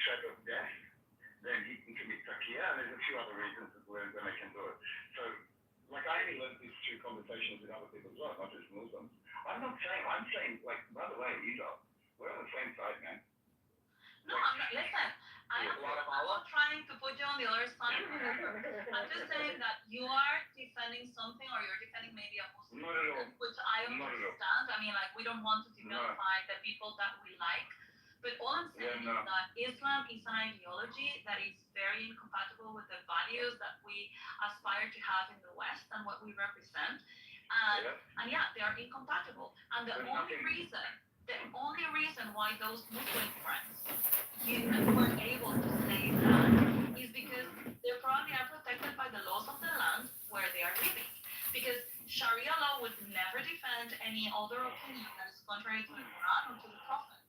threat of death, then he can commit takia, and there's a few other reasons when they can do it. So, like I only learned this through conversations with other people as well, not just Muslims. I'm saying, like, by the way, we're on the same side, man. No, I'm not, listen, I'm not trying to put you on the other side. I'm just saying that you are defending something, or you're defending maybe a Muslim religion, which I understand. I mean, like, we don't want to dignify the people that we like. But all I'm saying is that Islam is an ideology that is very incompatible with the values that we aspire to have in the West and what we represent. And yeah, they are incompatible. And the only reason why those Muslim friends you were able to say that is because they probably are protected by the laws of the land where they are living. Because Sharia law would never defend any other opinion that is contrary to the Quran or to the Prophet.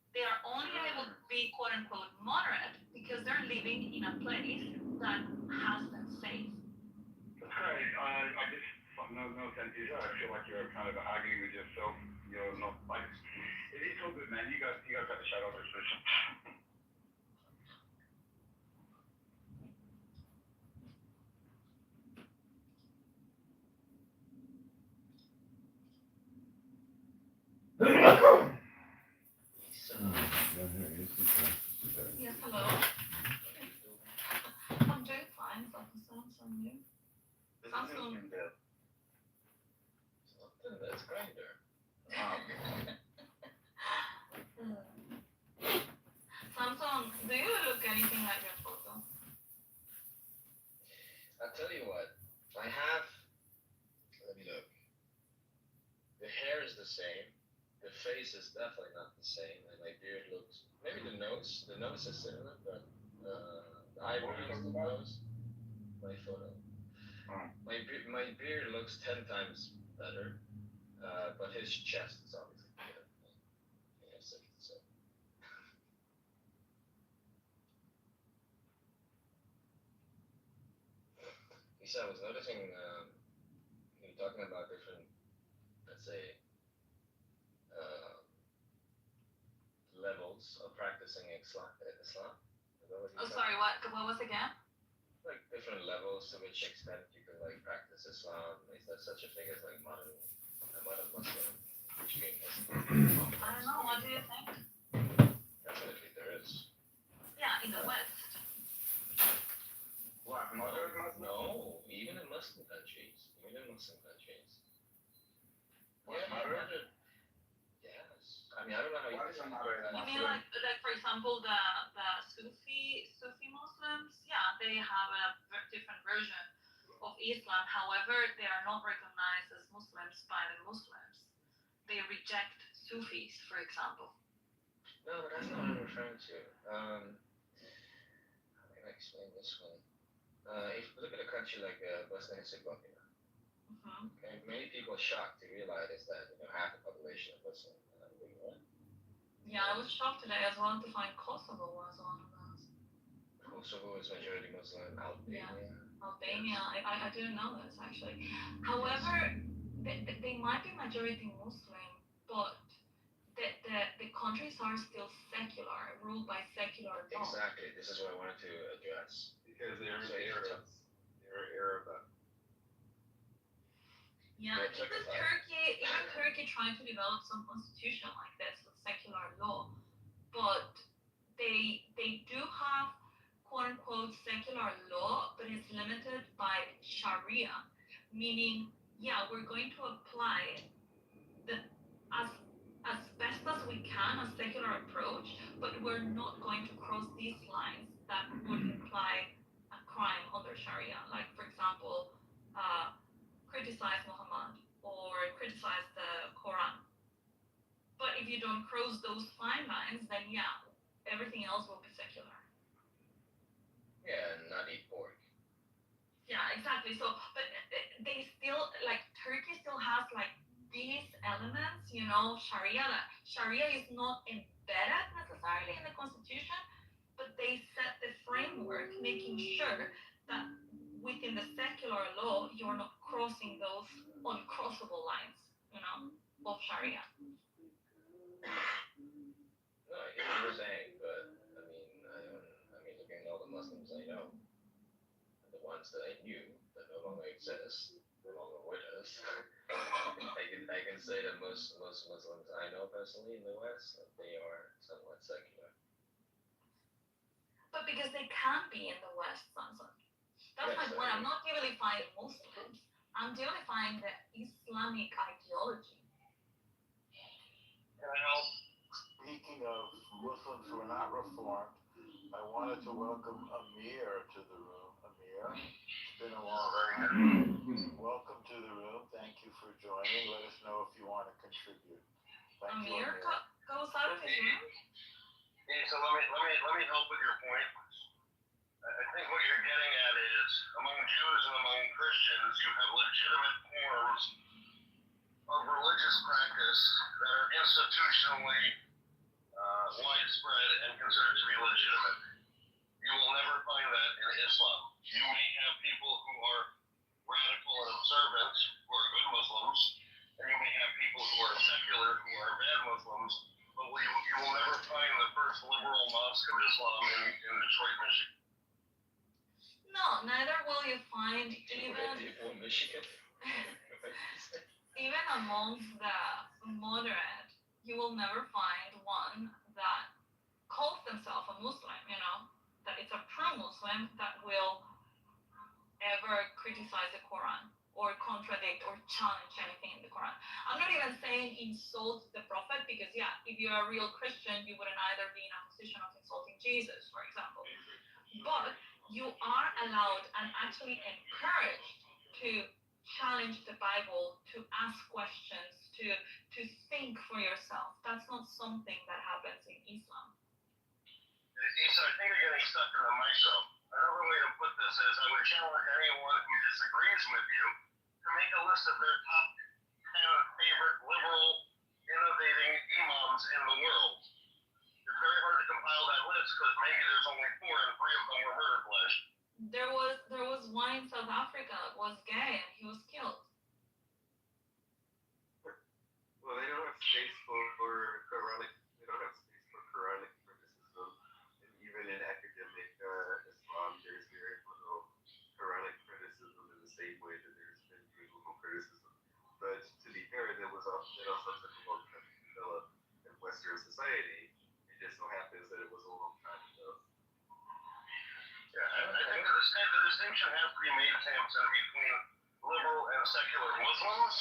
They are only able to be quote unquote moderate because they're living in a place that has them safe. That's great. I just no sense is I feel like you're kind of arguing with yourself. You're not like it is all good, man. You guys have to shut off this session. Yes, hello. I'm doing fine, Samsung. You? Samsung. That's grinder. Samsung, do you look anything like your photo? I'll tell you what. I have. Let me look. The hair is the same. The face is definitely not the same, and my beard looks. Maybe the nose. The nose is similar, but the eyebrows, the nose. My photo. My beard looks 10 times better, but his chest is obviously bigger. Yes, so. Lisa, I was noticing you talking about different, let's say, levels of practicing Islam. Oh, sorry, what was again? Like different levels to which extent you can like practice Islam. Is there such a thing as like modern Muslim, extreme Muslim? I don't know. What do you think? Definitely there is. Yeah, in the West. What, moderate Muslim? No, even in Muslim countries. What, Yeah, moderate? yes. I mean, I don't know how you What is a moderate You mean Muslim? like for example the Sufi Muslims? Yeah, they have a different version of Islam. However, they are not recognized as Muslims by the Muslims. They reject Sufis, for example. No, but that's not what I'm referring to. How can I explain this one? If you look at a country like Bosnia and Herzegovina, okay, many people are shocked to realize that half the population is Muslim. Yeah, I was shocked today as well to find Kosovo was one of those. Kosovo is majority Muslim. Albania. Yeah, Albania. I didn't know this actually. However, they might be majority Muslim, but the countries are still secular, ruled by secular law. Exactly. This is what I wanted to address. Because they're Arabs. They're Arab. Yeah, even Turkey trying to develop some constitution like this with secular law, but they do have quote unquote secular law, but it's limited by Sharia, meaning we're going to apply the as best as we can a secular approach, but we're not going to cross these lines that would imply a crime under Sharia, like for example, criticize Muhammad or criticize the Quran. But if you don't cross those fine lines, then everything else will be secular. Yeah, not eat pork. Yeah, exactly. So, but they still Turkey still has these elements, Sharia is not embedded necessarily in the constitution, but they set the framework, making sure that within the secular law, you're not crossing those uncrossable lines, of Sharia. No, I get what you're saying, but I mean, West that I knew that no longer exist, no longer with us. I can say that most Muslims I know personally in the West, they are somewhat secular. But because they can't be in the West, Samson. That's my point. I'm not vilifying Muslims. I'm vilifying the Islamic ideology. Can I help? Speaking of Muslims who are not reformed, I wanted to welcome Amir to the room. Amir, it's been a long time. Welcome to the room. Thank you for joining. Let us know if you want to contribute. Thank you, Amir Amir. goes out of his room? Yeah, so let me help with your point. I think what you're getting at is among Jews and among Christians, you have legitimate forms of religious practice that are institutionally widespread and considered to be legitimate. You will never find that in Islam. You may have people who are radical and observant, who are good Muslims, and you may have people who are secular, who are bad Muslims, but you will never find the first liberal mosque of Islam in Detroit, Michigan. No, neither will you find Michigan. even amongst the moderate, you will never find one that calls themselves a Muslim, that it's a pro-Muslim that will ever criticize the Quran or contradict or challenge anything in the Quran. I'm not even saying insult the Prophet because, if you're a real Christian, you wouldn't either be in a position of insulting Jesus, for example. But you are allowed and actually encouraged to challenge the Bible, to ask questions, to think for yourself. That's not something that happens in Islam. Isa, I think you're getting stuck in the myself. Another way to put this is I would challenge anyone who disagrees with you to make a list of their top 10 favorite liberal, innovating imams in the world. It's very hard to compile that list because maybe there's only 4 and 3 of them were murder flesh. There was one in South Africa that was gay and he was killed. Well, they don't have space for Quranic. They don't have space for Quranic criticism, and even in academic Islam, there's very little Quranic criticism in the same way that there's been biblical criticism. But to be fair, there was also such a long time to develop in Western society. It just so happens that it was a long time ago. Yeah, I think the distinction has to be made, Samson, between liberal and secular Muslims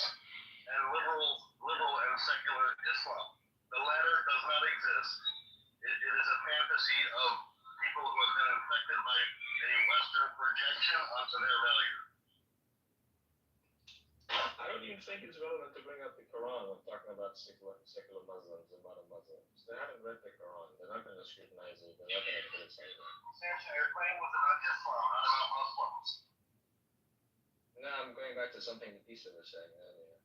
and liberal and secular Islam. The latter does not exist. It is a fantasy of people who have been infected by a Western projection onto their values. I don't even think it's relevant to bring up the Quran when talking about secular Muslims and modern Muslims. They haven't read the Quran. They're not going to scrutinize it. They're not going to criticize it. Samson, your claim was about Islam, not about Muslims. No, I'm going back to something that Isa was saying earlier.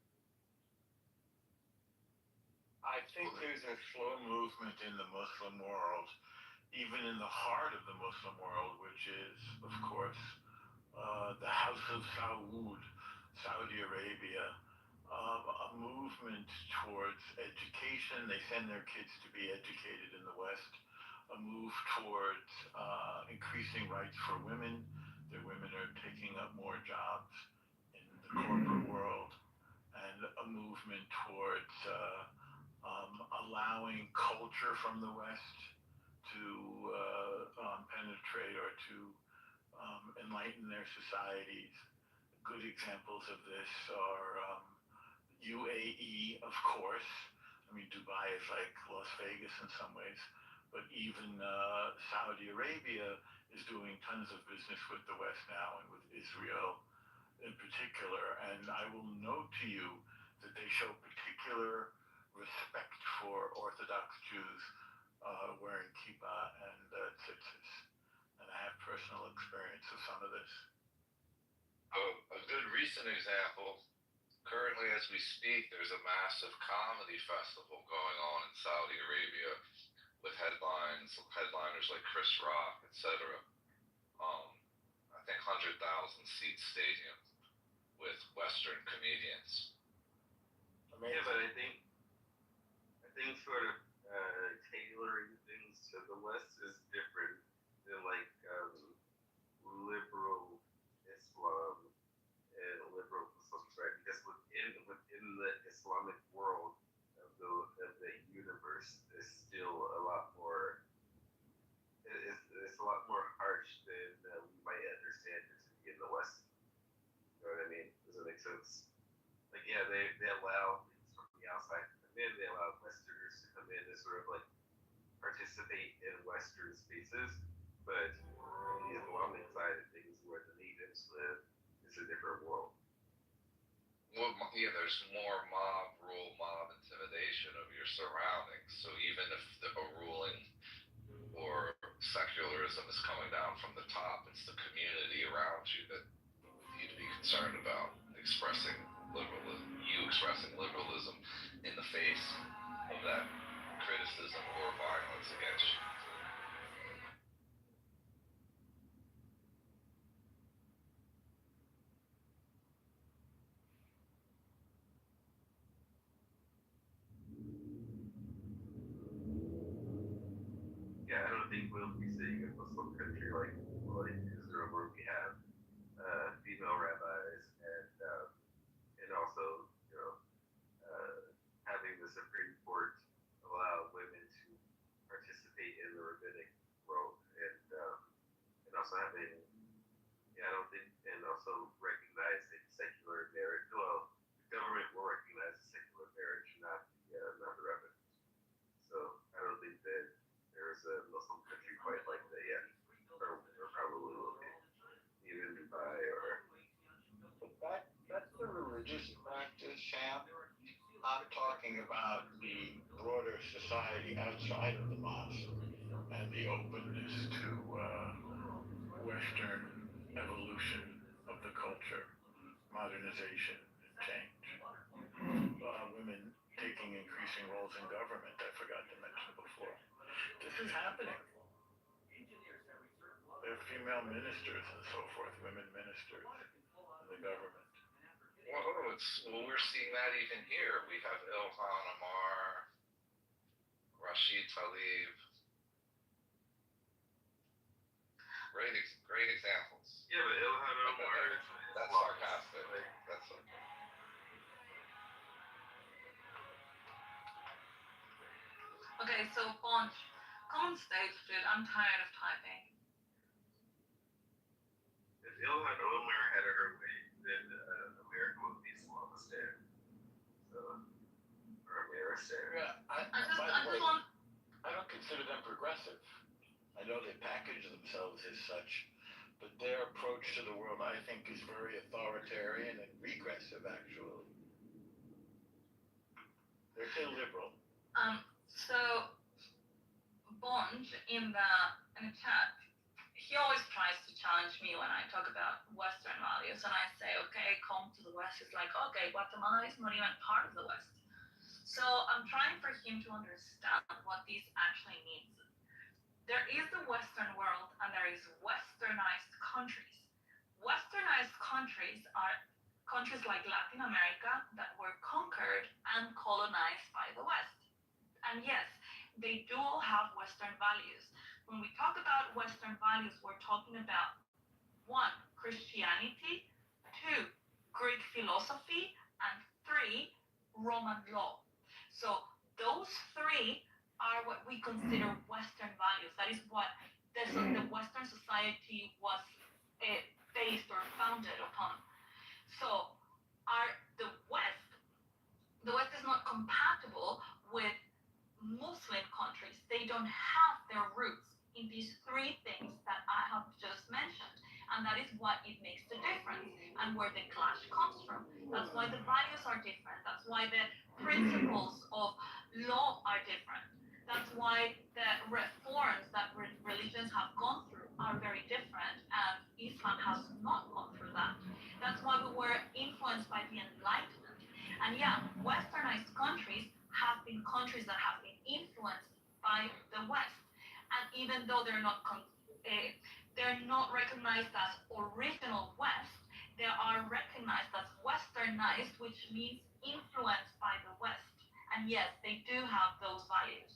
I think there's a slow movement in the Muslim world, even in the heart of the Muslim world, which is, of course, the House of Saud, Saudi Arabia, a movement towards education. They send their kids to be educated in the West, a move towards increasing rights for women. The women are taking up more jobs in the corporate world, and a movement towards allowing culture from the West to penetrate or to enlighten their societies. Good examples of this are UAE, of course. I mean, Dubai is like Las Vegas in some ways, but even Saudi Arabia is doing tons of business with the West now and with Israel in particular. And I will note to you that they show particular respect for Orthodox Jews wearing kippah and tzitzis. And I have personal experience of some of this. A good recent example, currently as we speak, there's a massive comedy festival going on in Saudi Arabia with headliners like Chris Rock, etc. I think 100,000 seat stadium with Western comedians. Yeah, but I think sort of tailoring things to the West is different than like liberal Islamic world of the universe is still a lot more. It's a lot more harsh than we might understand it to be in the West. You know what I mean? Does it make sense? Like, yeah, they allow things from the outside to come in. They allow Westerners to come in and sort of like participate in Western spaces, but on the Islamic side of things, where the natives live, it's a different world. Well, yeah, there's more mob rule, mob intimidation of your surroundings. So even if a ruling or secularism is coming down from the top, it's the community around you that you need to be concerned about expressing liberalism. You expressing liberalism in the face of that criticism or violence against you. Yeah, I don't think we'll be seeing a Muslim country like Israel, where we have female rabbis and also having the Supreme Court allow women to participate in the rabbinic world and also having I don't think and also recognizing secular marriage. Well, the government will recognize secular marriage, not the rabbis. So I don't think that there's a Muslim country quite like that yet, or probably will be, even Dubai or. But that's the religious practice, Sam. I'm talking about the broader society outside of the mosque and the openness to Western evolution of the culture, modernization, and change. Women taking increasing roles in government, I forgot to mention before. This is happening. There are female ministers and so forth, women ministers in the government. Well, we're seeing that even here. We have Ilhan Omar, Rashid Tlaib. Great examples. Yeah, but Ilhan Omar is That's sarcastic. That's Okay, so Ponch, come on stage, dude. I'm tired of typing. If Ilhan Omar had her way, then America would be Islamistan. So, or Ameristan. Yeah, I just want. I don't consider them progressive. I know they package themselves as such, but their approach to the world, I think, is very authoritarian and regressive, actually. They're illiberal. So Bond in the chat, he always tries to challenge me when I talk about Western values, and I say, okay, come to the West. He's like, okay, Guatemala is not even part of the West. So I'm trying for him to understand what this actually means. There is the Western world, and there is Westernized countries. Westernized countries are countries like Latin America that were conquered and colonized by the West. And yes, they do all have Western values. When we talk about Western values, we're talking about 1, Christianity, 2, Greek philosophy, and 3, Roman law. So those 3 are what we consider Western values. That is what the Western society was based or founded upon. So the West is not compatible with Muslim countries. They don't have their roots in these 3 things that I have just mentioned. And that is what it makes the difference and where the clash comes from. That's why the values are different. That's why the principles of law are different. That's why the reforms that religions have gone through are very different, and Islam has not gone through that. That's why we were influenced by the Enlightenment. And yeah, Westernized countries have been countries that have been influenced by the West. And even though they're not recognized as original West, they are recognized as Westernized, which means influenced by the West. And yes, they do have those values.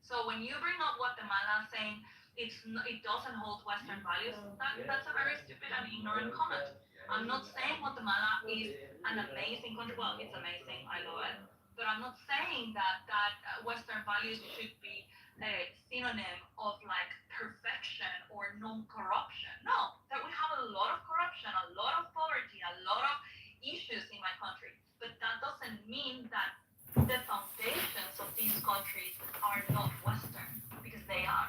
So when you bring up Guatemala saying it doesn't hold Western values, that's a very stupid and ignorant comment. I'm not saying Guatemala is an amazing country. Well, it's amazing. I love it. But I'm not saying that Western values should be a synonym of like perfection or non-corruption. No, that we have a lot of corruption, a lot of poverty, a lot of issues in my country. But that doesn't mean that the foundations of these countries are not Western, because they are.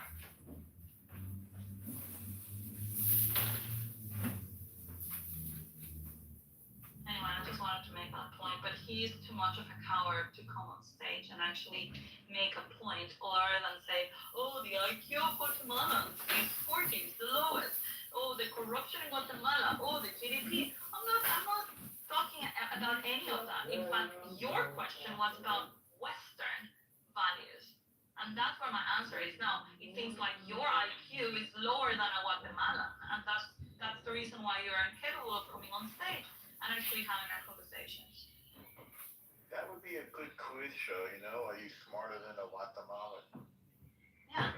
Anyway, I just wanted to make that point, but he is too much of a coward to come on stage and actually make a point, other than say, oh, the IQ of Guatemala is 40, it's the lowest. Oh, the corruption in Guatemala. Oh, the GDP. I'm not talking about any of that. In fact, your question was about Western values. And that's where my answer is now. It seems like your IQ is lower than a Guatemalan, and that's the reason why you're incapable of coming on stage and actually having our conversations. That would be a good quiz show, you know? Are you smarter than a Guatemalan? Yeah.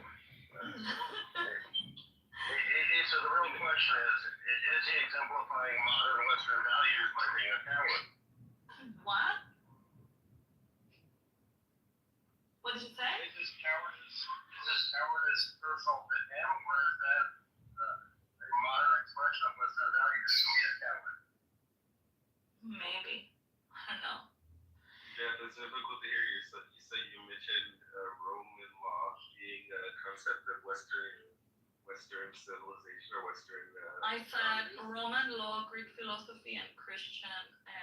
So the real question is he exemplifying modern Western values by being a coward? What? What did you say? Is this cowardice personal to him, or is that a modern expression of Western values to be a coward? Maybe. I don't know. Yeah, it's difficult to hear you. So you mentioned Roman law being a concept of Western civilization or Western. I said Roman law, Greek philosophy, and Christian, I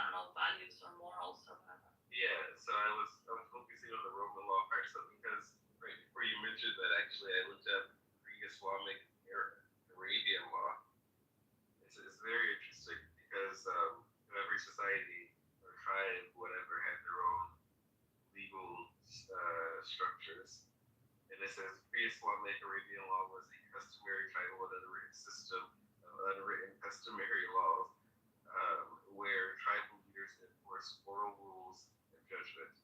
don't know, values or morals or whatever. Yeah, so I was focusing on the Roman law part, so because right before you mentioned that, actually I looked up pre-Islamic Arabian law. It's very interesting because every society or tribe, whatever, had their own legal structures. And it says pre-Islamic Arabian law was a customary tribal and unwritten system of unwritten customary laws where tribal leaders enforce oral rules and judgment.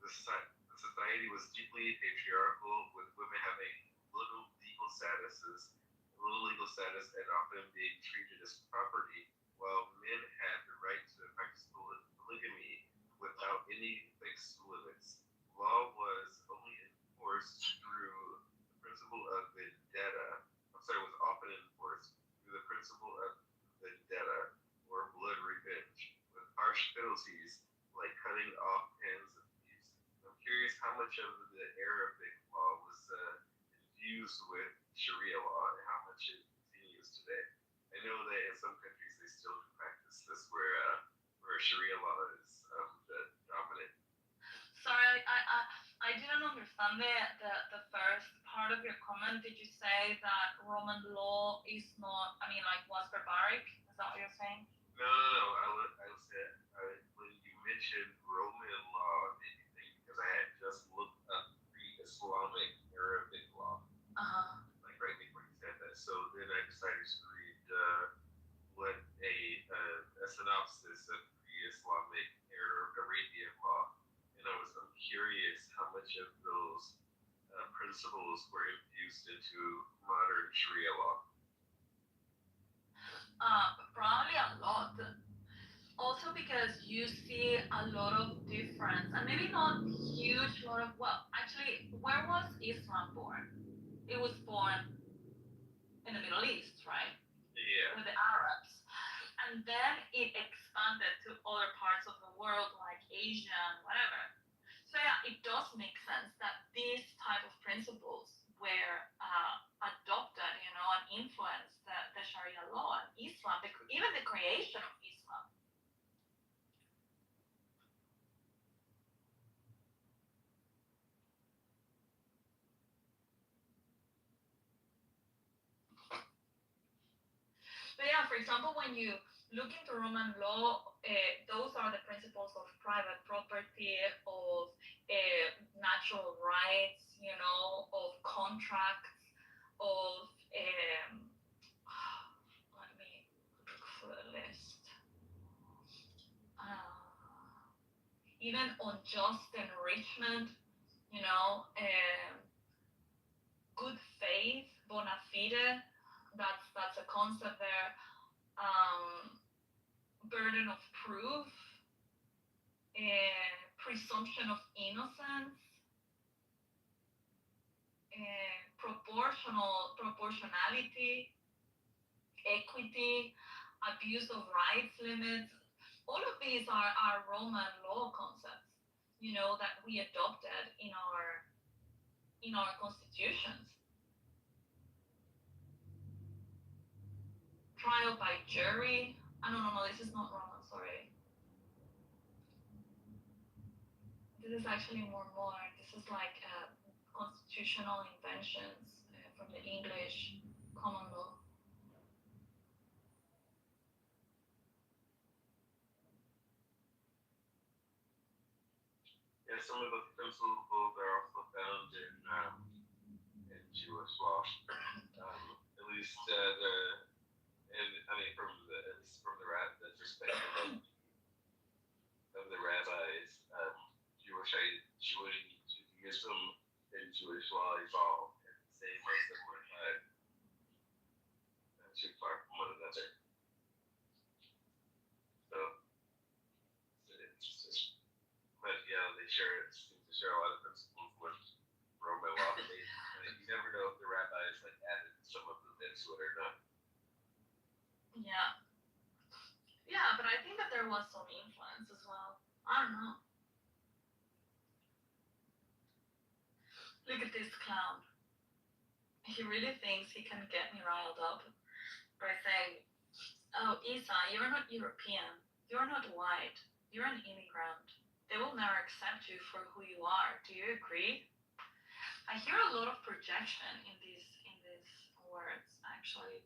The society was deeply patriarchal, with women having little legal status and often being treated as property, while men had the right to practice polygamy without any fixed limits. Law was only enforced through the principle of vendetta. Was often enforced through the principle of vendetta or blood revenge, with harsh penalties like cutting off hands and feet. I'm curious how much of the Arabic law was infused with Sharia law and how much it continues today. I know that in some countries they still practice this, where Sharia law is the dominant. Sorry, I didn't understand the first part of your comment. Did you say that Roman law is not, was barbaric? Is that what you're saying? No. I said when you mentioned Roman law, because I had just looked up pre-Islamic Arabic law. Like right before you said that. So then I decided to read what a synopsis of pre-Islamic Arabian law. And I'm curious how much of those principles were infused into modern Sharia law. Probably a lot. Also because you see a lot of difference, and maybe not huge lot of, well, actually, where was Islam born? It was born in the Middle East, right? Yeah. With the Arabs. And then it expanded to other parts of the world like Asia and whatever. So yeah, it does make sense that these type of principles were adopted, and influenced the Sharia law and Islam, even the creation of Islam. But yeah, for example, when you look into Roman law, those are the principles of private property, of natural rights, of contracts, of let me look for the list. Even unjust enrichment, good faith, bona fide. that's a concept there. Burden of proof, presumption of innocence, proportionality, equity, abuse of rights limits. All of these are Roman law concepts, that we adopted in our constitutions. Trial by jury. No, this is not Roman, sorry. This is actually more modern. This is like constitutional inventions from the English common law. Yeah, some of the principles are also found in Jewish law. At least from the perspective of the rabbis, Judaism and Jewish law evolved at the same or similar time, not too far from one another. So it's just, but yeah, they seem to share a lot of principles with Roman law. You never know if the rabbis added some of them into it or not. Yeah, but I think that there was some influence as well. I don't know. Look at this clown. He really thinks he can get me riled up by saying, "Oh, Isa, you're not European. You're not white. You're an immigrant. They will never accept you for who you are. Do you agree?" I hear a lot of projection in these words, actually.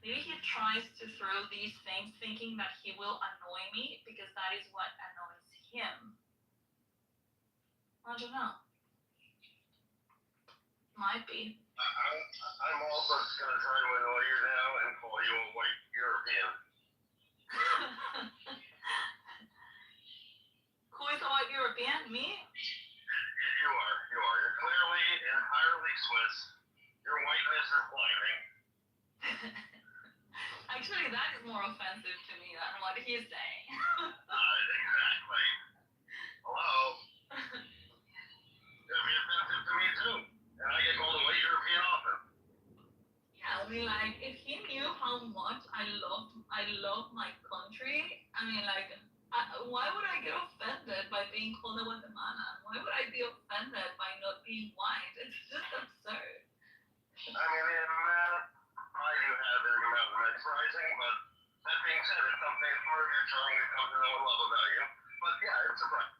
Maybe he tries to throw these things thinking that he will annoy me because that is what annoys him. I don't know. Might be. I'm also just going to try to annoy you now and call you a white European. Who is a white European? Me? You are. You're clearly entirely Swiss. Your whiteness is blinding. Actually, that is more offensive to me than what he's saying. Exactly. Hello? That'd be offensive to me too. And I get called a white European often. Yeah, I mean, if he knew how much I love my country, I mean, why would I get offended by being called a Guatemalan? Why would I be offended by not being white? It's just absurd. I mean, I do have an amount of mesmerizing, but that being said, it's something part of your charm we've come to know and love about you. But yeah, it's a right.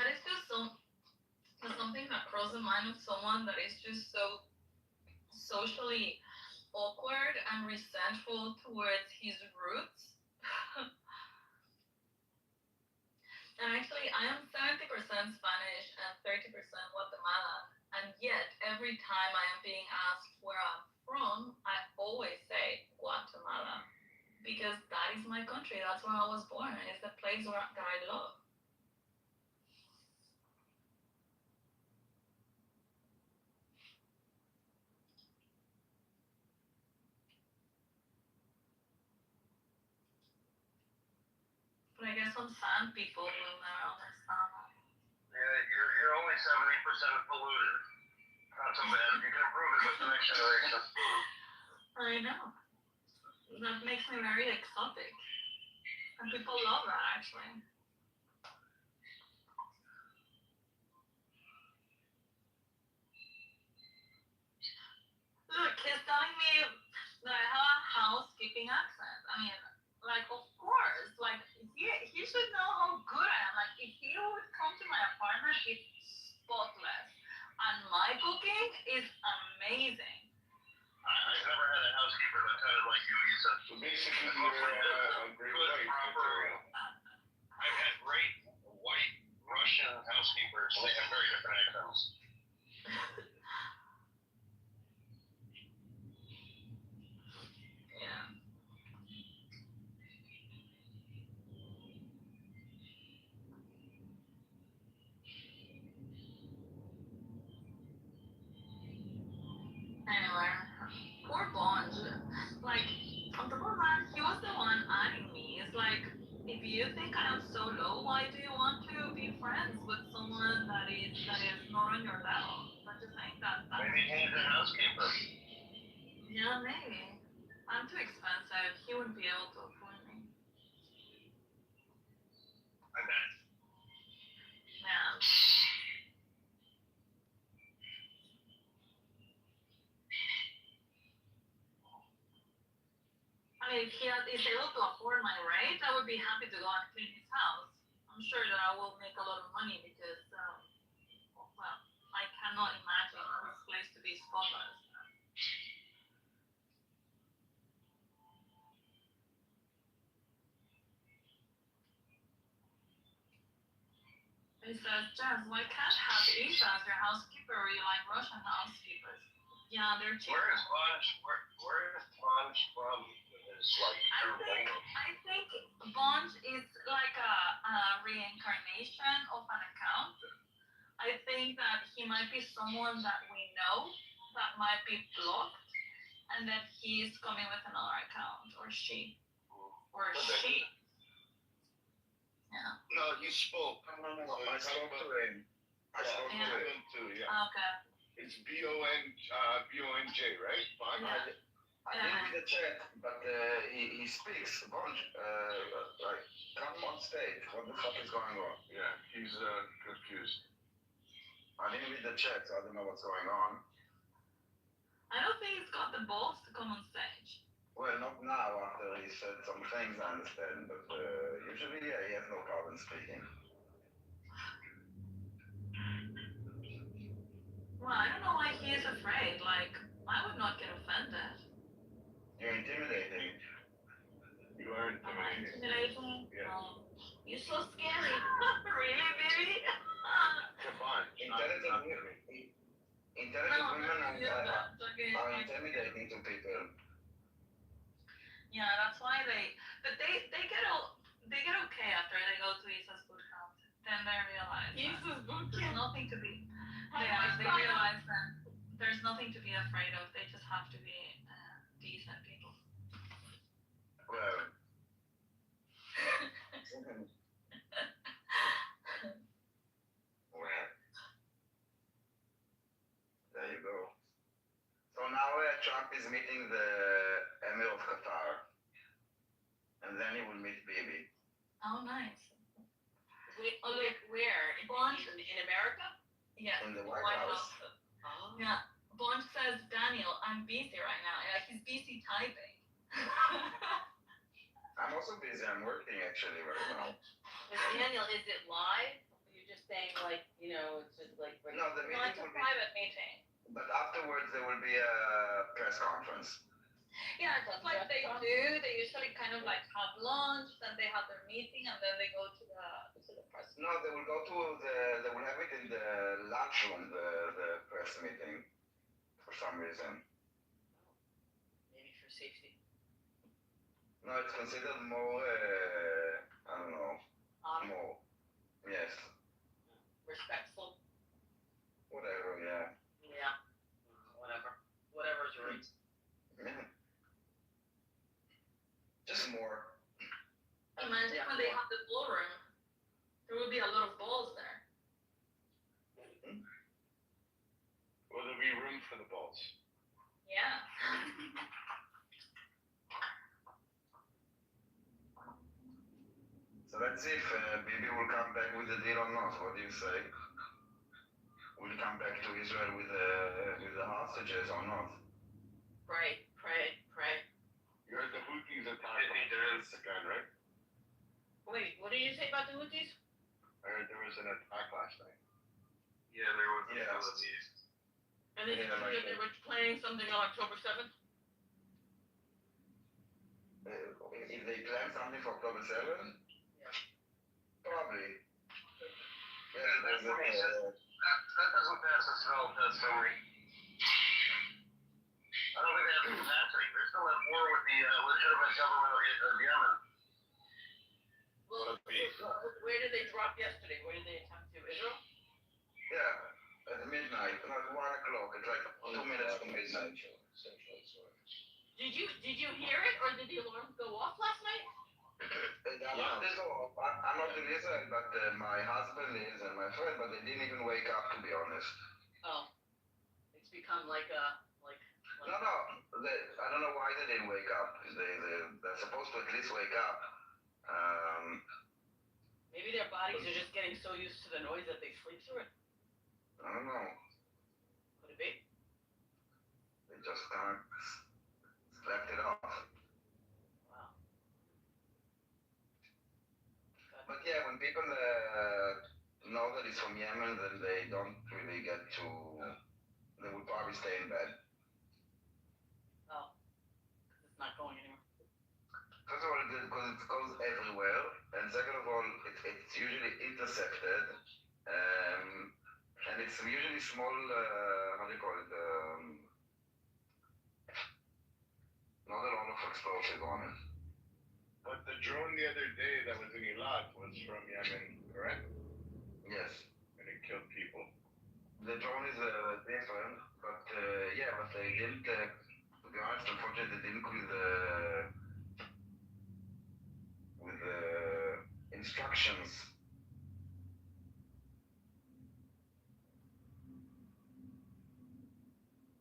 That is just something that crosses the mind of someone that is just so socially awkward and resentful towards his roots. And actually, I am 70% Spanish and 30% Guatemalan. And yet, every time I am being asked where I'm from, I always say Guatemala. Because that is my country. That's where I was born. It's the place that I love. But I guess some sand people will never understand that. Yeah, you're only 70% polluted. Not so bad. You can improve it with the next generation. I know. That makes me very exotic. And people love that, actually. Look, he's telling me that I have a housekeeping accent. I mean, of course. He should know how good I am. If he would come to my apartment, it's spotless. And my cooking is amazing. I've never had a housekeeper that sounded like you, Isa. So basically, you're a great white material. I've had great white Russian housekeepers. They have very different accents. Yeah. like, on top of that, he was the one adding me. It's like, if you think I am so low, why do you want to be friends with someone that is not on your level? I just think that Maybe he's a housekeeper. yeah, maybe. I'm too expensive. He wouldn't be able to afford me. I bet. Yeah. I mean, if he is able to afford my rate, I would be happy to go and clean his house. I'm sure that I will make a lot of money because, well, I cannot imagine this place to be spotless. He says, Jess, why can't have Isa as your housekeeper or you like Russian housekeepers? Yeah, they're cheaper. Where is Bunch from? It's like I think Bond is like a reincarnation of an account. I think that he might be someone that we know that might be blocked, and that he's coming with another account, or she, or she. Yeah. No, you spoke. No, I spoke to him. I spoke to him too, yeah. Okay. It's B-O-N-J, right? Fine. Yeah. I didn't read the chat, but he speaks a bunch. Like, come on stage. What the fuck is going on? Yeah, he's confused. I didn't read the chat, so I don't know what's going on. I don't think he's got the balls to come on stage. Well, not now, after he said some things, I understand, but usually, yeah, he has no problem speaking. Well, I don't know why he is afraid. Like, I would not get offended. You're intimidating. You are Am I intimidating? Yeah. You're so scary. Really, baby? Come on. Intelligent women are intimidating to people. Yeah, that's why but they get okay after they go to Isa's boot camp. Then they realize Isa's boot camp. There's nothing to be. They realize that there's nothing to be afraid of. They just have to be decent people. Well. Well. There you go. So now Trump is meeting the Emir of Qatar. And then he will meet Bibi. Oh, nice. Where? In America? Yes. In the White House. Oh. Yeah. Bond says, Daniel, I'm busy right now. Yeah, he's busy typing. I'm also busy. I'm working actually right now. But Daniel, is it live? You're just saying it's just like. No, the meeting It's a will be. private meeting. But afterwards there will be a press conference. Yeah, just like they do. They usually kind of like have lunch, then they have their meeting, and then they go to the press. No, they will go to they will have it in the lunchroom, the press meeting, for some reason. Maybe for safety. No, it's considered more, I don't know, more, yes, Respectful. whatever, yeah. Yeah. Whatever's right. Yeah. Just more. Imagine when they have the ballroom. There will be a lot of balls there. Will there be room for the balls? Yeah. So let's see if Bibi will come back with the deal or not. What do you say? Will he come back to Israel with the hostages or not? Pray. You heard the Houthis attacking again, right? Wait, what did you say about the Houthis? I heard there was an attack last night. Yeah, there was a Yes. Philippines. And they Yeah, like they were planning something on October 7th? If they plan something for October 7th? Yeah. Probably. That doesn't pass a smell test, Henry. I don't think they have the capacity. They're still at war with the legitimate government of Yemen. Well, where did they drop yesterday? Where did they attempt to? Israel? Yeah, at midnight, not 1 o'clock. It's like 2 minutes to midnight. Central, sorry. Did you hear it, or did the alarm go off last night? The alarm did go off. I'm not in Israel, but my husband is and my friend, but they didn't even wake up, to be honest. Oh, it's become like a No, I don't know why they didn't wake up. They're supposed to at least wake up. Maybe their bodies are just getting so used to the noise that they sleep through it. I don't know. Could it be? They just kind of slept it off. Wow. But yeah, when people know that it's from Yemen, then they don't really get to. They would probably stay in bed. Oh, it's not going anywhere. First of all, because it goes everywhere, and second of all, it's usually intercepted, and it's usually small. How do you call it? Not a lot of explosives on it. But the drone the other day that was in Eilat was from Yemen, correct? Yes. And it killed people. The drone is different, but yeah, but they didn't. To be honest, unfortunately, they didn't with the instructions.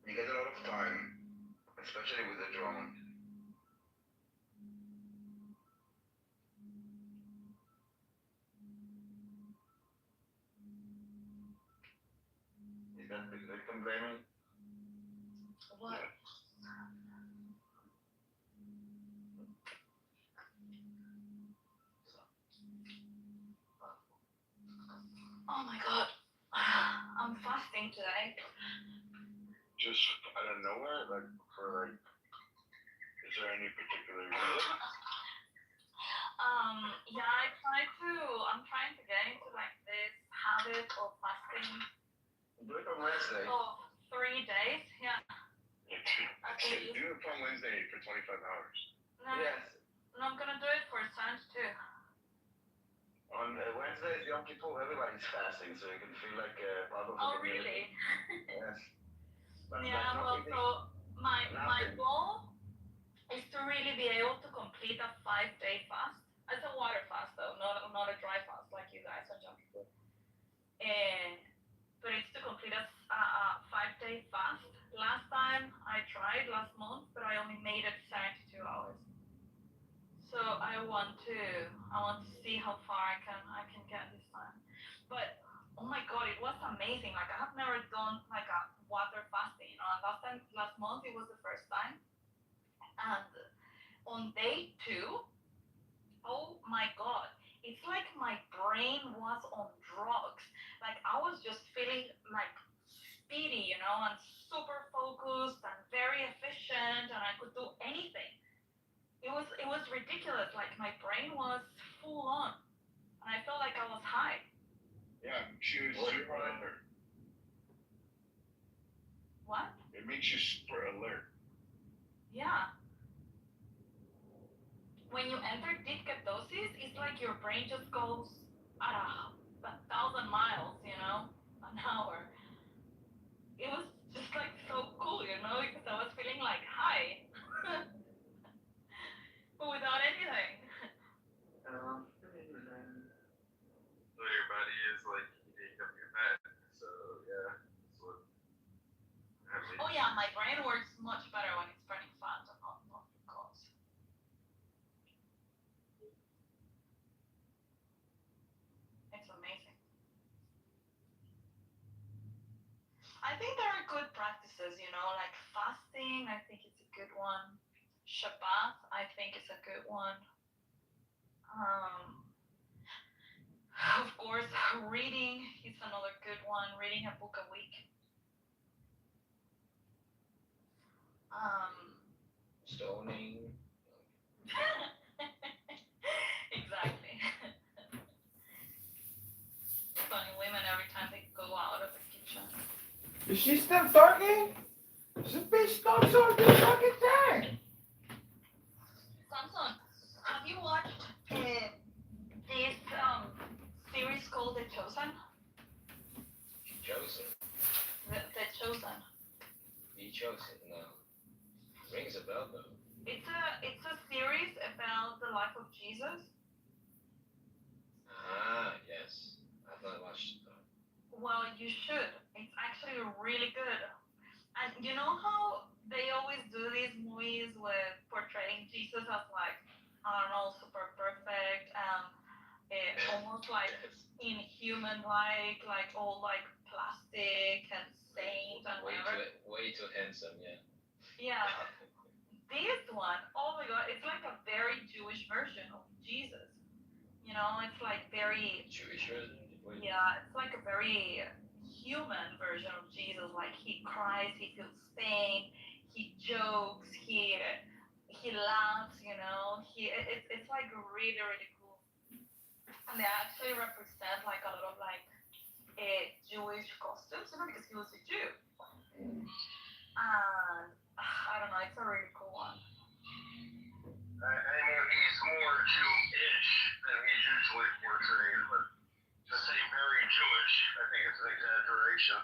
You get a lot of time, especially with the drone. Is that the victim blaming? What? Oh my god. I'm fasting today. Just out of nowhere, like for like, is there any particular reason? Yeah, I'm trying to get into like this habit of fasting Do it on Wednesday. of 3 days. Yeah. Do it on Wednesday for 25 hours. No, Yes. no, I'm gonna do it for Sunday too. On Wednesday is Yom Kippur, everybody's fasting, so you can feel like part of the Oh, community. really? Yes. But Yeah, well, nothing. so my Nothing. goal is to really be able to complete a 5-day fast. It's a water fast though, not a dry fast like you guys are jumping to. But it's to complete a 5-day fast. Last time I tried last month, but I only made it 72 hours. So I want to see how far I can get this time. But oh my god, it was amazing. Like I have never done like a water fasting, you know. And last month it was the first time. And on day 2, oh my god, it's like my brain was on drugs. Like I was just feeling like speedy, you know, and super focused and very efficient, and I could do anything. It was ridiculous. Like my brain was full on, and I felt like I was high. Yeah, she was super alert. What? It makes you super alert. Yeah. When you enter deep ketosis, it's like your brain just goes at 1,000 miles, you know, an hour. It was just like so cool, you know, because I was feeling like high, but without anything. So your body is like heating up your head. So yeah, that's what happens. Oh yeah, my brain works much better when it's burning fat and not glucose. It's amazing. I think there are good practices, you know, like fasting, I think it's a good one. Shabbat, I think it's a good one. Of course, reading is another good one, reading a book a week. Stoning. Exactly. Funny women every time they go out of the kitchen. Is she still talking? This bitch don't talk this fucking thing. Samson, have you watched this series called The Chosen? Chosen. The Chosen. Be chosen. No. Rings a bell though. It's a series about the life of Jesus. Ah, yes. I've not watched it though. Well, you should. It's actually really good. And you know how they always do these movies with portraying Jesus as like, I don't know, super perfect and almost like Yes. inhuman, like all like plastic and saint and whatever. Way too handsome, yeah. Yeah, this one, oh my god, it's like a very Jewish version of Jesus. You know, it's like very, Jewish version? yeah, it's like a very human version of Jesus. Like he cries, he feels pain, he jokes, he laughs. You know, it's like really really cool. And they actually represent like a lot of like Jewish costumes, you know, because he was a Jew. And I don't know, it's a really cool one. I mean, he's more Jewish than he's usually portrayed, but to say very Jewish, I think it's an exaggeration.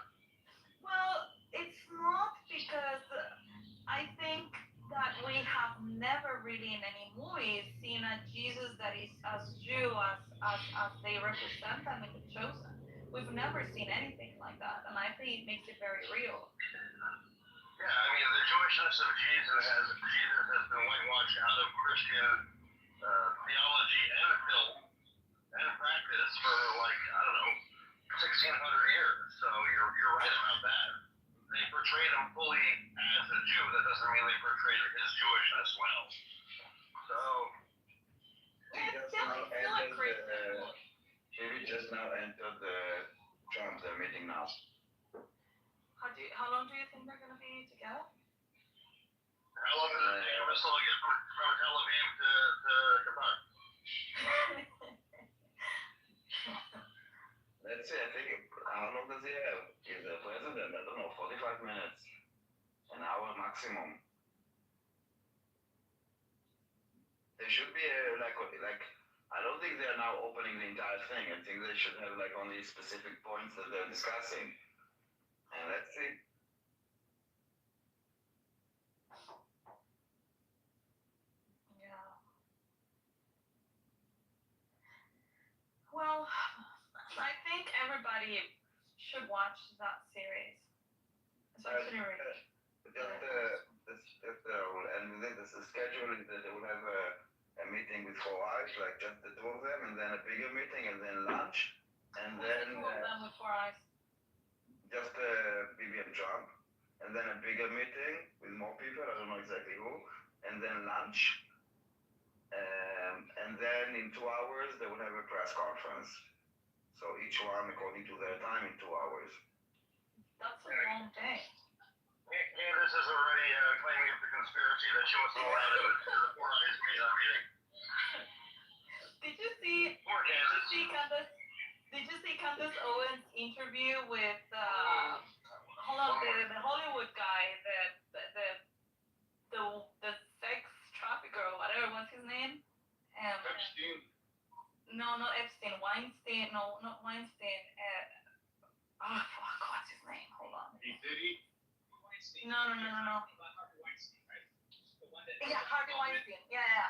Well, it's not because I think that we have never really in any movie seen a Jesus that is as Jew as they represent them in the Chosen. We've never seen anything like that, and I think it makes it very real. Yeah, I mean, the Jewishness of Jesus has been whitewashed out of Christian theology and film and practice for like, I don't know, 1,600 years. So you're right about that. They portrayed him fully as a Jew. That doesn't mean they portrayed his Jewishness well. So It's still a Christian movie. Maybe just now entered the Trump meeting now. How long do you think they're gonna be together? how long does it take him to still get from Tel Aviv to Qatar? Let's see, I think, how long does he have? He's the president, I don't know, 45 minutes. An hour maximum. They should be like, I don't think they're now opening the entire thing. I think they should have like only specific points that they're discussing. And let's see. Yeah. Well, I think everybody should watch that series. It's actually really good. And this is scheduling that they will have a meeting with 4 hours, like just the two of them, and then a bigger meeting, and then lunch, and then Two of them with 4 eyes. just Bibi and Trump, and then a bigger meeting with more people, I don't know exactly who, and then lunch, and then in 2 hours they will have a press conference. So each one according to their time in 2 hours. That's a long day. Candace is already claiming it's a conspiracy that she wasn't allowed in the Four Eyes meeting. Did you see Candace Owens' interview with hold on, the Hollywood guy, the sex trafficker or whatever, what's his name? Epstein? No, not Epstein. Weinstein. No, not Weinstein. Fuck, what's his name? Hold on. He did he? No. Yeah, Harvey Weinstein. Yeah.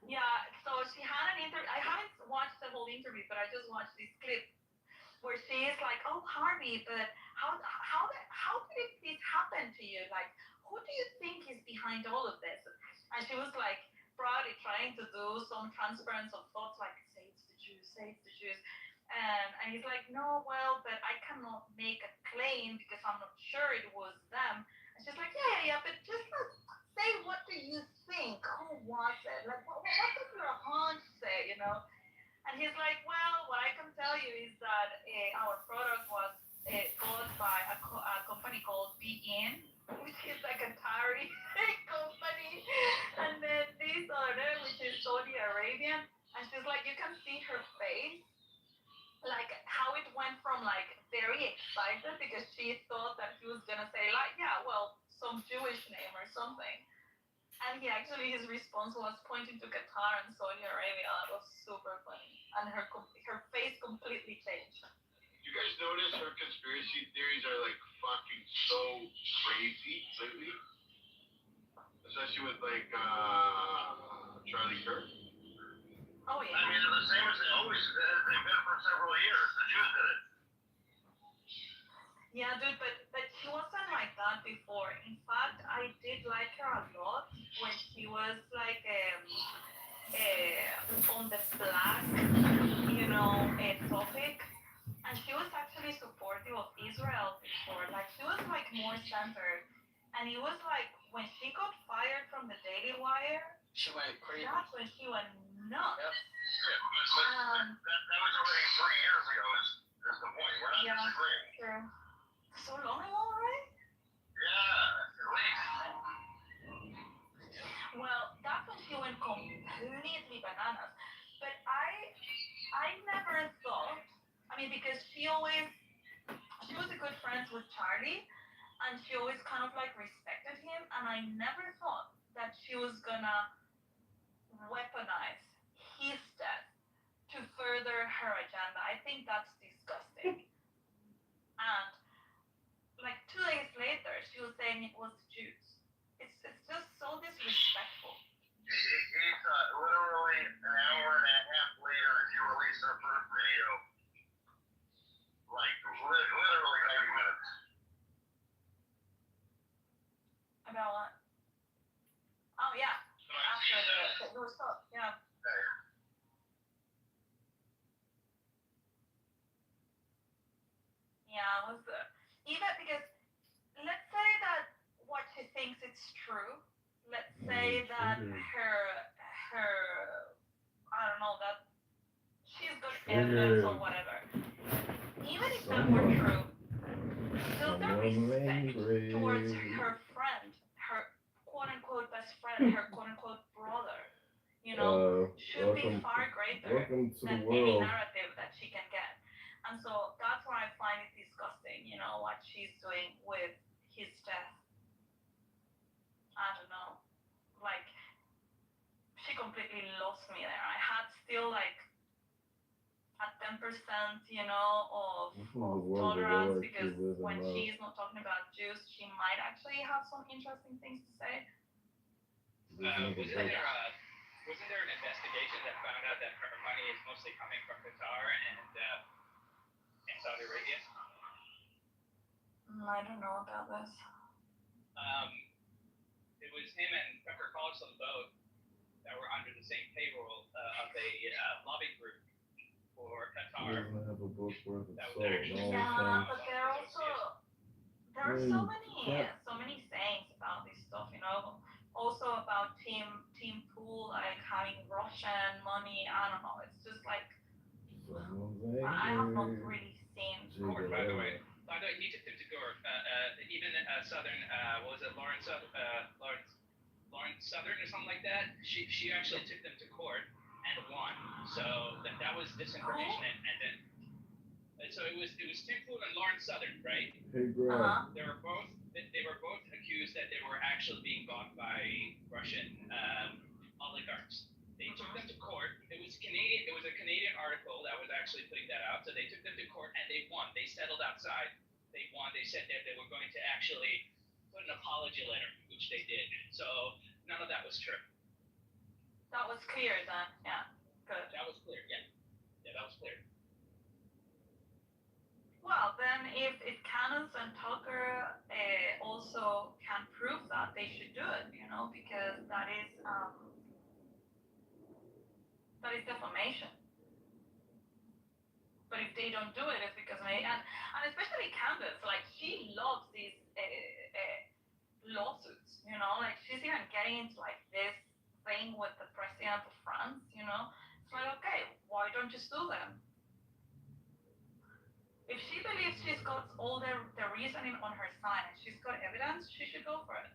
Yeah, so she had an interview. I haven't watched the whole interview, but I just watched this clip where she is like, "Oh, Harvey, but how did this happen to you? Like, who do you think is behind all of this?" And she was like, probably trying to do some transference of thoughts, like, "Say it's the Jews," and he's like, "No, well, but I cannot make a claim because I'm not sure it was them." And she's like, "Yeah, but just say, what do you think? Who was it? Like, what does your hunch say, you know?" And he's like, "Well, what I can tell you is that our product was bought by a company called Be-In, which is like a tire company, and then this other, which is Saudi Arabian." And she's like, you can see her face, like how it went from like very excited because she thought that he was gonna say like, "Yeah, well, some Jewish name or something." And his response was pointing to Qatar and Saudi Arabia. That was super funny. And her face completely changed. You guys notice her conspiracy theories are like fucking so crazy lately? she with like Charlie Kirk? Oh yeah. I mean, they're the same as they always they've been for several years. The Jews did it. Yeah, dude, but she wasn't like that before. In fact, I did like her a lot when she was like on the black, topic, and she was actually supportive of Israel before. Like she was like more centered, and it was like when she got fired from the Daily Wire, She went crazy. that's when she went nuts. Yep. Yeah, that was already 3 years ago. Is the point? We're not Yeah. disagreeing. Sure. So long ago, right? Yeah, at least. Well, that's when she went completely bananas. But I never thought. I mean, because she was a good friend with Charlie, and she always kind of like respected him, and I never thought that she was gonna weaponize his death to further her agenda. I think that's disgusting. And like 2 days later, she was saying it was the Jews. It's just so disrespectful. He's literally an hour and a half later, she released her first video. Like, literally 90 minutes. About what? Oh yeah, after the Jewish stuff. Yeah. Yeah, it was even because let's say that what she thinks it's true. Let's say that her I don't know that she's got evidence or whatever. Even if that were true, still the respect towards her friend, her quote unquote best friend, her quote unquote brother, should be far greater than any narrative that she can get. And so that's why I find it disgusting, what she's doing with his death. I don't know. Like, she completely lost me there. I had still like a 10%, of tolerance because when she's not talking about Jews, she might actually have some interesting things to say. Wasn't there an investigation that found out that her money is mostly coming from Qatar and Saudi Arabia? I don't know about this. It was him and Tucker Carlson both that were under the same payroll of a lobby group for Qatar. Have a book worth of That was soul. actually- Yeah, but there are so many sayings about this stuff, Also about Team Pool, like having Russian money. I don't know. It's just like I have not really seen. Court, by the way, he took them to court. Even Southern, what was it, Lawrence Southern or something like that. She actually took them to court and won. So that was disinformation, and then so it was Tim Pool and Lawrence Southern, right? Hey, Greg. They were both accused that they were actually being bought by Russian oligarchs. They took them to court. It was a Canadian article that was actually putting that out. So they took them to court and they won. They settled outside. They won. They said that they were going to actually put an apology letter, which they did. So none of that was true. That was clear then. Yeah. Good. That was clear. Yeah. Yeah, that was clear. Well, then if Canons and Tucker also can prove that, they should do it, because that is defamation. But if they don't do it, it's because and especially Candace, like she loves these lawsuits, like she's even getting into like this thing with the president of France, It's like, okay, why don't you sue them? If she believes she's got all the reasoning on her side and she's got evidence, she should go for it.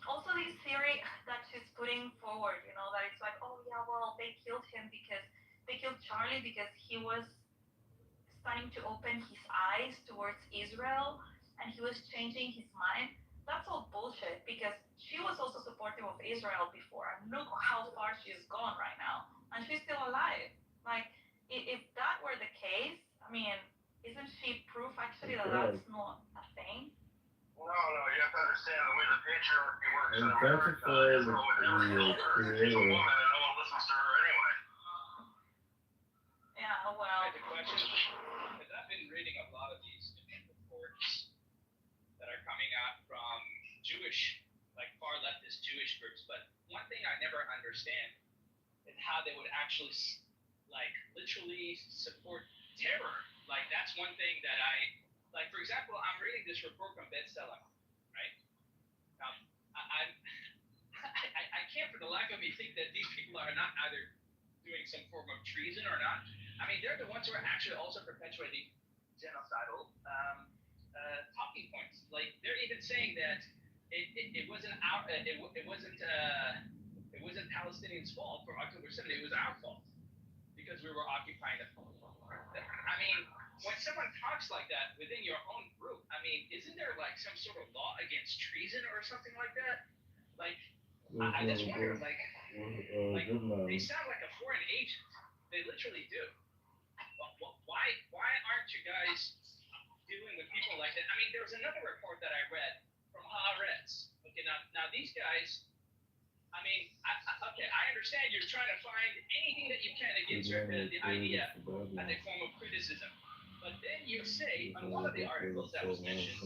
Also, this theory that she's putting forward, that it's like, oh yeah, well, they killed Charlie because he was starting to open his eyes towards Israel and he was changing his mind. That's all bullshit because she was also supportive of Israel before, and look how far she's gone right now. And she's still alive. Like, if that were the case, I mean, isn't she proof actually that that's not a thing? have to understand the way the patriarchy works in And America. thankfully, Israel would never we kill her. She's a created. woman and no one listens to her anyway. Yeah, well, I had a question, because I've been reading a lot of these different reports that are coming out from Jewish, like far leftist Jewish groups, but one thing I never understand is how they would actually, like, literally support terror. Like, that's one thing that like, for example, I'm reading this report from Bestseller, right? I'm, I can't for the life of me think that these people are not either doing some form of treason or not. I mean, they're the ones who are actually also perpetuating genocidal talking points. Like, they're even saying that it wasn't it wasn't Palestinians' fault for October 7th. It was our fault because we were occupying the. I mean, when someone talks like that within your own group, I mean, isn't there like some sort of law against treason or something like that? Like, I just wonder, like they sound like a foreign agent. They literally do. Why aren't you guys dealing with people like that? I mean, there was another report that I read from Haaretz. Okay, now these guys. I mean, okay, I understand you're trying to find anything that you can against the idea as a form of criticism. But then you say on one of the articles that was mentioned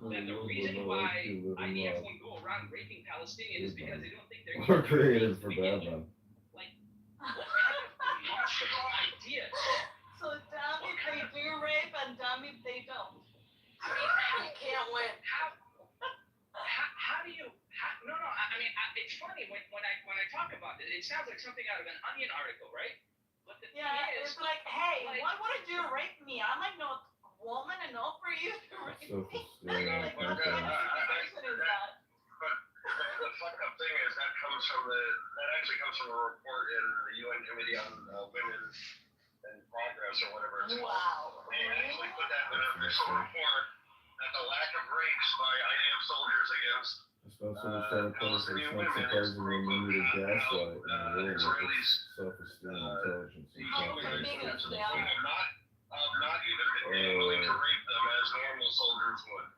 that the reason why IDF won't go around raping Palestinians is because they don't think they're created for Batman. Like, what kind of monstrous idea? so damn if they do rape and damn if they don't. I mean, you can't win. How do you? I mean, it's funny when I talk about it. It sounds like something out of an Onion article, right? But the thing is, it's like, hey, why would you rape me? Am I not woman enough for you to rape me? Like, what kind of situation is that? But the fucked up thing is that actually comes from a report in the UN Committee on Women and Progress or whatever it's called. Wow. They actually put that in an official report that the lack of rapes by IDF soldiers against Palestinian women is proof of how Israelis self-esteem, intelligence, not even being willing to rape them as normal soldiers would.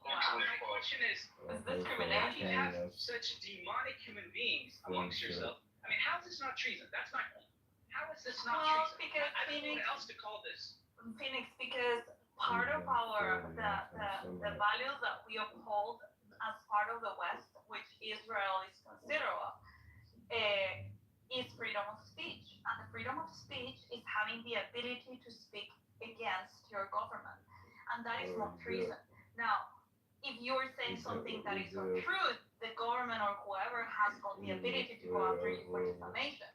My question is discrimination. you have such demonic human beings amongst yourself. I mean, how is this not treason? That's my point. How is this not treason? Because I don't know what else to call this. Phoenix, because part of the values that we uphold as part of the West, which Israel is considered of, is freedom of speech. And the freedom of speech is having the ability to speak against your government. And that is not treason. Now, if you are saying something that is untrue, the government or whoever has got the ability to go after you for defamation.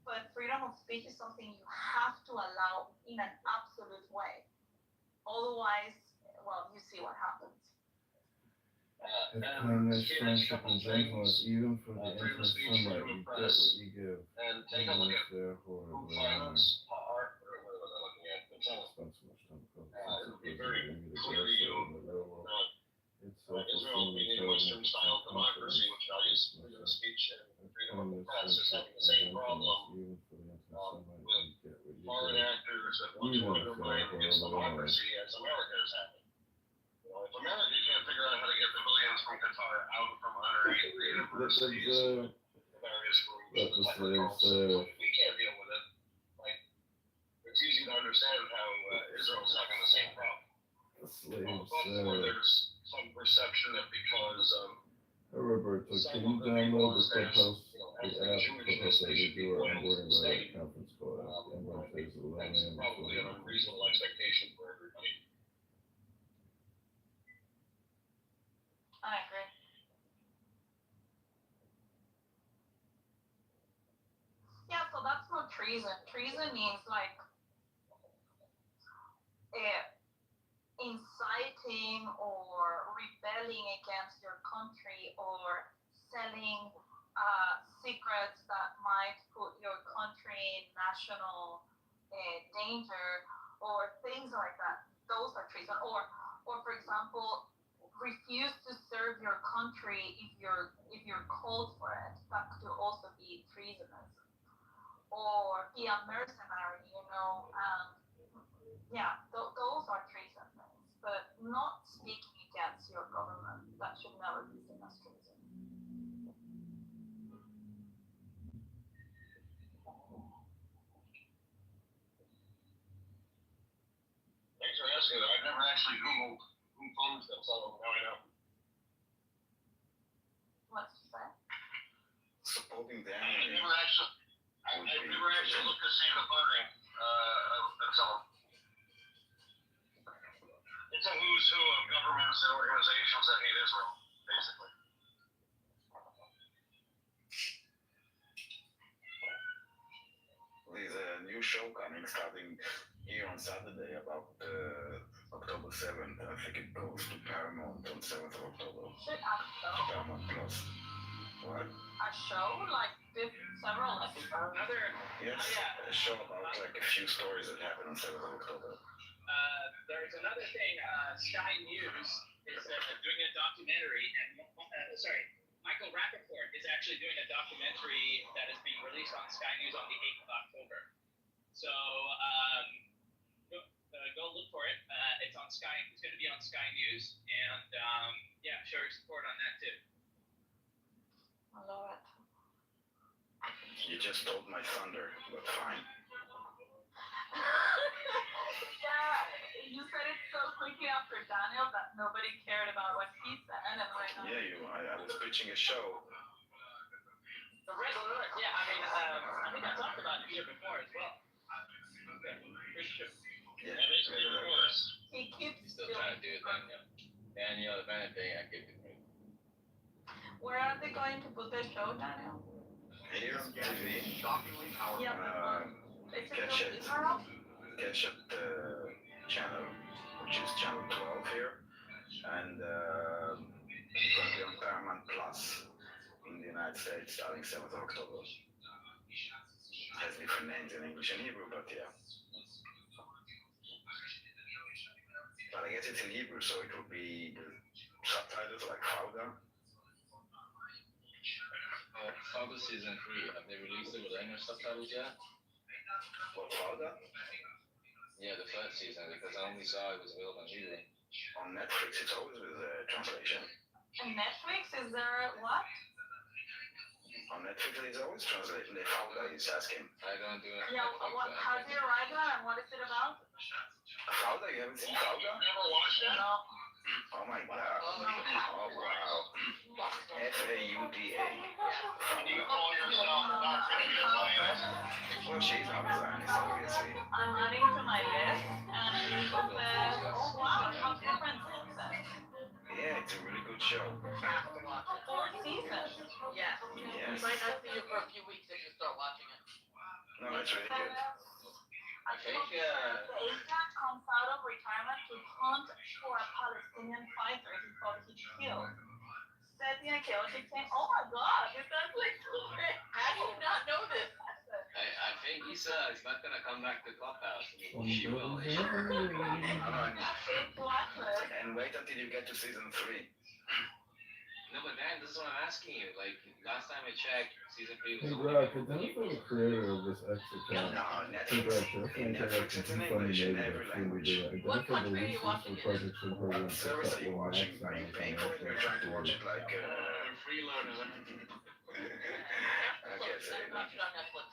But freedom of speech is something you have to allow in an absolute way. Otherwise, well, you see what happens. Kindness, friendship, and gentleness, even for the infinite sunlight, you get what you give. And take a look at Therefore, who finance art, or what was I looking at? The tennis. spend so much time It would be very clear to you in the real world. that Israel being a Western style democracy, which values freedom of speech and freedom of the press, is having the same problem with foreign actors that want to undermine its democracy as America is having. You know, if America can't figure out how to get the billions from Qatar out from underneath the universities, the various groups, we can't deal with it. Like, it's easy to understand how Israel's having the same problem. Baltimore, there's some perception that because Roberto, some can you of the download people the there's, Clubhouse, you know, the ethnic app, Jewishness, Clubhouse that they we should be do our loyal to onboarding the state. conference call? Everyone says 11 That's a.m. probably an unreasonable expectation for everybody. I agree. Yeah, so that's not treason. Treason means like inciting or rebelling against your country or selling secrets that might put your country in national danger or things like that. Those are treason. Or for example, refuse to serve your country if you're called for it. That could also be treasonous. Or be a mercenary, you know. Yeah, those are treason things, but not speaking against your government. that should never be seen as treason. Thanks for asking that. I've never actually Googled who funds them, so now I know. What's to say? Supporting them. I've never actually looked to see the funding of some. It's a who's who of governments and organizations that hate Israel, basically. There's a new show coming starting here on Saturday about October 7th. I think it goes to Paramount on 7th of October. Should a show? Paramount Plus. What? A show like this, several episodes? Yes, a show about like a few stories that happened on 7th of October. There's another thing. Sky News is doing a documentary, and Michael Rappaport is actually doing a documentary that is being released on Sky News on the 8th of October. So go look for it. It's on Sky. It's going to be on Sky News, and show your support on that too. I love it. You just stole my thunder, but fine. Yeah, you said it so quickly after Daniel that nobody cared about what he said, and right now. Yeah, I was pitching a show. The regular, I think I talked about it here before as well. Okay, pretty sure. Yeah, He keeps He's still trying to do it, Daniel. Daniel, if anything, I give it to him. Where are they going to put the show, Daniel? Here on TV. Shockingly powerful. Yeah, it's Catch in it. Israel? Catch up the channel, which is channel 12 here, and it's going to be on Paramount Plus in the United States starting 7th of October. Has different names in English and Hebrew, but yeah. But I guess it's in Hebrew, so it will be the subtitles like Fauda. Fauda season 3, have they released it with English subtitles yet? What, Fauda? Yeah, the first season, because I only saw it was available in Hebrew. On Netflix, it's always with translation. On Netflix, is there what? On Netflix, it's always translation. The Fauda is asking. I don't do it. Yeah, how do you write that and what is it about? Fauda? You haven't seen Fauda? Never watched it? No. Oh my god. Oh wow. F-A-U-D-A. Do you call yourself Dr. Zionist? Well, she's not a Zionist, obviously. I'm adding to my list, and it says, oh wow, how different is it? Yeah, it's a really good show. Have to watch it. 4 seasons. Yes. Yes. You might not see it for a few weeks if you start watching it. No, it's really good. I think, The agent comes out of retirement to hunt for a Palestinian fighter he thought he killed. Setting a chaotic thing. Oh my god, this sounds like super. how do you not know this? I think he's not gonna come back to Clubhouse. She will. And wait until you get to season 3. No, but Dan, this is what I'm asking you. Like, last time I checked, season 3 was Hey, over. Rob, identify the creator of this extra cast. No, Netflix. Congrats, you're In Netflix, it's in English in every language. What country are you watching it in? What service are you watching? Are you paying for it? You're trying to watch it like. Freeloader. Okay, so. Watch it on Netflix.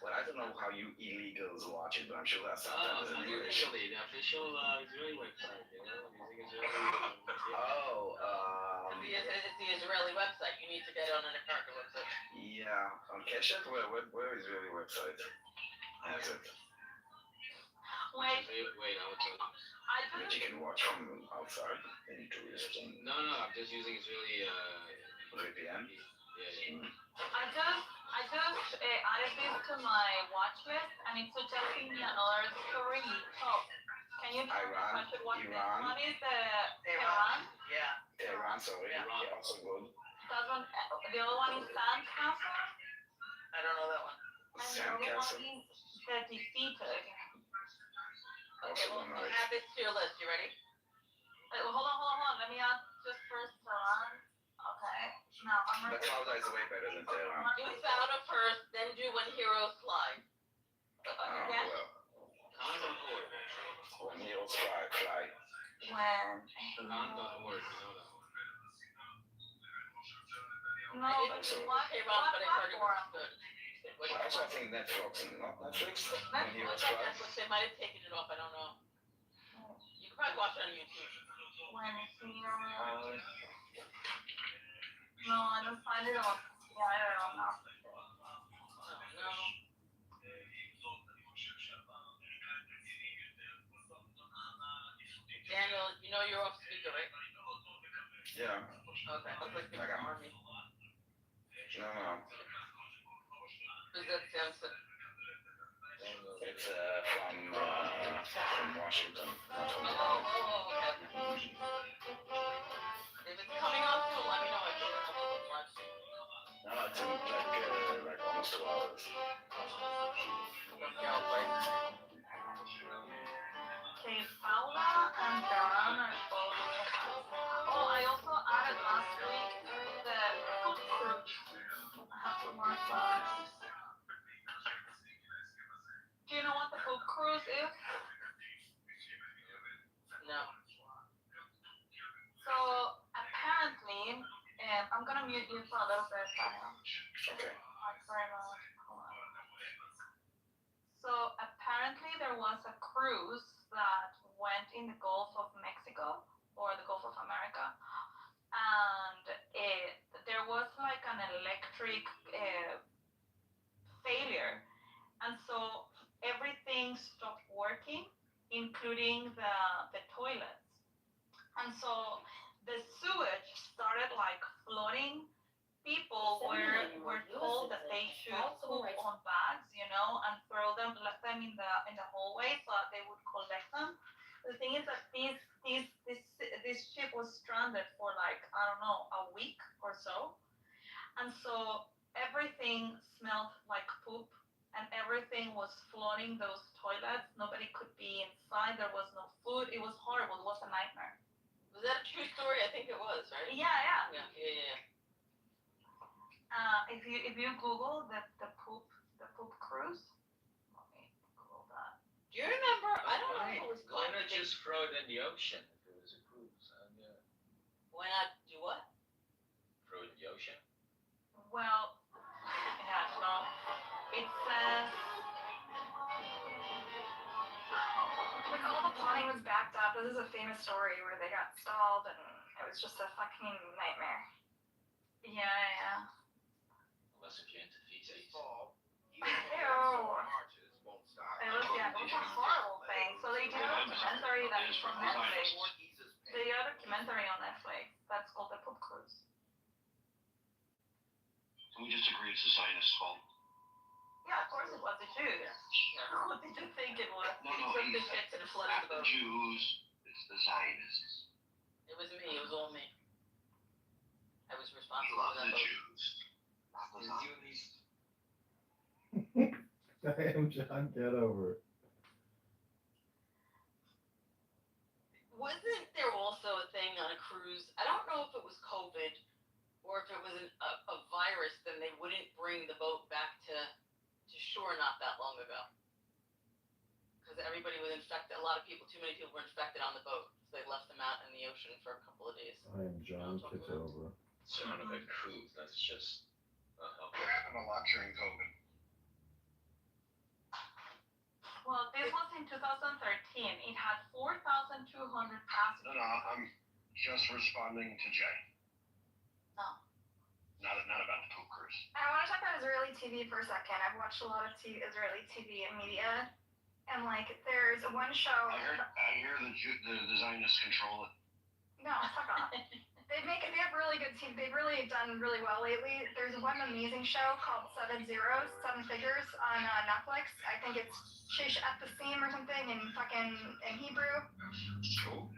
Well, I don't know how you illegals watch it, but I'm sure that's sometimes in English. Officially, the official Israeli website, you know, using Israeli. Oh, It's the Israeli website. You need to get on an American website. yeah. On Keshet, where is really website? Has it? Wait, Wait, I would tell you. That you can watch from outside in tourist No, I'm just using Israeli. VPN. Yeah. I just added this to my watch list, and it's suggesting me another 3. So, can you tell me if I should watch this? Iran. One is the Iran. Yeah. Iran, sorry. Iran. Yeah, also good. That one, the other one is Sandcastle, I don't know that one. and the other one Sandcastle. is The Defeated. Okay, well, add this to your list. You ready? Wait, hold on. Let me add just first Iran. Okay. Now I'm But ready. Fauda is way better than Tehran. Do Fauda first, then do When Heroes Fly. Oh, Again? well. When heroes fly. when doesn't work, you know that. no, but what platform? I also think Netflix, not Netflix. When he was Netflix, right. they might have taken it off, I don't know. You can probably watch it on YouTube. When he no, I don't find it on. Yeah, I don't know. No. Daniel, you know you're off speaker, right? Yeah. Okay. Looks like you're from Army. No. Who's that Samson? It's from Washington. Not from Okay. If it's coming off, so let me know. I can watch it. No, it's in like almost 2 hours. Okay, Paula and Dawn are both. Oh, I also added last week the food cruise. I have to mark that. Do you know what the food cruise is? No. So apparently, I'm gonna mute you for a little bit. Okay. So apparently there was a cruise that went in the Gulf of Mexico or the Gulf of America, and there was like an electric failure, and so everything stopped working, including the toilets, and so the sewage started like flooding. People were told that they should poop on bags, you know, and throw them, let them in the hallway so that they would collect them. The thing is that this ship was stranded for like, I don't know, a week or so, and so everything smelled like poop, and everything was flooding those toilets. Nobody could be inside. There was no food. It was horrible. It was a nightmare. Was that a true story? I think it was, right? Yeah. Yeah. If you Google the poop cruise, let me Google that. Do you remember? I don't know if it was Why called. not just throw it in the ocean if it was a cruise? Why not do what? Throw it in the ocean? Well, yeah, no. It says like all the plumbing was backed up. This is a famous story where they got stalled and it was just a fucking nightmare. Yeah. Unless if you're into feces. Ew. It was a horrible thing. So they did a documentary that's from Netflix. They did a documentary on Netflix that's called The Poop Cruise. Can we just agree it's the Zionist fault? Yeah, of course it was the Jews. What did you think it was? No, He took the shit to the flood of the boat. Jews, it's the Zionists. It was me. It was all me. I was We responsible love for that the boat. Jews. Not the Zionists. Damn, John, get over it. Wasn't there also a thing on a cruise? I don't know if it was COVID or if it was a virus. Then they wouldn't bring the boat back to shore not that long ago because everybody was infected. A lot of people, too many people were infected on the boat, so they left them out in the ocean for a couple of days. I am John Kitover. So none of it cruise. That's just not helpful. What happened a lot during COVID? Well, this was in 2013. It had 4,200 passengers. No, I'm just responding to Jay. Oh. Not about the poop cruise. I want to talk about Israeli TV for a second. I've watched a lot of Israeli TV and media, and like there's one show. I hear the Zionists control it. No, fuck off. They have really good TV. They've really done really well lately. There's one amazing show called 7 Figures on Netflix. I think it's Shish at the Seam or something in Hebrew. Cool.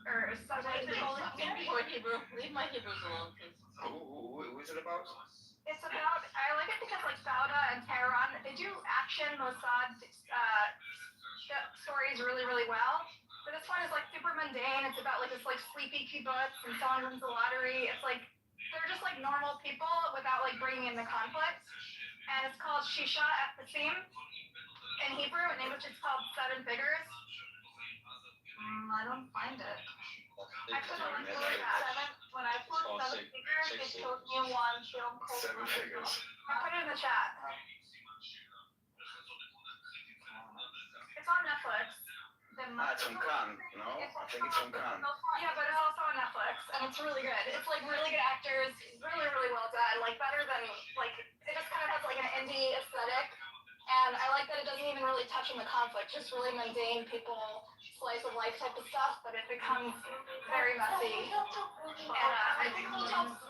Or something. Hebrew. Leave my Hebrews alone, please. Who is it about? It's about, I like it because like Sauda and Tehran, they do action Mossad stories really, really well. But this one is like super mundane. It's about like this like sleepy kibbutz and someone wins the lottery. It's like, they're just like normal people without like bringing in the conflict. And it's called Shisha at the Seam in Hebrew. In English it's called 7 Figures. I don't find it. I put the link in the chat. When I put Oh, 7 figures, it shows me one film called 7 figures. I put it in the chat. It's on Netflix. It's from Cannes, no? I think it's from Cannes. Yeah, but it's also on Netflix, and it's really good. It's like really good actors, really, really well done. Like better than like it just kind of has like an indie aesthetic, and I like that it doesn't even really touch on the conflict, just really mundane people, slice of life type of stuff. But it becomes very messy, and I think it helps.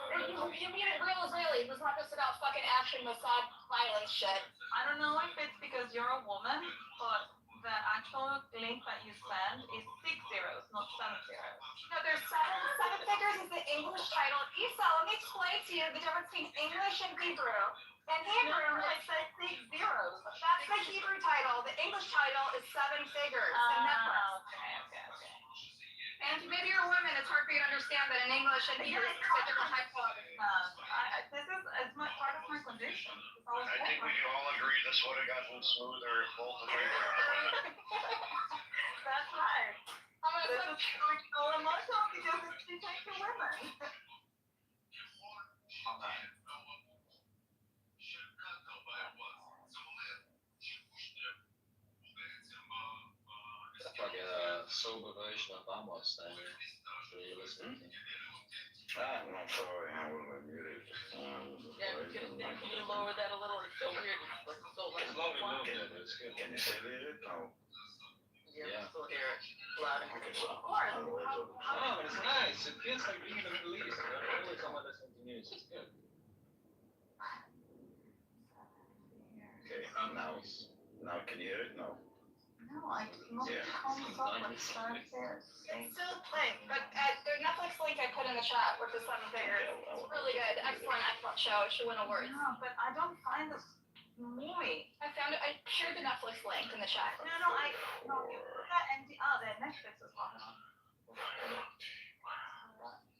You meet it real Israelis. It's not just about fucking action, Mossad, violence shit. I don't know if it's because you're a woman, but the actual link that you send is 6 zeros, not 7 zeros. No, there's seven figures is the English title. Isa, let me explain to you the difference between English and Hebrew. In Hebrew, it says 6 zeros. that's the Hebrew title. The English title is 7 figures in Netflix. Okay. And maybe you're a woman, it's hard for you to understand that in English and Hebrew, it's a different type of. This is part of my condition. I think we can all agree this would have gotten smoother if both of you were women. That's right. I'm gonna This put, is like so emotional because it's detected to women. That's like a sober version of Amos then. You're listening to. I'm sorry, I will mute it. Can you lower that a little? It's so weird. It's so like. It's low a little bit, but it's good. Can you still hear it? No. Yeah, still hear it loud and clear. Okay, so Oh, but it's nice. It feels like being in the Middle East. Only someone listening to news. It's good. Okay, now can you hear it? No. No, I not Yeah. comes up with 7 zeros. it's still playing, but the Netflix link I put in the chat with the 7 figures. It's really good. Excellent show. It should win awards. No, but I don't find this movie. I found it. I shared the Netflix link in the chat. No, you put that empty. The Netflix is on.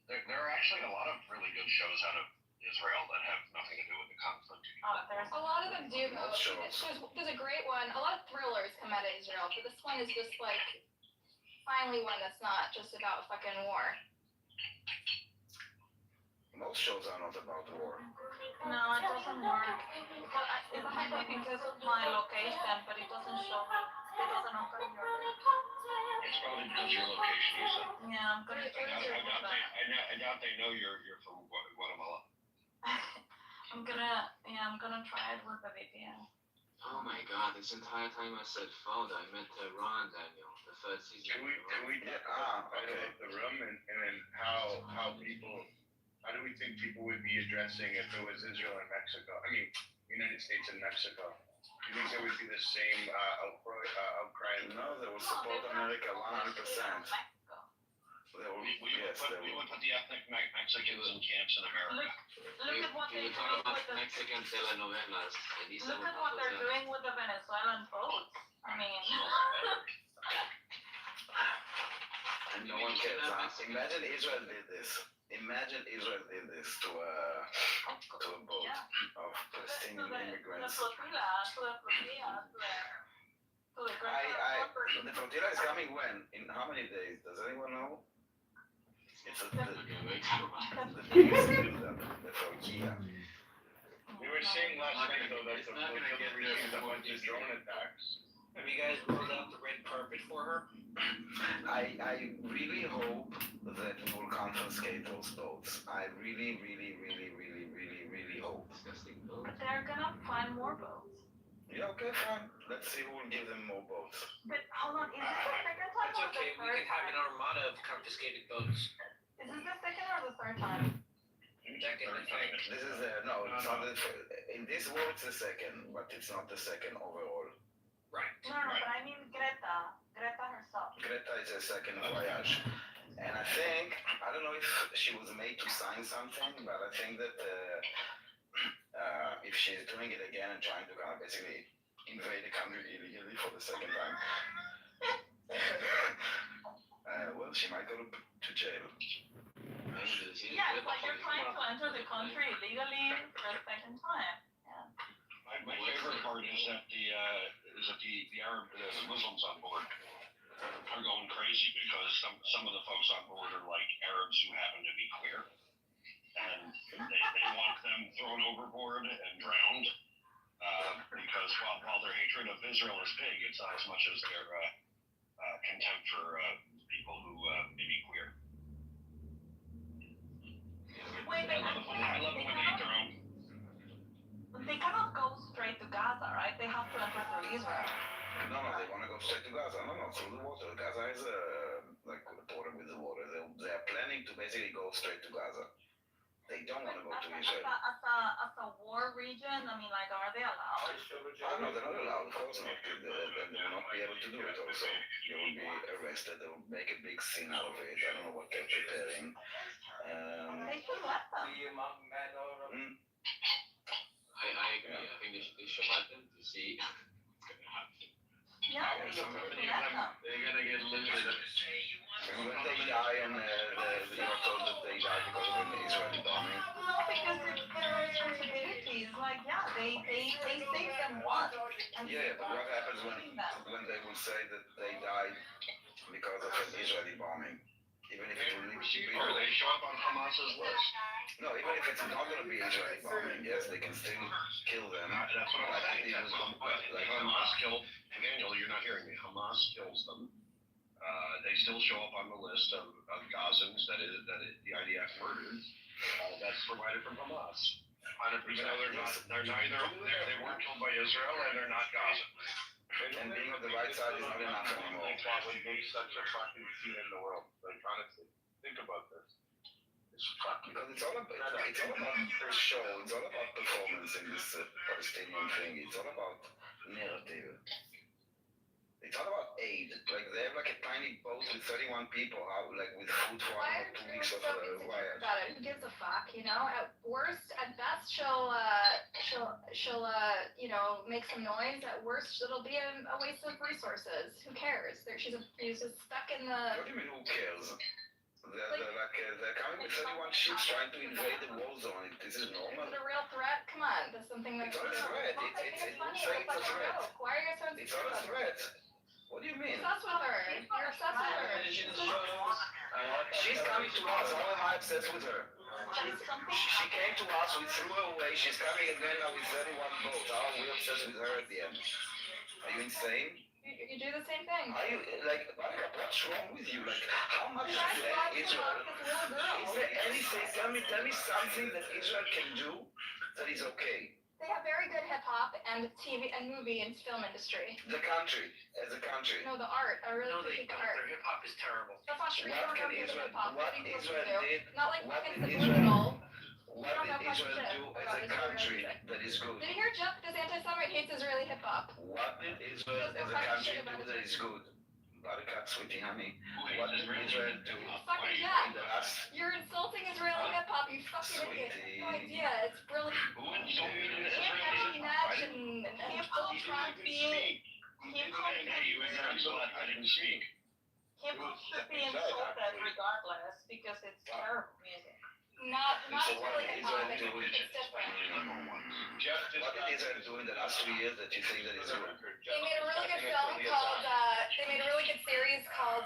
There are actually a lot of really good shows out of Israel that have nothing to do with the conflict. There's A lot of them do though. There's a great one. A lot of thrillers come out of Israel, but this one is just like finally one that's not just about fucking war. Most shows are not about war. No, it doesn't work. But it might be because of my location, but it doesn't show. It doesn't open your. It's probably because your location is. Yeah, I'm gonna try it with that. I doubt they know you're from Guatemala. I'm gonna try it with the VPN. Oh my god, this entire time I said Fauda, I meant Tehran, Daniel. The third season. Can we Okay. the room and then how do we think people would be addressing if it was Israel and Mexico? I mean, United States and Mexico. Do you think there would be the same outcry? No, they will support America 100%. They will, We would put the ethnic Mexicans in camps in America. Look at what We they're were talking doing about with the. Mexican telenovelas. Elisa Look at what they're doing with the Venezuelan votes. I mean. And no one cares. Imagine Israel did this. Imagine Israel did this to a boat of Palestinian immigrants. To the flotilla. The flotilla is coming when? In how many days? Does anyone know? It's the flotilla. We were saying last night though that the regime that went to drone attacks. Have you guys rolled out the red carpet for her? I really hope that we will confiscate those boats. I really hope. But they're gonna find more boats. Yeah, okay, fine. Let's see who will give them more boats. But hold on, is this the second time That's or okay, the we third can have an time? armada of confiscated boats. Is this the second or the third time? Second, I think. This is no, it's not the, in this war it's the second, but it's not the second overall. Right. No, but I mean Greta herself. Greta is a second voyage. And I think, I don't know if she was made to sign something, but I think that if she's doing it again and trying to kind of basically invade the country illegally for the second time, well, she might go to jail. Yeah, it's like you're trying to enter the country illegally for a second time. Yeah. My favorite part is that the Muslims on board. are going crazy because some of the folks on board are like Arabs who happen to be queer, and they want them thrown overboard and drowned. Because while their hatred of Israel is big, it's not as much as their contempt for people who may be queer. Wait, I love it when they eat their own. they cannot go straight to Gaza, right? They have to enter through Israel. No, they want to go straight to Gaza. No, through the water. Gaza is like the border with the water. They are planning to basically go straight to Gaza. They don't want to go to Israel. As a war region, I mean, like, are they allowed? No, they're not allowed. Of course not. They will not be able to do it. Also, they will be arrested. They will make a big scene out of it. I don't know what they're preparing. They should let them. I agree. I think they should let them to see what's gonna happen. Yeah, they should let them. They're gonna get limited. When they die, and they are told that they died because of an Israeli bombing. No, because it's their responsibility. It's like, yeah, they saved them once. Yeah, but what happens when they will say that they died because of an Israeli bombing? Even if it will be They show up on Hamas's list. no, even if it's not going to be Israeli bombing, yes, they can still kill them. That's what I'm saying. Like Hamas killed. Daniel, you're not hearing me. Hamas kills them. They still show up on the list of Gazans that the IDF murdered. That's provided from Hamas. 100%. They're neither. They weren't killed by Israel, and they're not Gazan. And being on the right side is not enough anymore. That would make such a fucking scene in the world. Like, honestly, think about this. It's fucking. Because it's all about the show. It's all about performance in this Palestinian thing. It's all about narrative. It's all about aid. Like they have like a tiny boat with 31 people, like with food for Why 2 weeks of riot. about it? Who gives a fuck? You know, at worst, at best, she'll make some noise. At worst, it'll be a waste of resources. Who cares? She's just stuck in the. What do you mean? Who cares? They're coming with 31 ships trying to invade the war zone. This is normal. Is it a real threat? Come on, that's something that's. It's not a threat. It's a threat. Why are you so It's not a threat. What do you mean? Obsessed with her. You're obsessed with her. She's coming to us. How am I obsessed with her? She came to us. We threw her away. She's coming again now with 31 boats. How are we obsessed with her at the end? Are you insane? You do the same thing. Are you like, what's wrong with you? Like, how much Israel? Is there anything? Tell me something that Israel can do that is okay. They have very good hip hop and TV and movie and film industry. The country, as a country. No, the art. I really appreciate the art. Their hip hop is terrible. That's not true. You What don't can know Israel? hip hop. What What do you Israel do? did? Not like What fucking did subliminal. What did Israel do as a country that is good? Did you hear Jeff? This anti-Semite hates Israeli hip hop. What did Israel as a country do that is good? Buttercup, sweetie, honey. What did Israel do Fucking in Jeff. the last? You're insulting Israeli hip hop. You fucking idiot. You have no idea. It's brilliant. Imagine Hip hop should be I didn't speak. hip hop should be insulted regardless because it's terrible music. not So what really did hip hop. Israel do? It's different. What did Israel do in the last 2 years that you think that is good? They made a really good film called. They made a really good series called.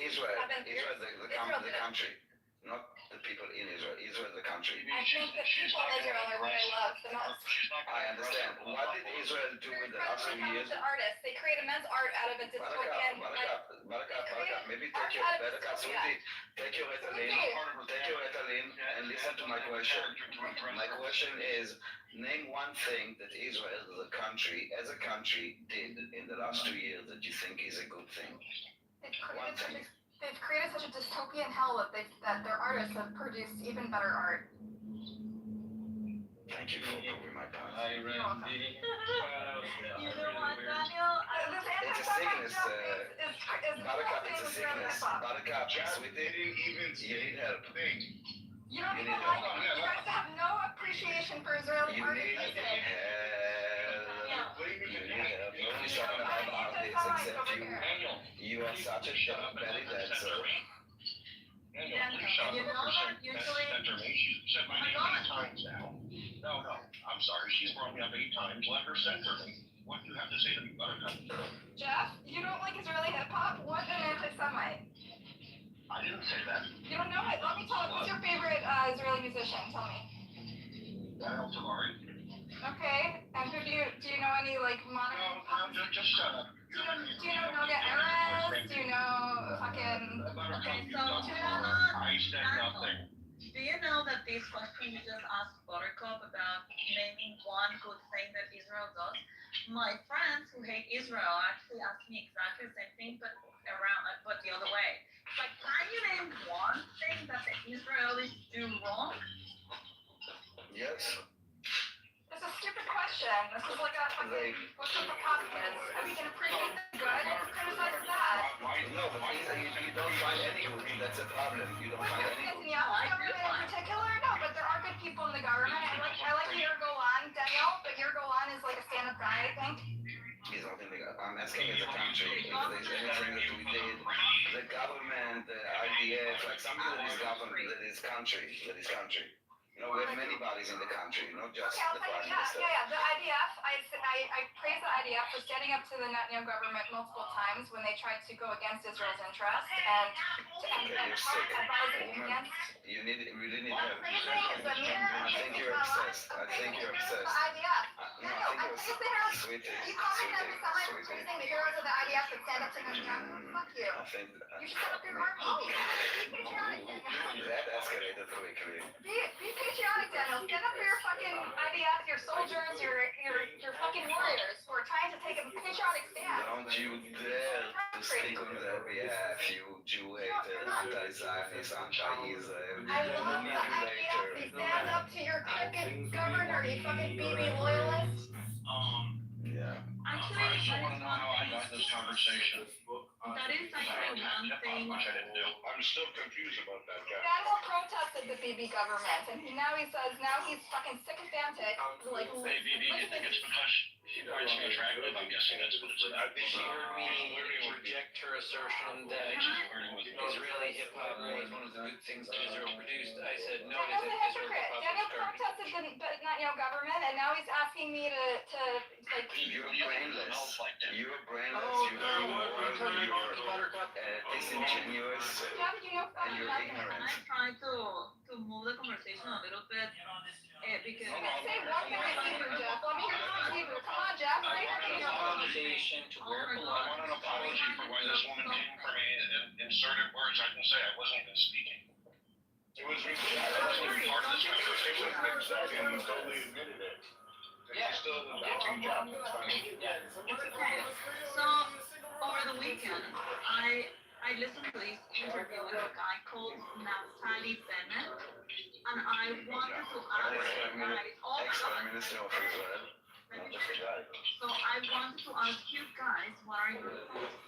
Israel, Israel the country, not the people in Israel. Israel, the country. I think the people in Israel are what I love the most. I understand. What did Israel do in the last 2 years? Talented artists. They create immense art out of a dystopian. Buttercup, maybe take your Buttercup, sweetie. Take your Ritalin and listen to my question. My question is, name one thing that Israel, the country, as a country, did in the last 2 years that you think is a good thing. They've created such a dystopian hell that their artists have produced even better art. Thank you for proving my point. You know what, Daniel? It's a sickness, Buttercup, it's a sickness. Buttercup, sweetie, you need help. You don't even like it. You guys have no appreciation for Israeli You art. need help. You need help. Nobody's talking about artists except you. You are such a belly dancer. You know that usually. She said my name 8 times now. No, I'm sorry. She's brought me up 8 times. Let her center me. What do you have to say to me, Buttercup? Jeff, you don't like Israeli hip hop? What an anti-Semite. I didn't say that. You don't know it? Let me tell you. Who's your favorite Israeli musician? Tell me. Daniel Tamari. Okay. And who do you know any like modern? No, just shut up. Do you know Noga Erez? Do you know fucking? Okay, so I said nothing. do you know that this question you just asked Buttercup about naming one good thing that Israel does? My friends who hate Israel actually asked me exactly the same thing, but the other way. It's like, can you name one thing that the Israelis do wrong? Yes. It's a stupid question. This is like a fucking what's up with Caucus? I mean, you can appreciate the good and criticize the bad. No, but you don't find any good. That's a problem. You don't find any good. Netanyahu's government in particular? No, but there are good people in the government. I like your Golan, Daniel, but your Golan is like a stand-up guy, I think. He's not in the I'm asking as a country if there's anything that we did. The government, the IDF, like something that is government, that is country. You know, we have many bodies in the country, not just Okay, I'll the tell prime you, minister. yeah. The IDF, I praise the IDF for standing up to the Netanyahu government multiple times when they tried to go against Israel's interest and advising against. You really need to have. I think you're obsessed. I think you're obsessed. The IDF. No, I think you're sweetie. You comment every time I'm praising the heroes of the IDF that stand up to Netanyahu. Fuck you. I think You should set up your army. Be patriotic, Daniel. that escalated quickly. Be patriotic, Daniel. Stand up for your fucking IDF, your soldiers, your fucking warriors who are trying to take a patriotic stand. Don't you dare to speak on their behalf, you Jew hater, anti-Zionist, anti-Israel, I love the IDF. They stand up to your crooked governor, you fucking BB loyalist. Yeah. Actually, I want to know how I got this conversation. that is actually one thing. Which I didn't do. I'm still confused about that guy. Daniel protested the BB government, and now he says he's fucking sycophantic. Like, Hey, BB, you think it's because she finds me attractive? I'm guessing that's what it's about. She heard me reject her assertion that Israeli hip hop was one of the good things that Israel produced. I said no, Daniel's a Israel hip hypocrite. hop Daniel was started. protested the Netanyahu government, and now he's asking me to like. You're brainless. You're brainless. Oh, You're no, Buttercup. disingenuous. Jeff, you know And you're nothing. ignorant. I'm trying to move the conversation a little bit because You can say one thing in Hebrew, Jeff. Let me hear it in Hebrew. Come on, Jeff. Say it in Hebrew. Conversation to where it I belongs. want an apology for why this woman came for me and inserted words I didn't say. I wasn't even speaking. It was part of this conversation. Exactly. You totally admitted it. Yeah. She's still in the teaching job. It's fine. okay. So over the weekend, I listened to this interview with a guy called Naftali Bennett, and I wanted to ask you guys, Ex-Prime Minister of Israel. Not just a guy. so I wanted to ask you guys, what are your thoughts?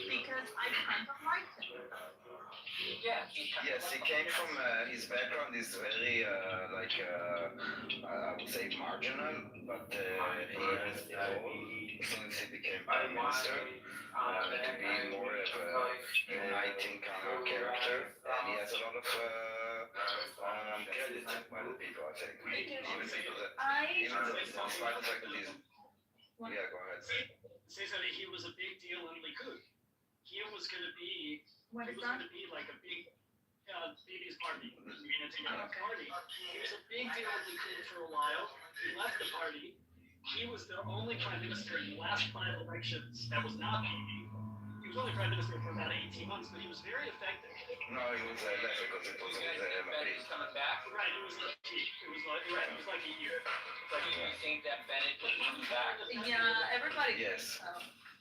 Because I kind of liked him. Yeah. Yes, he came from, his background is very, I would say marginal, but he has evolved since he became Prime Minister to be more of a uniting kind of character, and he has a lot of credit by the people, I think. Even people that, despite the fact that he's, yeah, go ahead. Says that he was a big deal in Likud. He was going to be, What he is was that? going to be like a big, Bibi's party, Netanyahu's party. He was a big deal in Likud for a while. He left the party. He was the only prime minister in the last 5 elections that was not Bibi. He was only prime minister for about 18 months, but he was very effective. No, he was left because it was You guys think Bennett is coming back? Right, it was like a year. But do you think that Bennett is coming back Yeah, everybody. Yes. thinks so.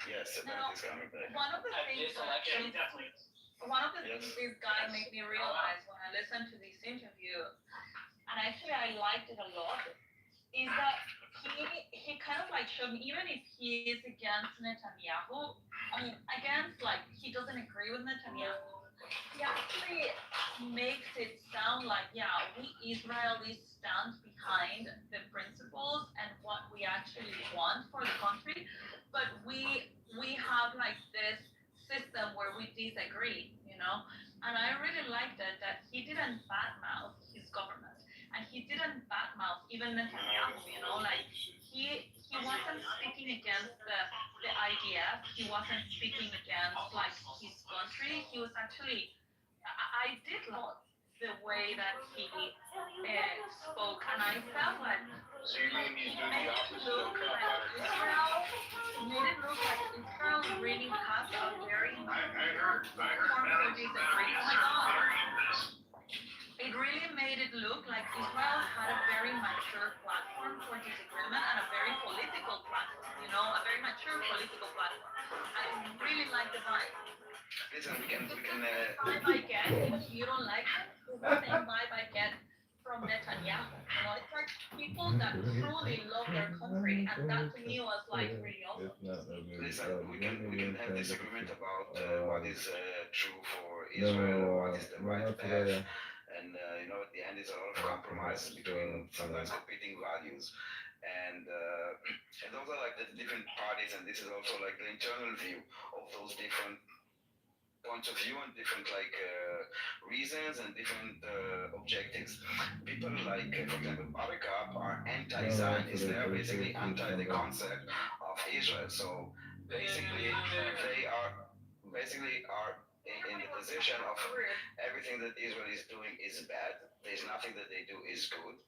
Yes, Now, that is coming back. one of the at things this that election? Definitely. one of the Yes. things this guy made me realize when I listened to this interview, and actually I liked it a lot, is that he kind of like showed me, even if he is against Netanyahu, I mean, against, like, he doesn't agree with Netanyahu, he actually makes it sound like, yeah, we Israelis stand behind the principles and what we actually want for the country, but we have like this system where we disagree, you know? And I really liked it that he didn't badmouth his government, and he didn't badmouth even Netanyahu, you know? Like, he he wasn't speaking against the IDF. He wasn't speaking against like his country. He was actually. I did love the way that he spoke, and I felt like So you mean he's he doing made the it opposite look of like Israel. He made it look like Israel really has a very I heard platform for disagreement. Oh my God. It really made it look like Israel had a very mature platform for disagreement and a very political platform, you know, a very mature political platform. I really like the vibe. Listen, we can. Vibe I get, even if you don't like it, it's the same vibe I get from Netanyahu. You know, it's like people that truly love their country, and that to me was like really awesome. Listen, we can have disagreement about what is true for Israel, what is the right path, and at the end, it's a lot of compromise between sometimes competing values, and those are like the different parties, and this is also like the internal view of those different points of view and different reasons and different objectives. People like, for example, Buttercup are anti-Zionist. They are basically anti the concept of Israel. So basically, they are in the position of everything that Israel is doing is bad. There's nothing that they do is good.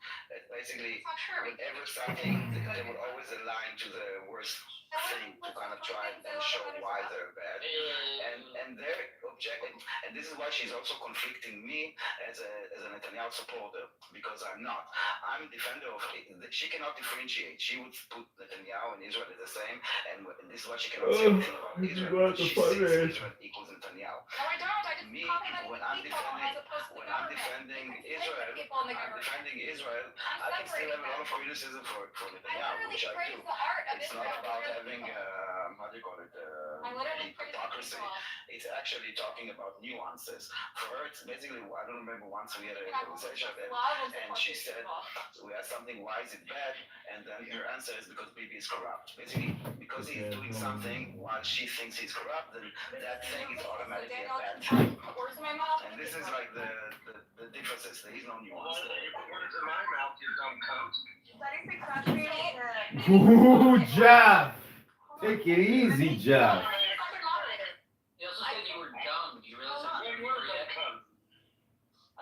Basically, whenever something, they would always align to the worst thing to kind of try and show why they're bad. And their objective, and this is why she's also conflicting me as a Netanyahu supporter, because I'm not. I'm a defender of it. She cannot differentiate. She would put Netanyahu and Israel as the same, and this is why she cannot say anything about Israel. She sees Israel equals Netanyahu. No, I don't. I just Me, complimented when the I'm people as opposed to the when I'm government. defending You can Israel, pick the people in the I'm government. defending Israel. I'm I can still separating have a lot them. of criticism for I Netanyahu, literally which I do. praise the art of It's Israel. not about They're the having people. how do you call it I literally praise the hypocrisy. people. It's actually talking about nuances. For her, it's basically, I don't remember once we had a conversation and she said, we asked something, why is it bad? And then her answer is because Bibi is corrupt. Basically, because he's doing something while she thinks he's corrupt, then that thing is automatically a bad thing. And this is like the differences. There is no nuance there. Words in my mouth, you dumb cunt. That is exactly the. Ooh, Jeff! Take it easy, Jeff. You also said you were dumb. Do you really Hold on. say you were yet?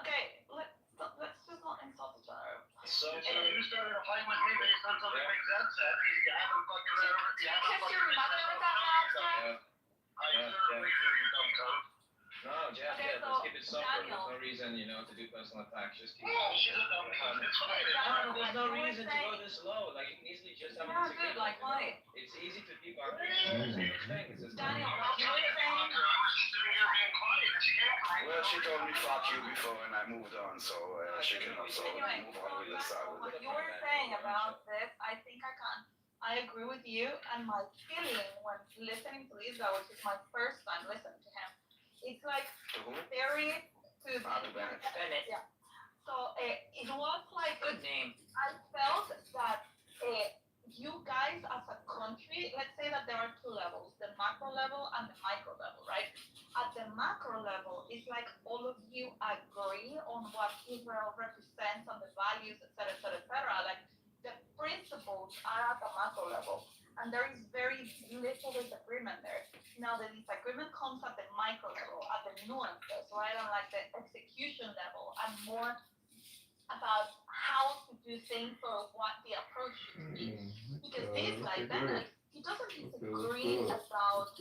Okay, let's just not insult each other. So you started a fight with me based on something Big Zed said. You haven't fucking Kiss your mother with that mouth, Jeff? I certainly do, you dumb cunt. No, Jeff, Okay, let's so, keep it sober. Daniel. There's no reason, to do personal attacks. Just keep No, she's a dumb cunt. It's fine. No, there's no You were reason to go saying- this low. Like, you can easily just have a Yeah, disagreement. dude, like, why? It's easy to keep on things. It's Daniel, not- you were saying. I was just sitting here being quiet. She came for me. Well, she told me fuck you before and I moved on, so she can also Anyway, move on with this side. what you were saying about this, I think I agree with you, and my feeling when listening to Lisa, which is my first time listening to him, it's like To who? very to Bennett. Bennett. Yeah. So it was like Good name. I felt that you guys as a country, let's say that there are two levels, the macro level and the micro level, right? At the macro level, it's like all of you agree on what Israel represents and the values, et cetera, et cetera. Like the principles are at the macro level, and there is very little disagreement there. Now the disagreement comes at the micro level, at the nuances, right? On like the execution level, and more about how to do things or what the approach should be. Because this guy, Bennett, he doesn't disagree about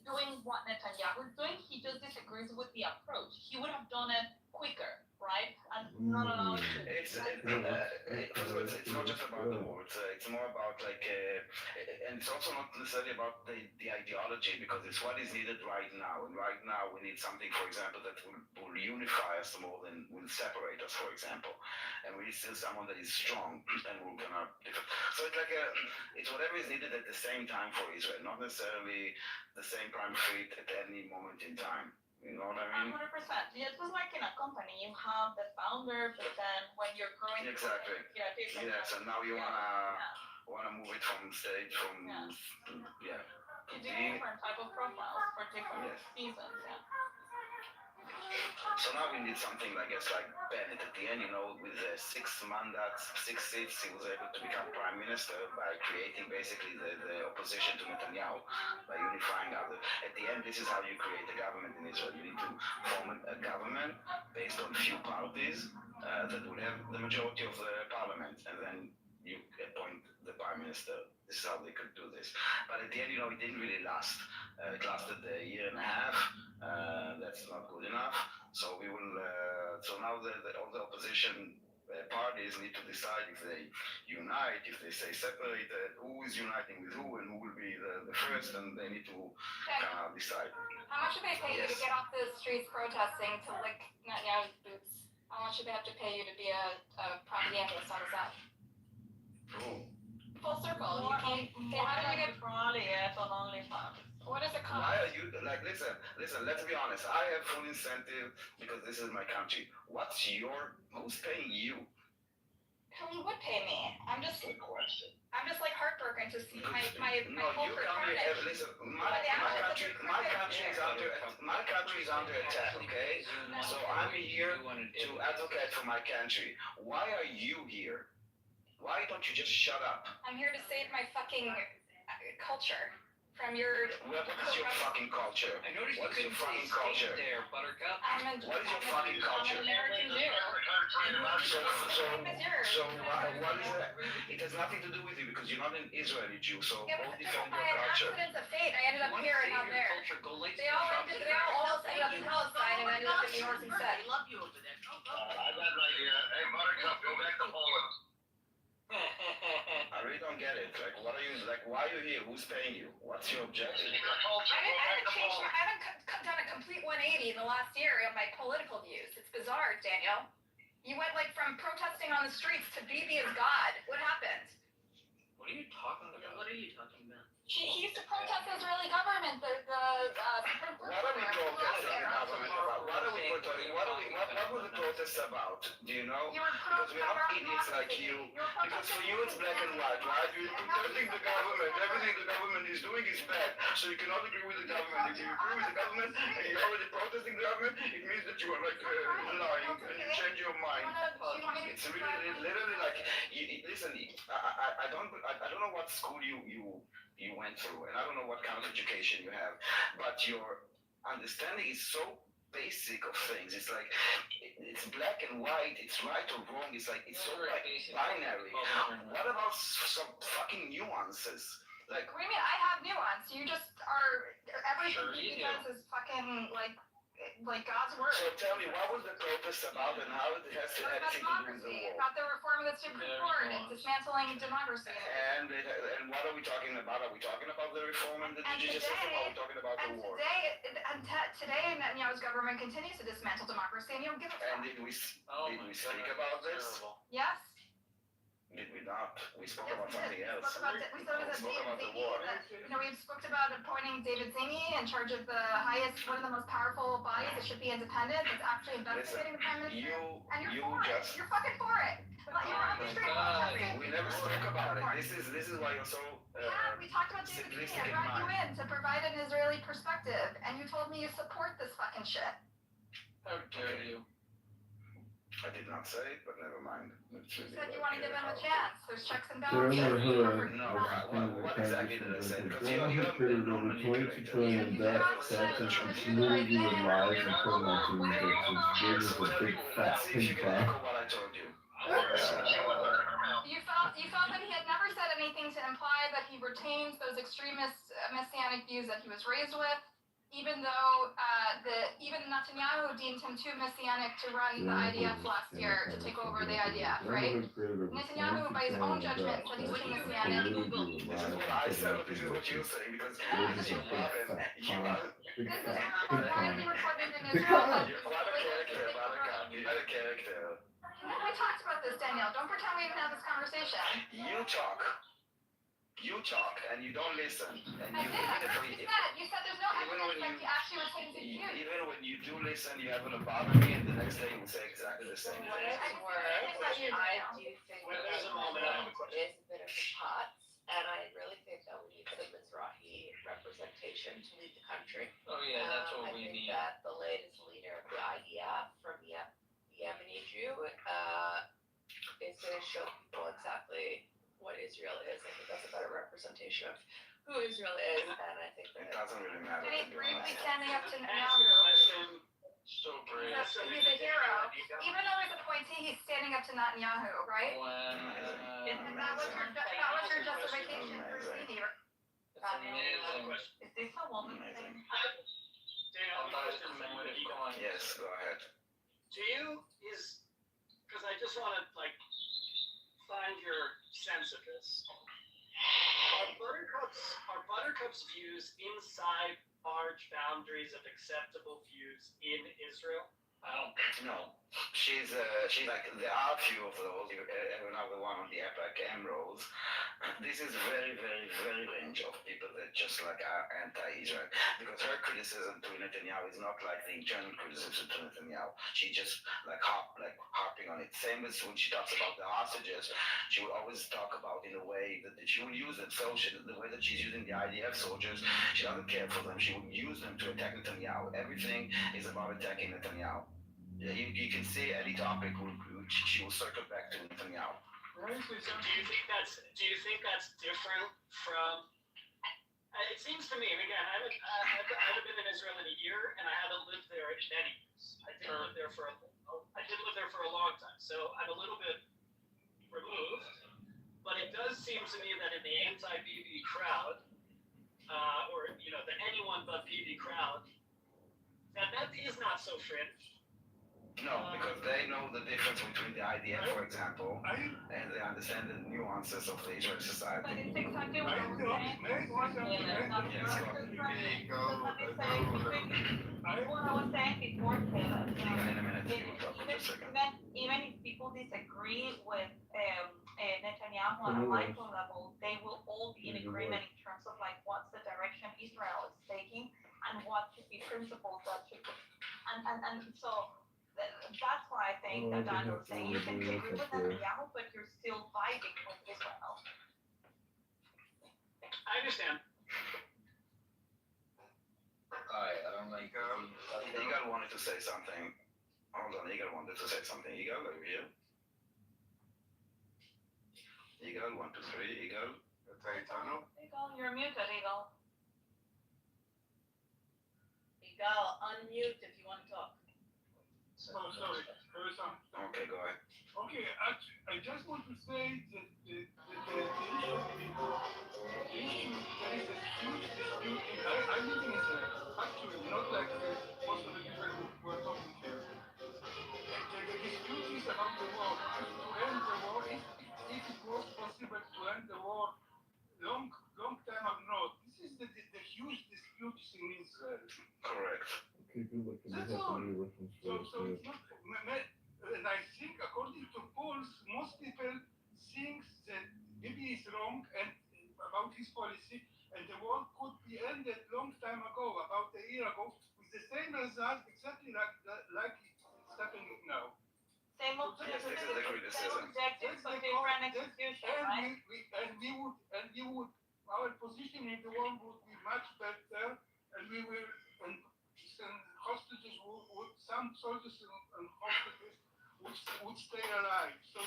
doing what Netanyahu is doing, he just disagrees with the approach. He would have done it quicker, right? And not allowed to. It's not just about the words. It's more about and it's also not necessarily about the ideology, because it's what is needed right now. And right now we need something, for example, that will unify us more than will separate us, for example. And we need still someone that is strong and we're gonna. So it's like it's whatever is needed at the same time for Israel, not necessarily the same prime fit at any moment in time. You know what I mean? 100%. It's just like in a company, you have the founder, but then when you're growing, Exactly. Yes, and now you wanna move it from stage from You do different type of profiles for different seasons, yeah. So now we need something, I guess, like Bennett at the end, you know, with 6 mandats, 6 seats, he was able to become prime minister by creating basically the opposition to Netanyahu, by unifying other. At the end, this is how you create a government in Israel. You need to form a government based on few parties that would have the majority of the parliament, and then you appoint the prime minister. This is how they could do this. But at the end, you know, it didn't really last. It lasted a year and a half. That's not good enough. So we will. So now all the opposition parties need to decide if they unite, if they stay separated, who is uniting with who, and who will be the first, and they need to kind of decide. How much do they pay you to get off the streets protesting to lick Netanyahu's boots? How much do they have to pay you to be a propagandist on the side? Full circle. You can't. How do you get? What does it cost? Why are you like? Listen. Let's be honest. I have full incentive because this is my country. Who's paying you? Who would pay me? I'm just. Good question. I'm just like heartbroken to see my No, you come here. Listen, my country is under attack. Okay, so I'm here to advocate for my country. Why are you here? Why don't you just shut up? I'm here to save my fucking culture from your. What is your fucking culture? I noticed What you is your couldn't say fucking culture? state there, Buttercup. What is your fucking culture? I'm an American Jew. So what is that? It has nothing to do with you because you're not an Israeli Jew. So Yeah, go but defend by your an culture. accident of fate, I ended up here and not there. They all ended up in Palestine and ended up in New York instead. I love you over there. Go, go. I got an idea. Hey, Buttercup, go back to Poland. I really don't get it. Like, what are you? Like, why are you here? Who's paying you? What's your objective? I haven't done a complete 180 in the last year of my political views. It's bizarre, Daniel. You went like from protesting on the streets to Bibi is God. What happened? What are you talking about? What are you talking about? He used to protest the Israeli government, the Supreme Court. What are we protesting the government about? What were the protests about? Do you know? Because we're not idiots like you. Because for you it's black and white, right? You're protesting the government. Everything the government is doing is bad. So you cannot agree with the government. If you agree with the government and you're already protesting the government, it means that you are like lying and you change your mind. It's really literally like listen. I don't know what school you went through, and I don't know what kind of education you have, but your understanding is so basic of things. It's like it's black and white, it's right or wrong. It's like it's so like binary. What about some fucking nuances? Like, what do you mean? I have nuance. You just are everything he does is fucking like God's word. So tell me, what was the protest about, and how it has to About anything to do with the war? About the reform of the Supreme Court and dismantling democracy. And what are we talking about? Are we talking about the reform and the judicial system, or are we talking about the war? Today, Netanyahu's government continues to dismantle democracy, and you don't give a fuck. And did we speak about this? Yes. Did we not? We spoke about something else. We spoke about the war. We spoke about appointing David Zinni in charge of the highest, one of the most powerful bodies that should be independent. It's actually investigating the prime minister. And you're for it. You're fucking for it. You're on the street protesting. We never spoke about it. This is why you're so. Yeah, we talked about David Zinni. I brought you in to provide an Israeli perspective, and you told me you support this fucking shit. How dare you? I did not say it, but never mind. You said you want to give him a chance. There's checks and balances. No, what exactly did I say? Because you have been manipulated. $22 trillion debt, taxes, community of lies and penalties that's as big as a big fat See if you pig can pie. echo what I told you. You felt that he had never said anything to imply that he retains those extremist messianic views that he was raised with, even though even Netanyahu deemed him too messianic to run the IDF last year to take over the IDF, right? Netanyahu, by his own judgment, said he's too messianic. This is what I said, this is what you say, because this is your problem. This is widely reported in Israel. You had a character. We talked about this, Daniel. Don't pretend we didn't have this conversation. You talk, and you don't listen. And I did. You said there's no evidence that he actually retains his views. Even when you do listen, you happen to bother me, and the next day you will say exactly the same thing. I do think Well, there's a moment I have a question. is a bit of a pot, and I really think that we need some Mizrahi representation to lead the country. Oh yeah, that's what we I need. think that the latest leader of the IDF, from ways to show people exactly what Israel is. I think that's a better representation of who Israel is, and I think It that doesn't really matter. And he's to be bravely honest. standing up to Answer the Netanyahu. question. So brave. He's a hero. Even though he's appointee, he's standing up to Netanyahu, right? And that was your justification for Stevie. It's amazing. Is this a woman thing? Daniel, I have a question for you. Yes, go ahead. Do you, because I just want to, like, find your sense of this. Are Buttercup's views inside large boundaries of acceptable views in Israel? No, she's like there are a few of those. Another one on the Epic Emeralds. This is very, very, very range of people that just like are anti-Israel because her criticism to Netanyahu is not like the internal criticism to Netanyahu. She just harping on it. Same as when she talks about the hostages, she will always talk about in a way that she will use them. So the way that she's using the IDF soldiers, she doesn't care for them. She will use them to attack Netanyahu. Everything is about attacking Netanyahu. You can see any topic which she will circle back to Netanyahu. So do you think that's different from? It seems to me, and again, I haven't been in Israel in a year, and I haven't lived there in many years. I did live there for a long time, so I'm a little bit removed. But it does seem to me that in the anti-Bibi crowd, or the anyone but Bibi crowd, that is not so fringe. No, because they know the difference between the IDF, for example, and they understand the nuances of the Israeli But society. it's exactly what I was saying before, Caleb. What I was saying before, Caleb. In a minute, you will talk in just a second. Even if people disagree with Netanyahu on a micro level, they will all be in agreement in terms of like what's the direction Israel is taking and what should be principles that should be. And so that's why I think that Daniel was saying you can agree with Netanyahu, but you're still fighting with Israel. I understand. I don't like. Yigal wanted to say something. Hold on, Yigal wanted to say something. Yigal, are you here? Yigal, 1, 2, 3. Yigal. Eagle, you're muted, Eagle. Eagle, unmute if you want to talk. Oh, sorry. Okay, go ahead. Okay, I just want to say that the issue, there is a huge dispute. I'm living in Israel, actually, not like most of the people who are talking here. The dispute is about the war. To end the war, if it was possible to end the war long time ago. This is the huge dispute in Israel. Correct. Okay, good luck. That's all. So it's not, and I think according to polls, most people think that Bibi is wrong and about his policy, and the war could be ended long time ago, about a year ago, with the same result, exactly like it's happening now. Same objective, but different execution, right? And we would, our position in the war would be much better, and we will, and hostages some soldiers and hostages would stay alive. So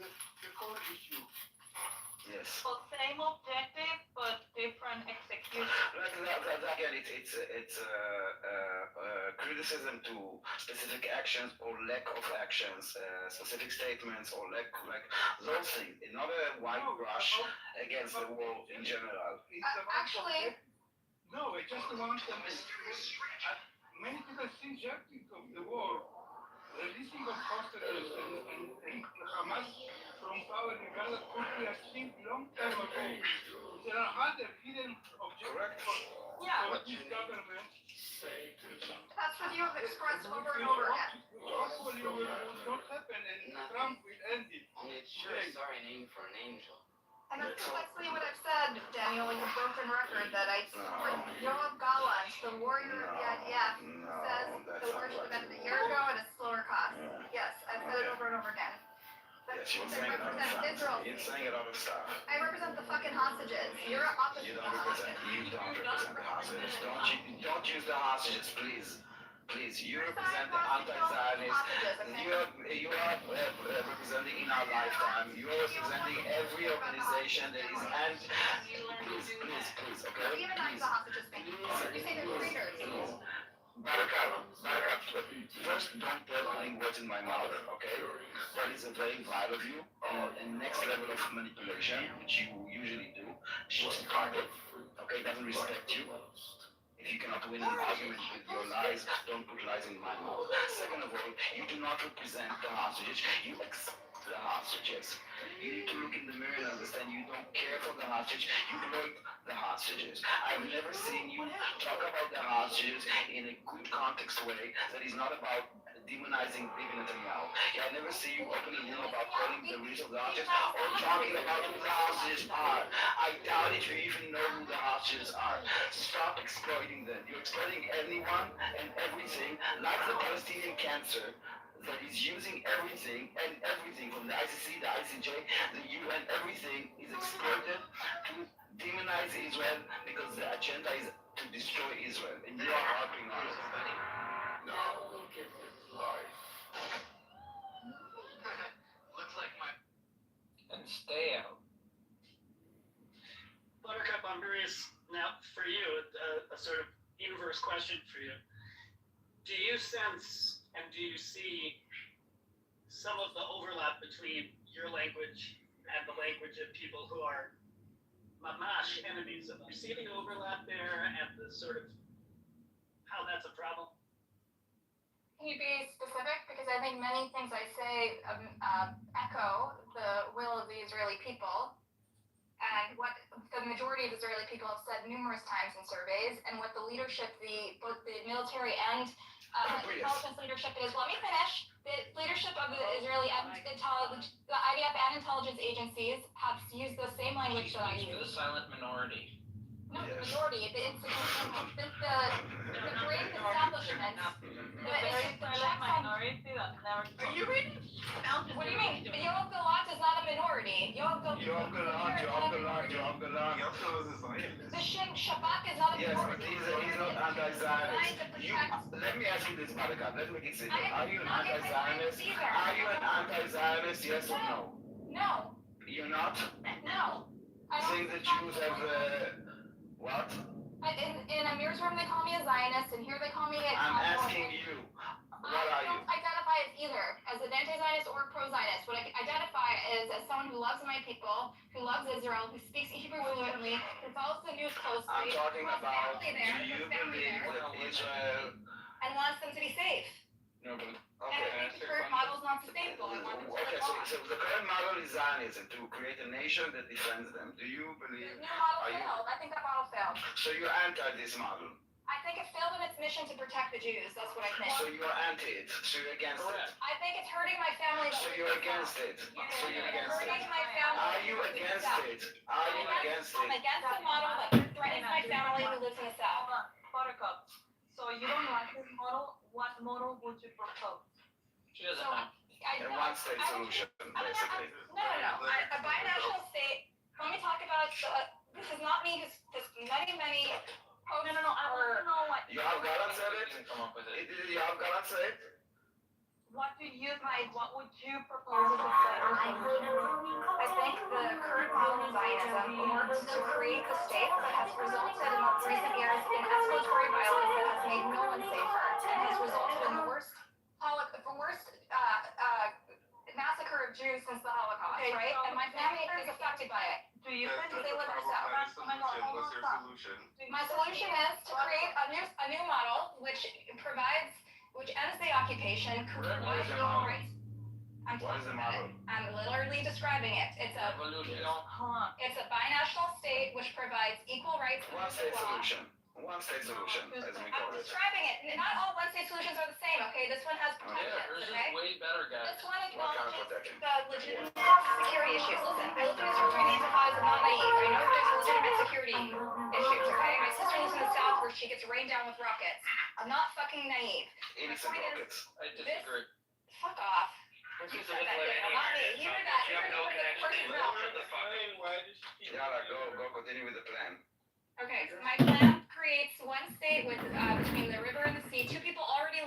the core issue. Yes. So same objective, but different execution. Again, it's criticism to specific actions or lack of actions, specific statements or lack those things. Not a wide brush against the war in general. Actually. No, I just want to. Many people think objective of the war, releasing of hostages and Hamas from power in Gaza could be achieved long time ago. There are other hidden objectives for this government. That's what you have expressed over and over again. Hopefully will not happen and Trump will end it. It's sure sorry name for an angel. And that's precisely what I've said, Daniel, like a broken record, that I support Yoav Gallant, the warrior of the IDF, says the war should have ended a year ago at a slower cost. Yes, I've said it over and over again. But Yes, I represent Israel. You're saying a lot of stuff. I represent the fucking hostages. You're opposite You the don't represent hostages. the hostages. Don't use the hostages, please. please, you represent the anti-Zionists. You are representing in our lifetime. You are representing every organization that is anti. Please, okay? Please. Buttercup, first don't tell putting words in my mouth, okay? That is a very vile of you, and next level of manipulation, which you usually do, she's retarded, okay? Doesn't respect you. If you cannot win an argument with your lies, don't put lies in my mouth. Second of all, you do not represent the hostages, you accept the hostages. You need to look in the mirror and understand you don't care for the hostages, you hurt the hostages. I've never seen you talk about the hostages in a good context way that is not about demonizing Bibi Netanyahu. I've never seen you opening a room about calling the real of the hostages or talking about who the hostages are. I doubt if you even know who the hostages are. Stop exploiting them. You're exploiting anyone and everything like the Palestinian cancer that is using everything from the ICC, the ICJ, the UN, everything is exploited to demonize Israel because the agenda is to destroy Israel, and you are harping on it. No, sorry. Looks like my. And stay out. Buttercup, I'm curious now for you, a sort of universe question for you. Do you sense and do you see some of the overlap between your language and the language of people who are mamash enemies? Do you see the overlap there and the sort of how that's a problem? Can you be specific? Because I think many things I say echo the will of the Israeli people and what the majority of Israeli people have said numerous times in surveys, and what the leadership, both the military and intelligence leadership is. Let me finish. The leadership of the Israeli the IDF and intelligence agencies have used the same language that I use. The silent minority. No, the majority. The great establishment. Are you reading? What do you mean? Yoav Galant is not a minority. Yoav Galant. The Shabak is not a Yes, but minority. he's not anti-Zionist. Let me ask you this, Buttercup. Let's make it simple. Are you an anti-Zionist? Are you an anti-Zionist? Yes or no? No. You're not? No. Saying the Jews have what? In Amir's room they call me a Zionist, and here they call me a. I'm asking you. What are you? I don't identify as either, as an anti-Zionist or pro-Zionist. What I identify is as someone who loves my people, who loves Israel, who speaks Hebrew fluently, who follows the news closely. I'm talking about, do you family believe there, that Israel... and wants them to be safe. No, but, And I think the current model is not sustainable. I want them to okay, live on. so the current model is Zionism, to create a nation that defends them. Do you believe... The new model failed. I think that model failed. So you're anti this model? I think it failed in its mission to protect the Jews. That's what I think. So you're anti it. So you're against it. I think it's hurting my family. So you're against it. So you're against it. Hurting my family. Are you against it? Are you against I'm it? against the model that threatens my family who lives in the South. Buttercup. So you don't like this model? What model would you propose? She doesn't So, know. A one-state solution, basically. No. A binational state. Let me talk about this is not me. This many. No. I want to know what. Yoav Gallant said it? Come up with it. Did Yoav Gallant say it? What do you think? What would you propose to say? I think the current model of Zionism works to create a state that has resulted in recent years in escalatory violence that has made no one safer and has resulted in the worst massacre of Jews since the Holocaust, Okay, right? so And my family is affected by it. Do you think they live in the South? What's your solution? My solution is to create a new model which ends the occupation, provides equal rights. I'm talking about it. I'm literally describing it. It's a binational state which provides equal rights. One-state solution. One-state solution, as we call I'm it. describing it. Not all one-state solutions are the same, okay? This one has protections, Hers is okay? way better, guys. This one What kind of acknowledges protection? the legitimate security issues. Listen, I lived in Israel during the Intifada. I'm not naive. I know that there's legitimate security issues, okay? My sister lives in the South where she gets rained down with rockets. I'm not fucking naive. Innocent rockets. I disagree. Fuck off. This You is said with that, like Daniel, not me. You heard that. You heard the person's mouth. Yalla, go continue with the plan. Okay, so my plan creates one state with between the river and the sea. Two people already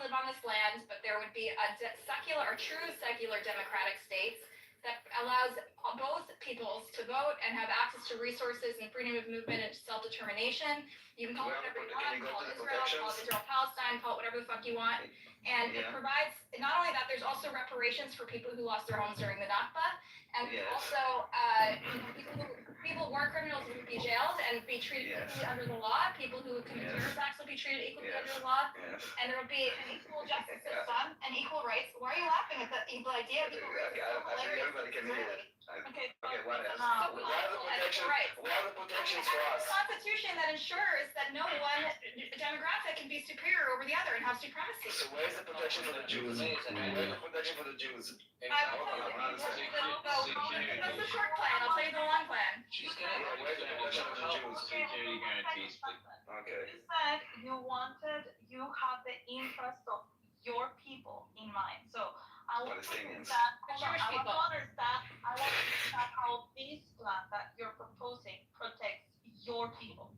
are true secular democratic states that allows both peoples to vote and have access to resources and freedom of movement and self-determination. You can call it whatever you want, call it Israel, Palestine, call it whatever the fuck you want. And it provides, not only that, there's also reparations for people who lost their homes during the Nakba, and also people war criminals would be jailed and be treated equally under the law. People who commit terrorist acts will be treated equally under the law, and there will be an equal justice system and equal rights. Why are you laughing at the evil idea of equal rights? I think everybody can hear it. Okay, what else? so What are the protections for us? A constitution that ensures that no one demographic can be superior over the other and have supremacy. So where's the protection for the Jews? Where's the protection for the Jews? That's the short plan. I'll tell you the long plan. Where's the protection for the Jews? Security guarantees, Okay. You said you have the interest of your people in mind. So I want to Palestinians. understand how this plan that you're proposing protects your people.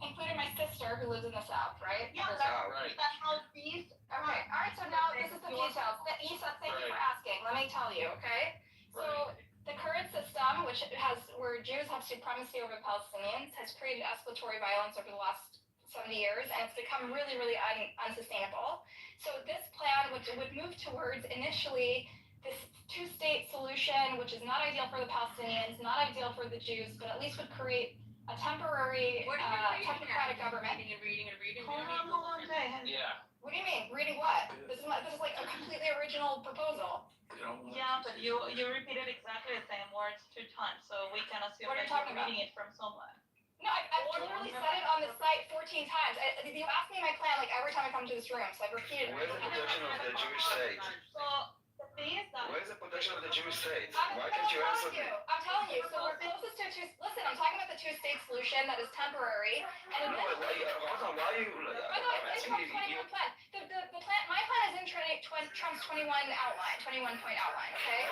Including my sister who lives in the south, right? Yeah, that's how these. Okay, all right, so now this is the details. Isa, thank you for asking. Let me tell you, okay? So the current system, where Jews have supremacy over Palestinians, has created escalatory violence over the last 70 years, and it's become really, really unsustainable. So this plan, which would move towards initially this two-state solution, which is not ideal for the Palestinians, not ideal for the Jews, but at least would create a temporary technocratic government. Reading. Hold on, Jay. Yeah. What do you mean? Reading what? This is like a completely original proposal. Yeah, but you repeated exactly the same words 2 times, so we can assume What are you that talking you're about? reading it from somewhere. No, I've literally said it on the site 14 times. You ask me my plan like every time I come to this room, so I've repeated it. Where's the protection of the Jewish state? So the thing is that. Where's the protection of the Jewish state? I'm Why can't you answer me? I'm telling you. So we're closest to listen, I'm talking about the two-state solution that is temporary. And No, why are you? I'm asking you. Plan. The plan. My plan is in Trump's 21 outline, 21-point outline. Okay.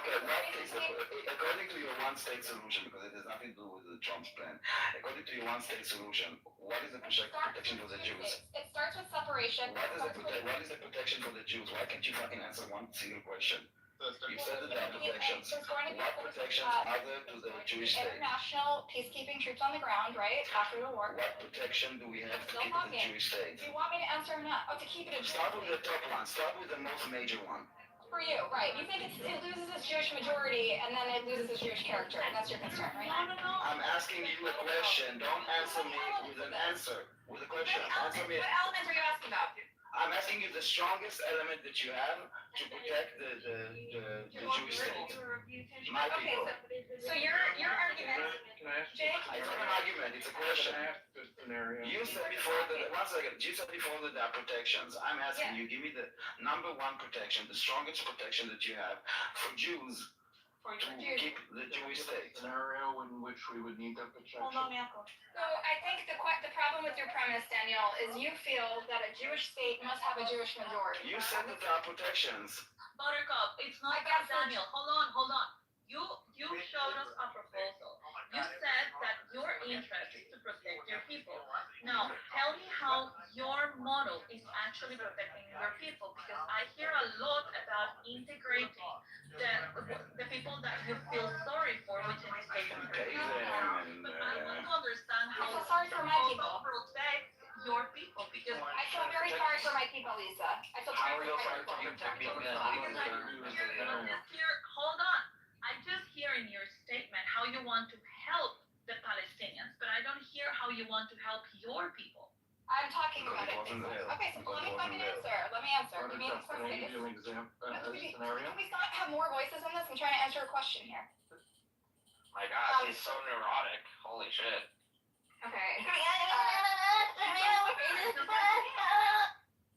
According to your one-state solution, because it has nothing to do with the Trump's plan. According to your one-state solution, what is the protection for the Jews? It starts with separation. What is the protection for the Jews? Why can't you fucking answer one single question? You said that there are protections. What protections are there to the Jewish state? International peacekeeping troops on the ground, right? After the war. What protection do we have to keep the Jewish state? Do you want me to answer or not? Oh, to keep it a Start with the top one. Start with the most major one. For you, right? You think it loses its Jewish majority and then it loses its Jewish character, and that's your concern, right? No. I'm asking you a question. Don't answer me with an answer. With a question. Answer me. What element are you asking about? I'm asking you the strongest element that you have to protect the Jewish state. My people. So your argument, Jake? It's not an argument, it's a question. You said before that, one second, you said before that there are protections. I'm asking you, give me the number one protection, the strongest protection that you have for Jews to keep the Jewish state. Scenario in which we would need that protection. Hold on, Jakob. So I think the problem with your premise, Danielle, is you feel that a Jewish state must have a Jewish majority. You said that there are protections. Buttercup, it's not that, Daniel. Hold on. You showed us a proposal. You said that your interest is to protect your people. Now, tell me how your model is actually protecting your people, because I hear a lot about integrating the people that you feel sorry for, which in this case is your people. But I want to understand how I feel sorry for my people. protects your people, because I feel very sorry for my people, Lisa. I feel sorry for my people. Hold on. I just hear in your statement how you want to help the Palestinians, but I don't hear how you want to help your people. I'm talking about it. Okay, so let me fucking answer. Let me answer. Give me some Can I space. give you an example, a scenario? Can we not have more voices in this? I'm trying to answer a question here. My God, he's so neurotic. Holy shit. Okay.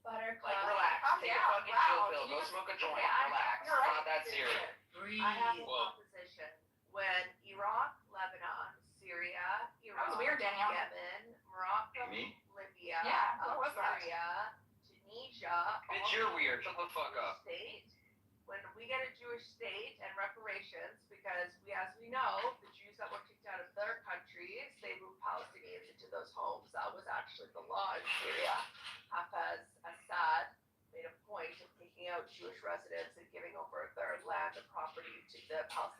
Buttercup. Like, relax. Take a fucking chill pill. Go smoke a joint. Relax. It's not that serious. I have a proposition. When Iraq, Lebanon, Syria, That was weird, Danielle. Yemen, Morocco, Me? Libya, Yeah, what was that? Algeria, Tunisia, Bitch, you're weird. Shut the fuck up. State, when we get a Jewish state and reparations, because as we know, the Jews that were kicked out of their countries, they moved Palestinians into those homes. That was actually the law in Syria. Hafez Assad made a point of taking out Jewish residents and giving over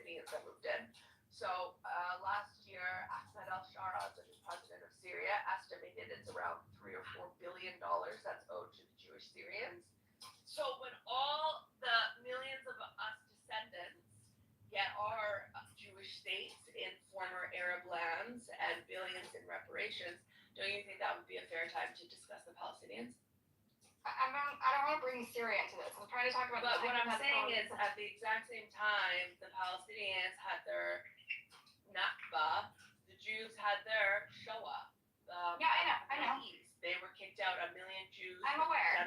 Palestinians that moved in. So last year, Ahmed al-Shara, the president of Syria, estimated it's around $3 or $4 billion that's owed to the Jewish Syrians. So when all the millions of us descendants get our Jewish states in former Arab lands and billions in reparations, don't you think that would be a fair time to discuss the Palestinians? I don't want to bring Syria into this. I'm trying to talk about. But what I'm saying is, at the exact same time, the Palestinians had their Nakba, the Jews had their Shoah. Yeah, I know. They were kicked out. 1 million Jews. I'm aware.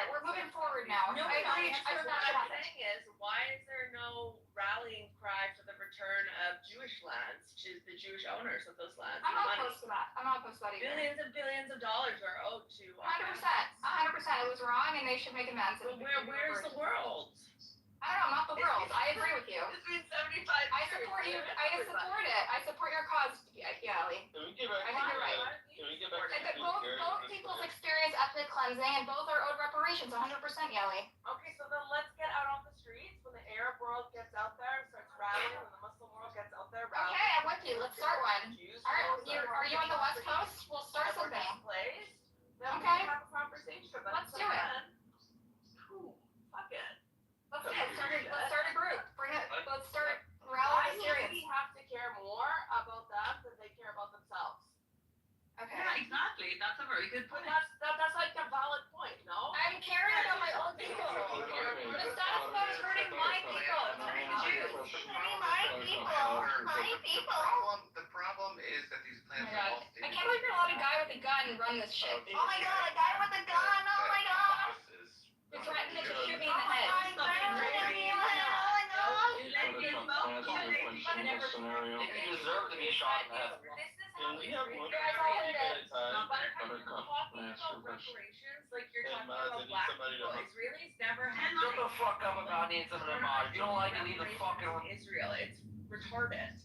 We're moving forward now. No, I agree. what I'm saying is, why is there no rallying cry for the return of Jewish lands to the Jewish owners of those lands? I'm not opposed to that. Either. Billions and billions of dollars are owed to. 100%. It was wrong, and they should make amends. But where's the world? I don't know, not the world. I agree with you. It's been 75 years. I support you. I support it. I support your cause, Yali. Can we get back I think you're right. Can we get back to the Both people's experience ethnic cleansing, and both are owed reparations, 100%, Yali. Okay, so then let's get out on the streets when the Arab world gets out there and starts rallying, when the Muslim world gets out there rallying. Okay, I'm with you. Let's start one. Are you on the West Coast? We'll start something. Okay. Have a conversation. Let's do it. Fuck it. Let's start a group. Let's start rallying the Syrians. We have to care more about them than they care about themselves. Okay. Yeah, exactly. That's a very good point. That's like a valid point, no? I'm caring about my own people. The status quo is hurting my people. It's hurting the Jews. It's hurting my people. The problem is that these plans Oh my are God. all I can't believe you're allowed a guy with a gun run this shit. Oh my God, a guy with a gun. Oh my God. You're threatening to shoot me in the head. Scenario. You deserve to be shot in the head. Like you're talking about black people. Israelis never had. Shut the fuck up about needing some of the mod. If you don't like it, leave the fucking room. Israel. It's retarded.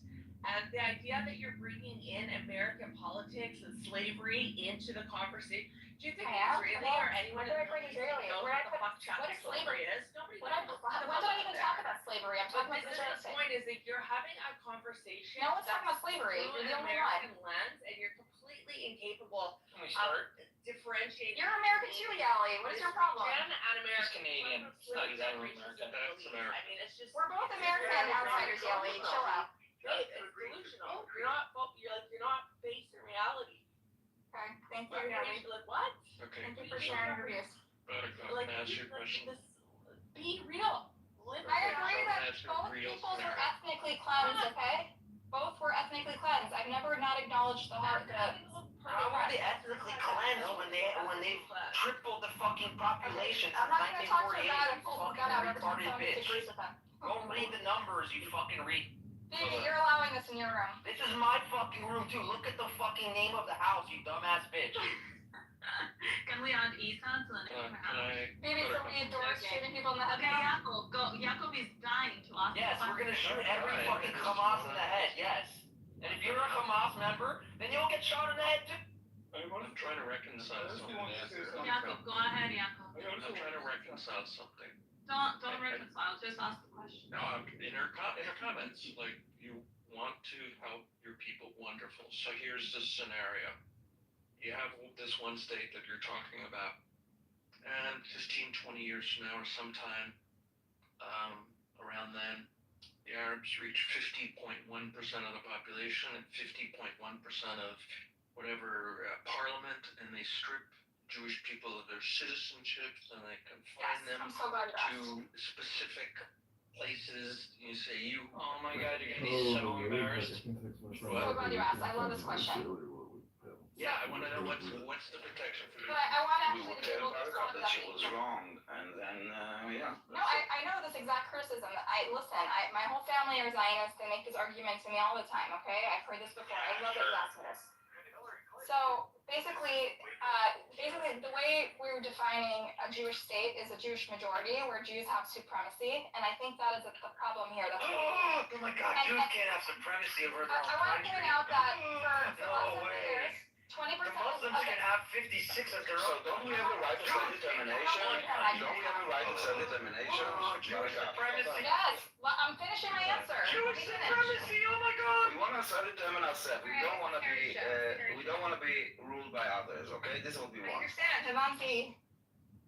And the idea that you're bringing in American politics and slavery into the conversation. Do you think Israeli or anyone knows what the fuck chapter slavery is? Nobody knows. When did I even talk about slavery? I'm talking about the point is that you're having a conversation. No one's talking about slavery. You're the only American one. lens, and you're completely incapable Can we of start? differentiating. You're American too, Yali. What is your problem? And American. He's Canadian. He's not American. That's American. I mean, it's just. We're both American outsiders, Yali. Chill out. It's delusional. You're not based in reality. Okay, thank you, You're Yali. like, what? Okay. Thank you for sharing your views. Like, Can I ask you a question? Be real. I agree that both peoples were ethnically cleansed, okay? Both were ethnically cleansed. I've never not acknowledged the heart that. How were they ethnically cleansed when they tripled the fucking population I'm since not gonna talk to you 1948? about You it. Pull the fucking gun out every time retarded someone bitch. disagrees with them. Go read the numbers, you fucking read. Baby, you're allowing this in your room. This is my fucking room too. Look at the fucking name of the house, you dumbass bitch. Can we add Ethan to the name of the house? Baby, so we adore shooting people in the head. Okay, Jacob, go. Jacob is dying to ask. Yes, we're gonna shoot every fucking Hamas in the head, yes. And if you're a Hamas member, then you'll get shot in the head too. I'm trying to reconcile something. Jacob, go ahead, Jacob. I'm trying to reconcile something. Don't reconcile. Just ask the question. No, in her comments, like, you want to help your people, wonderful. So here's the scenario. You have this one state that you're talking about, and 15, 20 years from now or sometime around then, the Arabs reach 50.1% of the population and 50.1% of whatever parliament, and they strip Jewish people of their citizenship, and they confine them I'm so glad you to specific places. You say you. Oh my God, you're gonna be so embarrassed. I'm so glad you asked. I love this question. Yeah, I want to know what's the protection for you. But I want We actually were to be able to respond to that that. she was wrong, and then, yeah. No, I know this exact criticism. My whole family are Zionists. They make this argument to me all the time, okay? I've heard this before. I love it, blasphemous. So basically, the way we're defining a Jewish state is a Jewish majority where Jews have supremacy, and I think that is the problem here. That's Oh my God, Jews can't have supremacy over their own I want to country. point out that for No way. 20% The Muslims can have 56 as their own. So don't we have the right of self-determination? Don't we have the right of self-determination? Jewish supremacy. Yes. Well, I'm finishing my answer. Jewish supremacy. Oh my God. We want to self-determine ourselves. We don't want to be. We don't want to be ruled by others. Okay, this is what we I want. understand. Havanti.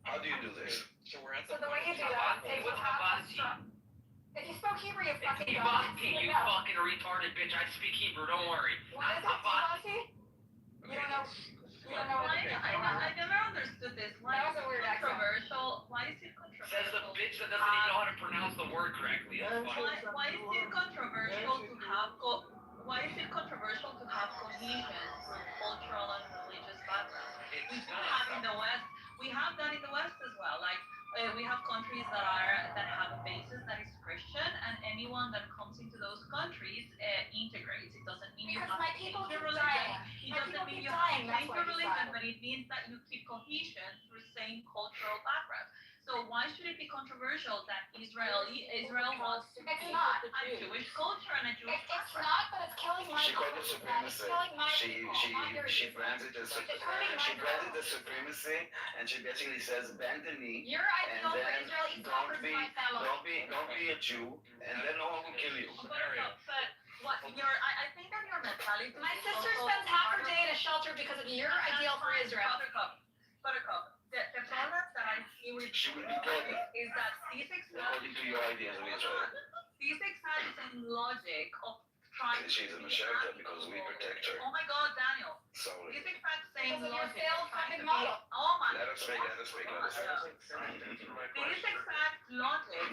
How do you do this? So we're at So the way you do that is you have to stop. If you spoke Hebrew, you fucking don't. you fucking retarded bitch. I speak Hebrew. Don't worry. What is it, Havanti? You don't know. You don't know what it is. I never understood this. Why That is was a it weird accent. controversial? Why is it controversial? Says the bitch that doesn't even know how to pronounce the word correctly. Why is it controversial to have why is it controversial to have cohesion through cultural and religious backgrounds? We do have in the West. We have that in the West as well. Like we have countries that have a basis that is Christian, and anyone that comes into those countries integrates. It doesn't mean you Because have my to change people your keep religion. dying. It My doesn't people mean keep you have to dying. That's change why your we religion, decide. but it means that you keep cohesion through same cultural background. So why should it be controversial that Israel wants to It's be not. a Jewish culture and a Jewish It's background? not, but it's killing my She called people. it supremacy. It's killing my people. She brands it as supremacy, and she basically says bend the knee. Your ideal for Israel is Don't my family. don't be a Jew, and then no one will kill you. But I think that your mentality. My sister spends half her day in a shelter because of your ideal for Israel. Buttercup. The problem that I see with She will be dead is that these according to your ideas of Israel. these exact same logic of trying to She's in a shelter because we protect her. Oh my God, Daniel. Sorry. This exact same Because of your logic failed of trying to fucking be. model. Oh my. Let us speak. This exact logic,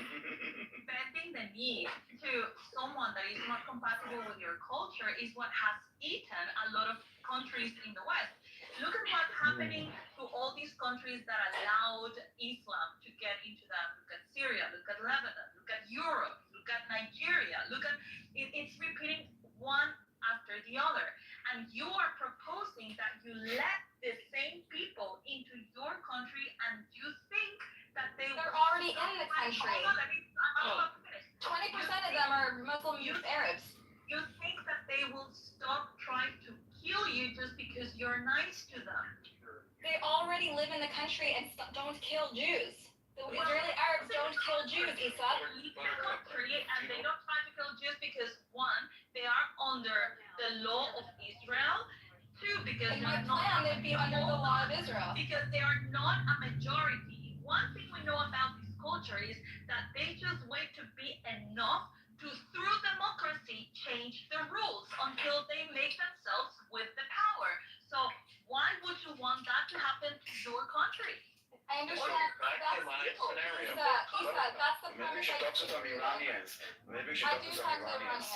bending the knee to someone that is not compatible with your culture, is what has eaten a lot of countries in the West. Look at what's happening to all these countries that allowed Islam to get into them. Look at Syria, look at Lebanon, look at Europe, look at Nigeria, look at it's repeating one after the other. And you are proposing that you let the same people into your country, and you think that they're already in the country. I'm about to finish. 20% of them are Muslim youth Arabs. You think that they will stop trying to kill you just because you're nice to them? They already live in the country and don't kill Jews. The Israeli Arabs don't kill Jews, Isa. Leave the country, and they don't try to kill Jews because one, they are under the law of Israel. Two, because in my plan, they'd be under the law of Israel. Because they are not a majority. One thing we know about this culture is that they just wait to be enough to, through democracy, change the rules until they make themselves with the power. So why would you want that to happen to your country? I understand. Isa, that's the Maybe we should talk to some Iranians. I do talk to Iranians.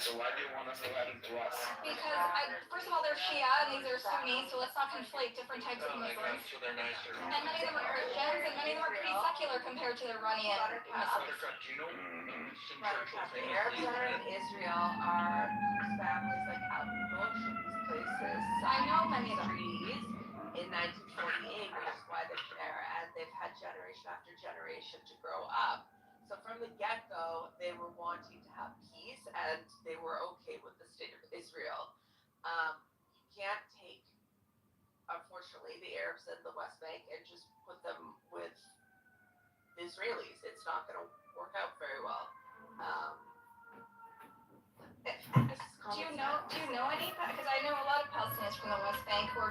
So why do you want us to add it to us? Because, first of all, they're Shia and these are Sunni, so let's not conflate different types of Muslims. So they're nicer. And many of them are Christians, and many of them are pretty secular compared to the Iranian Muslims. Do you know The Arabs that are in Israel are families like out in Bush and these places. I know many of them. Trees in 1948, which is why they're there, and they've had generation after generation to grow up. So from the get-go, they were wanting to have peace, and they were okay with the state of Israel. You can't take, unfortunately, the Arabs in the West Bank and just put them with the Israelis. It's not going to work out very well. Do you know any? Because I know a lot of Palestinians from the West Bank who are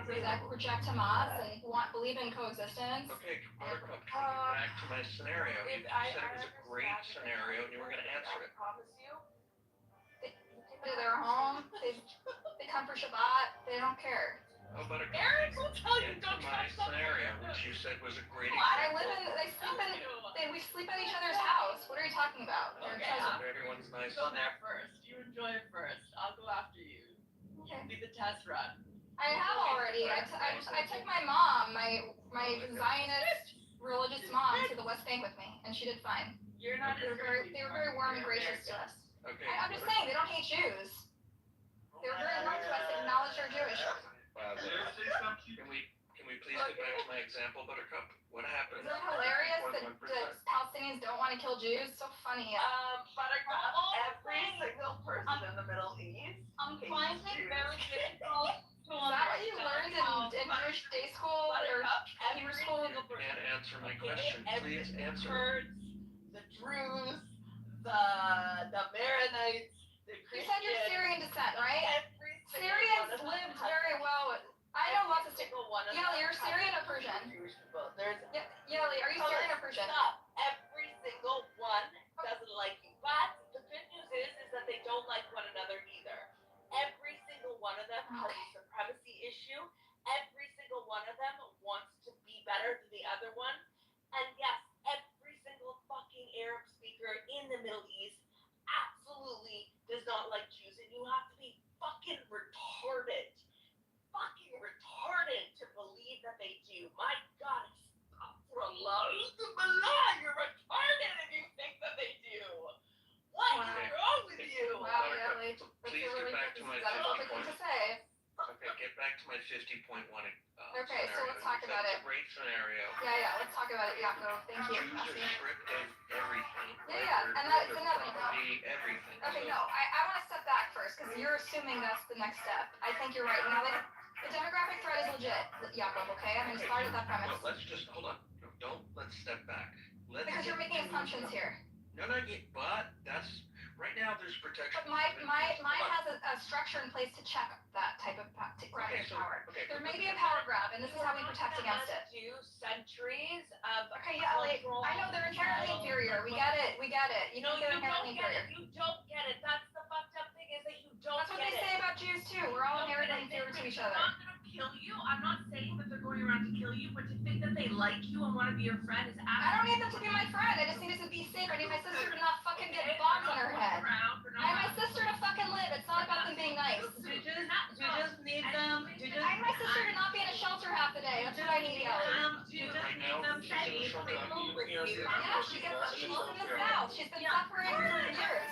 very reject Hamas and believe in coexistence. Okay, Buttercup, back to my scenario. You said it was a great scenario, and you were going to answer it. They're home. They come for Shabbat. They don't care. Oh, Buttercup. Eric will tell you, Into my scenario, which you said was a great we sleep in each other's house. What are you talking about? Everyone's nice. Go there first. You enjoy it first. I'll go after you. Okay. Be the test run. I have already. I took my mom, my Zionist religious mom, to the West Bank with me, and she did fine. You're not. They were very warm and gracious to us. Okay. I'm just saying they don't hate Jews. They were very warm to us. They acknowledged our Jewish. Can we please get back to my example, Buttercup? What happened? Isn't it hilarious that Palestinians don't want to kill Jews? So funny. Buttercup, every single person in the Middle East find it very difficult to Is that what you learned in Jewish day school or Hebrew school? You can't answer my question. Please answer. Kurds, the Druze, the Maronites, the You Christians. said you're Syrian descent, right? Every single Syrians one of them lived has very well. I know lots of single one of Yeah, them you're has Syrian or Persian? Jewish people. There's Yali, are you Syrian or Persian? Stop. Every single one doesn't like you. But the good news is that they don't like one another either. Every single one of them has a supremacy issue. Every single one of them wants to be better than the other one. And yes, every single fucking Arab speaker in the Middle East absolutely does not like Jews. And you have to be fucking retarded. Fucking retarded to believe that they do. My God, you're retarded if you think that they do. What is wrong with you? Wow, Yali. Please get back to my That's a 50 thing point. to say. Okay, get back to my 50.1. Okay, so let's talk about That's it. a great scenario. Yeah, let's talk about it, Yaakov. Thank you. Jews are stripped of everything. Yeah, and that's inevitable. Property, everything. Okay, So- no, I want to step back first because you're assuming that's the next step. I think you're right. Now, like, the demographic threat is legit, Yaakov, okay? I'm going to start at that premise. No, let's just hold on. No, let's step back. Because you're making assumptions here. No, but that's right now. There's protection. But mine has a structure in place to check that type of grabbing power. There may be a power grab, and this is how we protect against it. Do centuries of Okay, Yali, I know they're inherently inferior. We get it. You know they're inherently inferior. You don't get it. That's the fucked up thing is that you don't That's what get they say about Jews too. We're all inherently inferior to each other. They're not gonna kill you. I'm not saying that they're going around to kill you, but to think that they like you and want to be your friend is I don't need them to be my friend. I just need it to be safe. I need my sister to not fucking get bombs on her head. I need my sister to fucking live. It's not about them being nice. You just need them. I need my sister to not be in a shelter half the day. That's what I need, Yali. You just need them to be faithful with you. Yeah, she's in the South. She's been suffering for years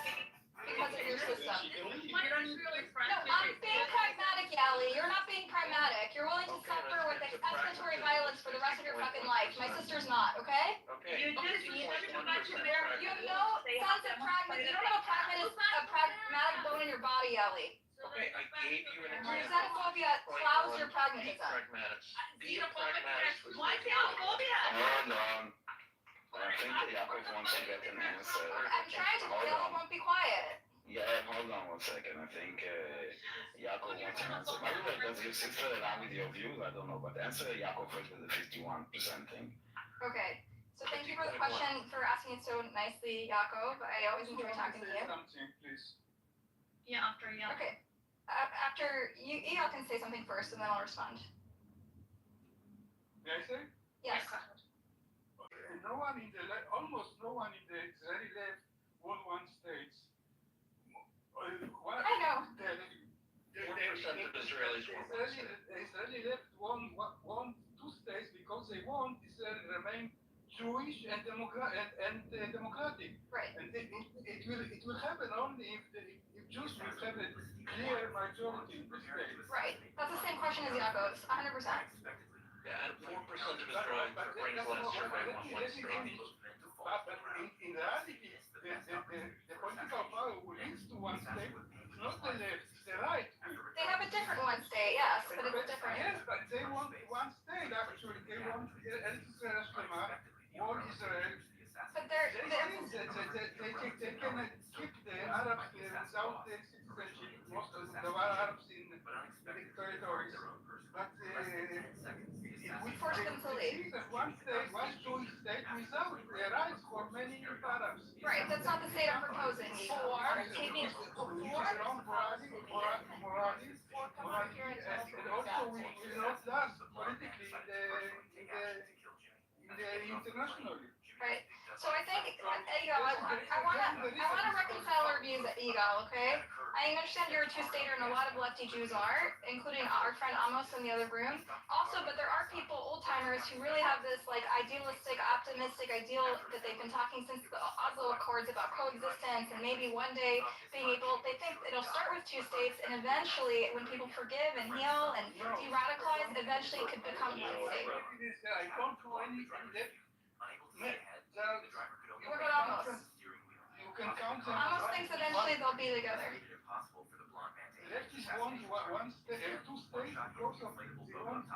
because of your system. No, I'm being pragmatic, Yali. You're not being pragmatic. You're willing to suffer with exploratory violence for the rest of your fucking life. My sister's not, okay? Okay. You just need them to come to their. You have no sense of pragmatism. You don't have a pragmatic bone in your body, Yali. Okay, I gave you an Your example. xenophobia clouds your pragmatism. Be pragmatic. Why xenophobia? Hold on. I think Yaakov wants to get an answer. I'm trying to, Yali won't be quiet. Yeah, hold on 1 second. I think Yaakov wants an answer. By the way, does your sister align with your views? I don't know, but answer Yaakov first with the 51% thing. Okay, so thank you for the question, for asking it so nicely, Yaakov. I always enjoy talking to you. Something, please. Yeah, after yeah. Okay, after you can say something first, and then I'll respond. May I say? Yes. Almost no one in the Israeli left won states. I know. 1% of Israelis were Israeli left won 2 states because they want Israel to remain Jewish and democratic. Right. And it will happen only if Jews will have a clear majority in the state. Right. That's the same question as Yaakov's, 100%. Yeah, and 4% of Israelis brings less survey on one state. But in reality, the political power who leads to one state is not the left, it's the right. They have a different one state, yes, but it's different. Yes, but they want one state actually. They want Eretz Israel Shlema, all Israel. But they're They can keep the Arabs without the citizenship. Most of the Arabs in the territories. But we force them to leave. One state, one Jewish state without the rights for many Arabs. Right, that's not the state I'm proposing. Or taking morality, and also we will not last politically in the internationally. Right. So I think, I wanna reconcile our views at Yigal, okay? I understand you're a two-stater and a lot of lefty Jews are, including our friend Amos in the other room. Also, but there are people, old-timers, who really have this like idealistic, optimistic ideal that they've been talking since the Oslo Accords about coexistence and maybe one day being able, they think it'll start with 2 states and eventually when people forgive and heal and de-radicalize, eventually it could become 1 state. I don't know any What about Amos? You can count them. Amos thinks eventually they'll be together. leftists want one state, two states because of they want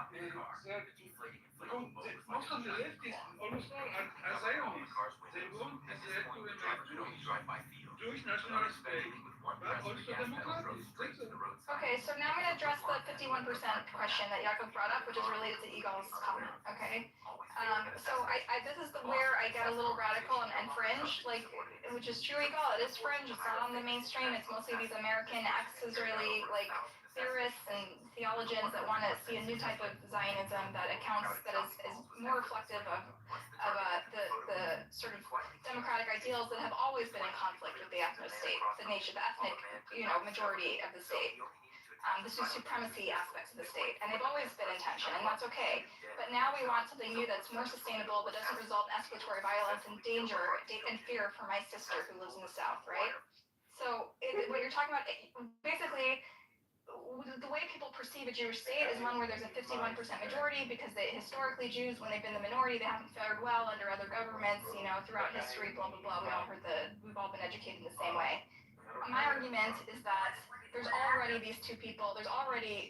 most of the leftists, almost all are Zionists. They want Israel to remain Jewish national state, but also democratic. That's all. Okay, so now I'm going to address the 51% question that Yaakov brought up, which is related to Eagle's comment. Okay, so this is where I get a little radical and fringe, like, which is true, Eagle. It is fringe. It's not on the mainstream. It's mostly these American ex-Israeli like theorists and theologians that want to see a new type of Zionism that is more reflective of the sort of democratic ideals that have always been in conflict with the ethno-state, the nation, the ethnic, majority of the state. The supremacy aspects of the state, and they've always been in tension, and that's okay. But now we want something new that's more sustainable, that doesn't result in escalatory violence and danger and fear for my sister who lives in the South, right? So what you're talking about, basically, the way people perceive a Jewish state is one where there's a 51% majority because historically Jews, when they've been the minority, they haven't fared well under other governments, throughout history, blah, blah, blah. We've all been educated the same way. My argument is that there's already these two people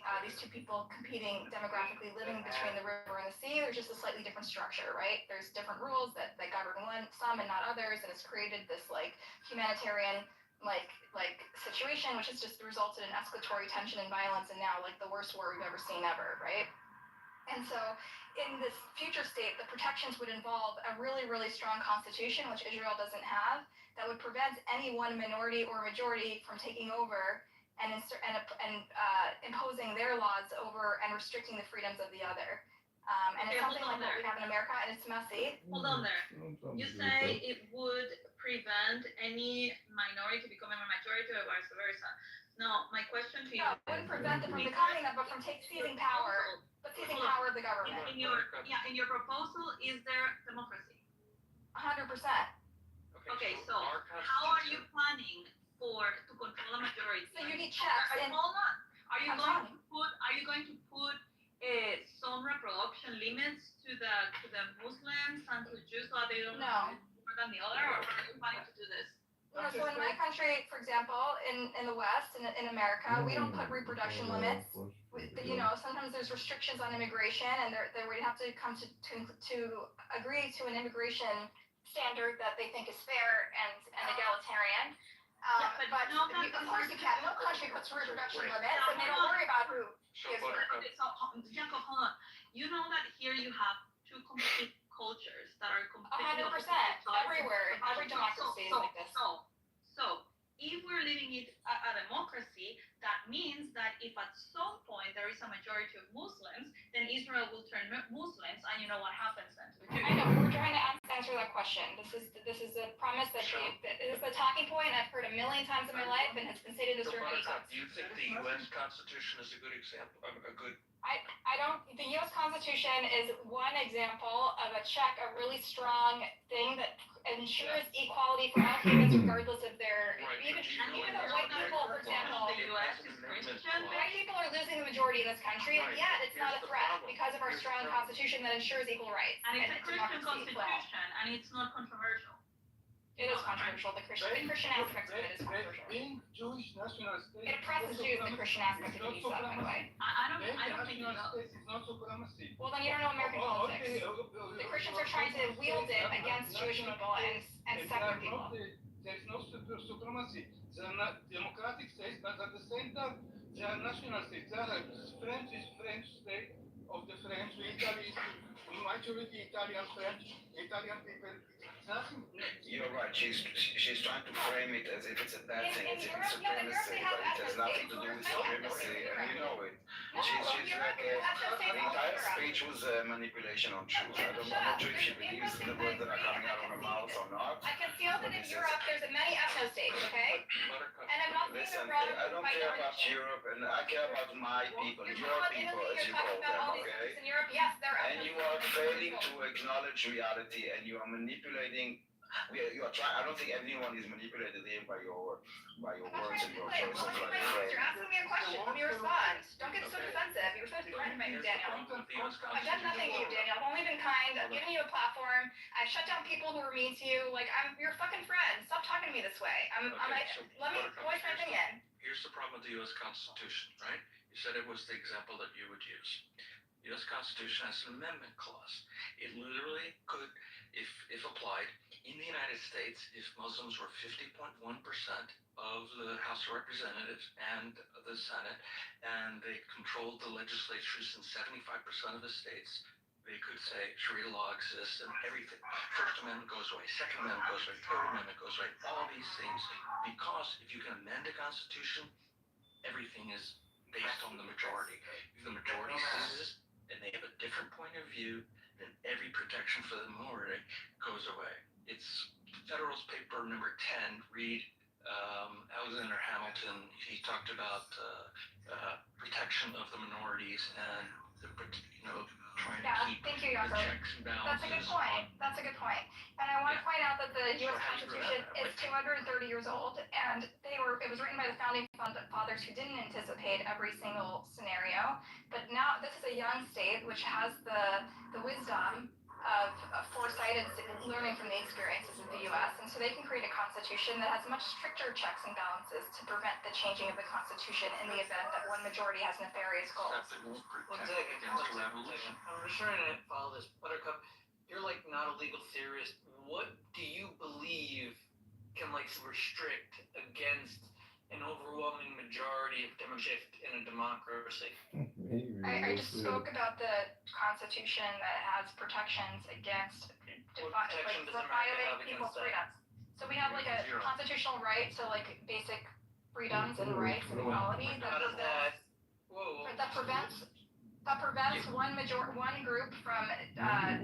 competing demographically, living between the river and the sea. There's just a slightly different structure, right? There's different rules that govern some and not others, and it's created this like humanitarian situation, which has just resulted in escalatory tension and violence, and now like the worst war we've ever seen ever, right? And so in this future state, the protections would involve a really, really strong constitution, which Israel doesn't have, that would prevent any one minority or majority from taking over and imposing their laws over and restricting the freedoms of the other. And it's something like what we have in America, and it's messy. Hold on there. You say it would prevent any minority becoming a majority or vice versa. Now, my question to you... No, it wouldn't prevent them from becoming that, but from seizing power, of the government. In your proposal, is there democracy? 100%. Okay, so how are you planning to control the majority? So you need checks. Hold on. Are you going to put some reproduction limits to the Muslims and to Jews so they don't have more than the other, or are you planning to do this? No, so in my country, for example, in the West, in America, we don't put reproduction limits. Sometimes there's restrictions on immigration, and we have to come to agree to an immigration standard that they think is fair and egalitarian. But of course you can't. No country puts reproduction limits, and they don't worry about who gives birth. Okay, so Jacob, hold on. You know that here you have two complete cultures that are completely 100% everywhere. Every democracy is like this. So if we're living in a democracy, that means that if at some point there is a majority of Muslims, then Israel will turn Muslims, and you know what happens then to the Jews. I know, we're trying to answer that question. This is a promise that is the talking point I've heard a million times in my life, and has been stated this room many times. Do you think the U.S. Constitution is a good example? I don't. The U.S. Constitution is one example of a really strong thing that ensures equality for all humans, regardless of their. Even though white people, for example, white people are losing the majority in this country, and yet it's not a threat because of our strong Constitution that ensures equal rights. And it's a Christian constitution, and it's not controversial. It is controversial. The Christian aspect of it is controversial. Being Jewish national state. It oppresses Jews. The Christian aspect of it, by the way. I don't think it does. It's not supremacy. Well, then you don't know American politics. The Christians are trying to wield it against Jewish people and secular people. There's no supremacy. They are not democratic states, but at the same time, they are national states. They are French state of the French. Italy is majority Italian people. You're right. She's trying to frame it as if it's a bad thing, as if it's supremacy, but it has nothing to do with supremacy, and you know it. She's like the entire speech was manipulation on truth. I'm not sure if she believes in the words that are coming out of her mouth or not. I can feel that in Europe there's many ethno-states, okay? And I'm not being Listen, irrelevant. I don't care about Europe, and I care about my people, your people, as you call them, okay? In Europe, yes, there are. And you are failing to acknowledge reality, and you are manipulating. You are trying. I don't think anyone is manipulated here by your words and your choices. You're asking me a question. Let me respond. Don't get so defensive. You're supposed to be threatened by me, Daniel. I've done nothing to you, Daniel. I've only been kind. I've given you a platform. I've shut down people who were mean to you. Like, I'm your fucking friend. Stop talking to me this way. Let me voice my opinion. here's the problem with the U.S. Constitution, right? You said it was the example that you would use. The U.S. Constitution has an amendment clause. It literally could, if applied, in the United States, if Muslims were 50.1% of the House of Representatives and the Senate, and they controlled the legislatures in 75% of the states, they could say Sharia law exists and everything. First Amendment goes away, Second Amendment goes away, Third Amendment goes away, all these things. Because if you can amend a constitution, everything is based on the majority. If the majority sees and they have a different point of view, then every protection for the minority goes away. It's Federalist Paper number 10, read Alexander Hamilton. He talked about protection of the minorities and the, trying to keep thank you, the Jakob. checks and balances. That's a good point. That's a good point. And I want to point out that the U.S. Constitution is 230 years old, and it was written by the founding fathers who didn't anticipate every single scenario. But now this is a young state which has the wisdom of foresight and learning from the experiences of the U.S. And so they can create a constitution that has much stricter checks and balances to prevent the changing of the constitution in the event that one majority has nefarious goals. One second. I'm just trying to follow this. Buttercup, you're like not a legal theorist. What do you believe can restrict against an overwhelming majority of shift in a democracy? I just spoke about the Constitution that has protections against violating people's freedoms. So we have a constitutional right to basic freedoms and rights and equality that prevents one group from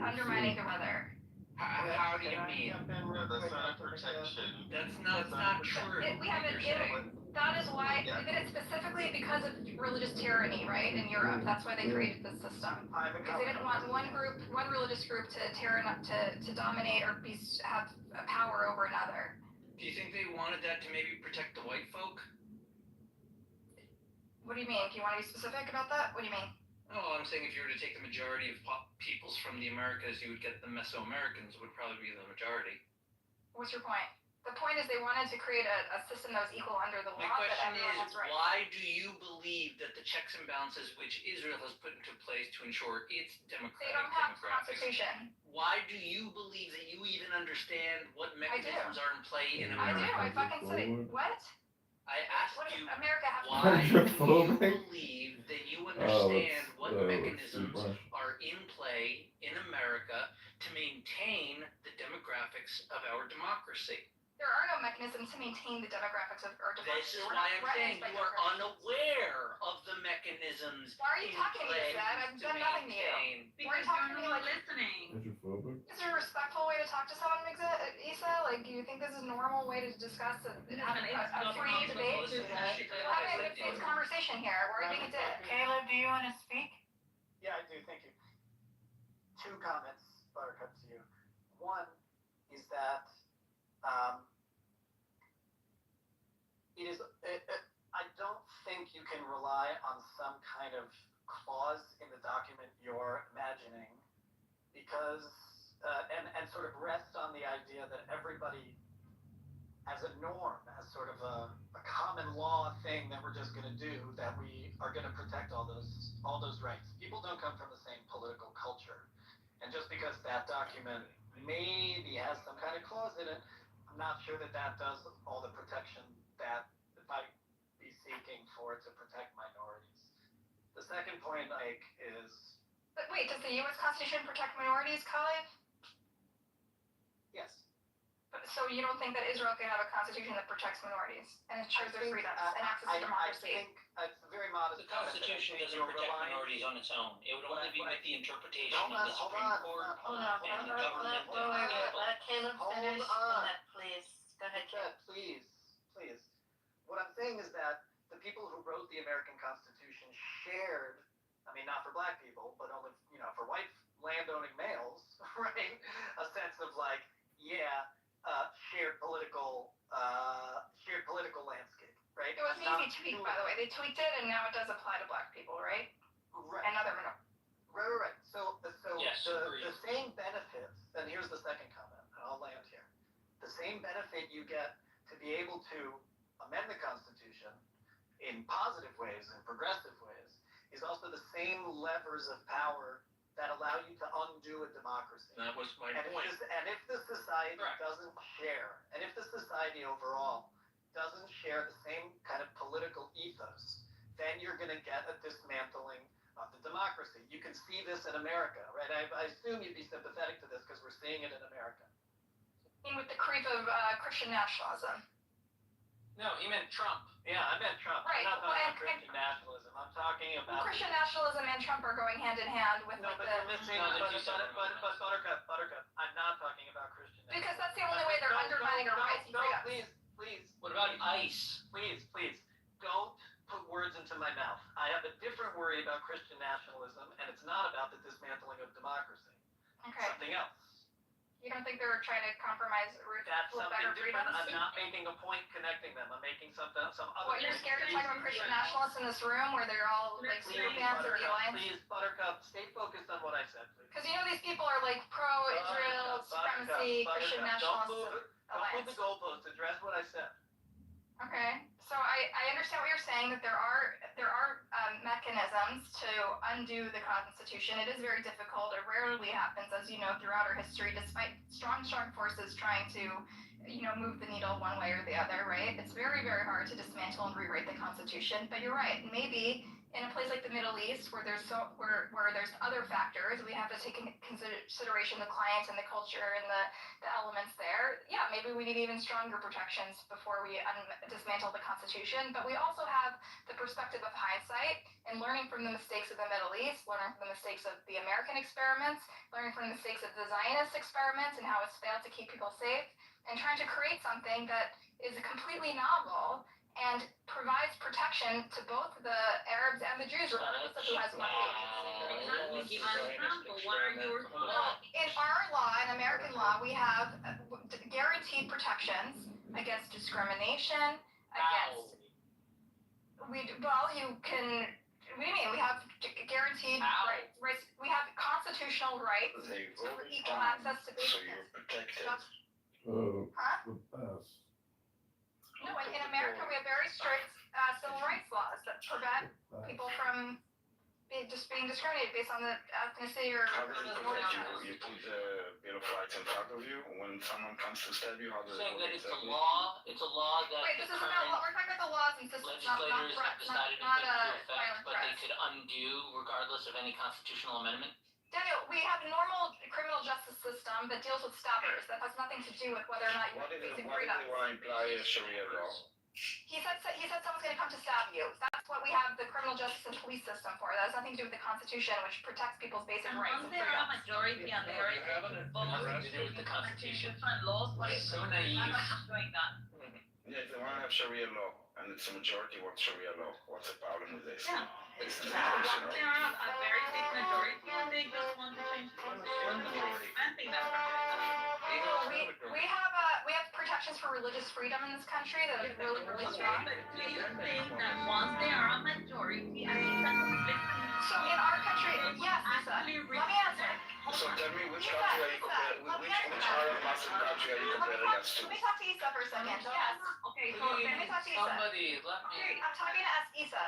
undermining the other. How do you mean? That's not a protection. That's not true. That is why they did it specifically because of religious tyranny, right? In Europe, that's why they created this system. Because they didn't want one religious group to dominate or have a power over another. Do you think they wanted that to maybe protect the white folk? What do you mean? Do you want to be specific about that? What do you mean? Oh, I'm saying if you were to take the majority of peoples from the Americas, you would get the Mesoamericans would probably be the majority. What's your point? The point is they wanted to create a system that was equal under the law. My question is, why do you believe that the checks and balances which Israel has put into place to ensure its democratic they don't have a constitution. Why do you believe that you even understand what mechanisms are in play in America? I do. I fucking said it. What? I asked you America why do you believe that you understand what mechanisms are in play in America to maintain the demographics of our democracy. There are no mechanisms to maintain the demographics of our democracy. This is why I'm saying you are unaware of the mechanisms. Why are you talking to me, Dad? I've done nothing to you. Why are you talking to me like listening? Is there a respectful way to talk to someone, Issa? Do you think this is a normal way to discuss a free debate? We're having a good faith conversation here. Where do you think it did? Caleb, do you want to speak? Yeah, I do. Thank you. Two comments, Buttercup, to you. One is that I don't think you can rely on some kind of clause in the document you're imagining because and sort of rest on the idea that everybody as a norm, as sort of a common law thing that we're just going to do, that we are going to protect all those rights. People don't come from the same political culture, and just because that document maybe has some kind of clause in it, I'm not sure that does all the protection that might be seeking for to protect minorities. The second point, is... But wait, does the U.S. Constitution protect minorities, Khalid? Yes. So you don't think that Israel can have a constitution that protects minorities and ensures their freedoms and access to democracy? I think it's a very modest... The Constitution doesn't protect minorities on its own. It would only be with the interpretation of the Supreme Court and the government. Let Caleb finish on that, please. Go ahead, Caleb. Please. What I'm saying is that the people who wrote the American Constitution shared, not for black people, but only, for white landowning males, right? A sense of shared political landscape, right? It was an easy tweak, by the way. They tweaked it, and now it does apply to black people, right? Right. And other minorities. Right. So yes, the same benefits, and here's the second comment, and I'll land here. The same benefit you get to be able to amend the Constitution in positive ways and progressive ways, is also the same levers of power that allow you to undo a democracy. That was my And point. if the society Correct. doesn't share, and if the society overall doesn't share the same kind of political ethos, then you're going to get a dismantling of the democracy. You can see this in America, right? I assume you'd be sympathetic to this because we're seeing it in America. With the creep of Christian nationalism. No, he meant Trump. Yeah, I meant Trump. Right. I'm not talking about Christian nationalism. I'm talking about Christian nationalism and Trump are going hand in hand with No, like but the. you're missing. But Buttercup. I'm not talking about Christian nationalism. Because that's the only way they're undermining our rights and freedoms. Please. What about ICE? Please. Don't put words into my mouth. I have a different worry about Christian nationalism, and it's not about the dismantling of democracy. Okay. Something else. You don't think they're trying to compromise with That's something better different. freedoms? I'm not making a point connecting them. I'm making some other. What, you're scared to talk about Christian nationalists in this room where they're all like super fans of the alliance? Please, Buttercup, stay focused on what I said, please. Because you know these people are like pro-Israel supremacy Christian nationalist Don't move alliance. the goalposts. Address what I said. Okay, so I understand what you're saying, that there are mechanisms to undo the Constitution. It is very difficult. It rarely happens, as you know, throughout our history, despite strong forces trying to, move the needle one way or the other, right? It's very, very hard to dismantle and rewrite the Constitution. But you're right. Maybe in a place like the Middle East, where there's other factors, we have to take into consideration the client and the culture and the elements there. Yeah, maybe we need even stronger protections before we dismantle the Constitution. But we also have the perspective of hindsight and learning from the mistakes of the Middle East, learning from the mistakes of the American experiments, learning from the mistakes of the Zionist experiments and how it's failed to keep people safe, and trying to create something that is completely novel and provides protection to both the Arabs and the Jews, regardless of who has money. Give an example. What are your thoughts? In our law, in American law, we have guaranteed protections against discrimination, against. You can. What do you mean? We have guaranteed rights. We have constitutional rights for equal access to basic. So you're protected. No, in America, we have very strict civil rights laws that prevent people from just being discriminated based on the ethnicity or How does it religion. protect you? You put the Bill of Rights in front of you when someone comes to stab you. How does it Saying work that it's a exactly? law. It's a law that Wait, the this is about current we're talking about the laws and systems, not legislators have threats, decided to not put into effect, violent but they threats. could undo regardless of any constitutional amendment. Daniel, we have a normal criminal justice system that deals with stabbers. That has nothing to do with whether or not you What have if basic they freedoms. want to imply a Sharia law? He said someone's going to come to stab you. That's what we have the criminal justice and police system for. That has nothing to do with the Constitution, which protects people's basic And rights once and there are a freedoms. majority and there is Nothing to do with the Constitution. different laws, what is So I'm naive. not doing that. Yeah, if they want to have Sharia law, and it's a majority, what's Sharia law? What's the problem with this? Yeah. It's the Once there are a very big majority and they just want to change the constitution, I think that's We have protections for religious freedom in this country that is really, really strong. But do you think that once they are a majority and it's a conflict, So in our country, yes, Lisa, let me answer. So tell me which country are you comparing, which Arab Muslim country are you comparing us to? Let me talk to Isa for a second. Yes. Okay, so let me talk to Isa. Somebody, let me. I'm talking to Isa.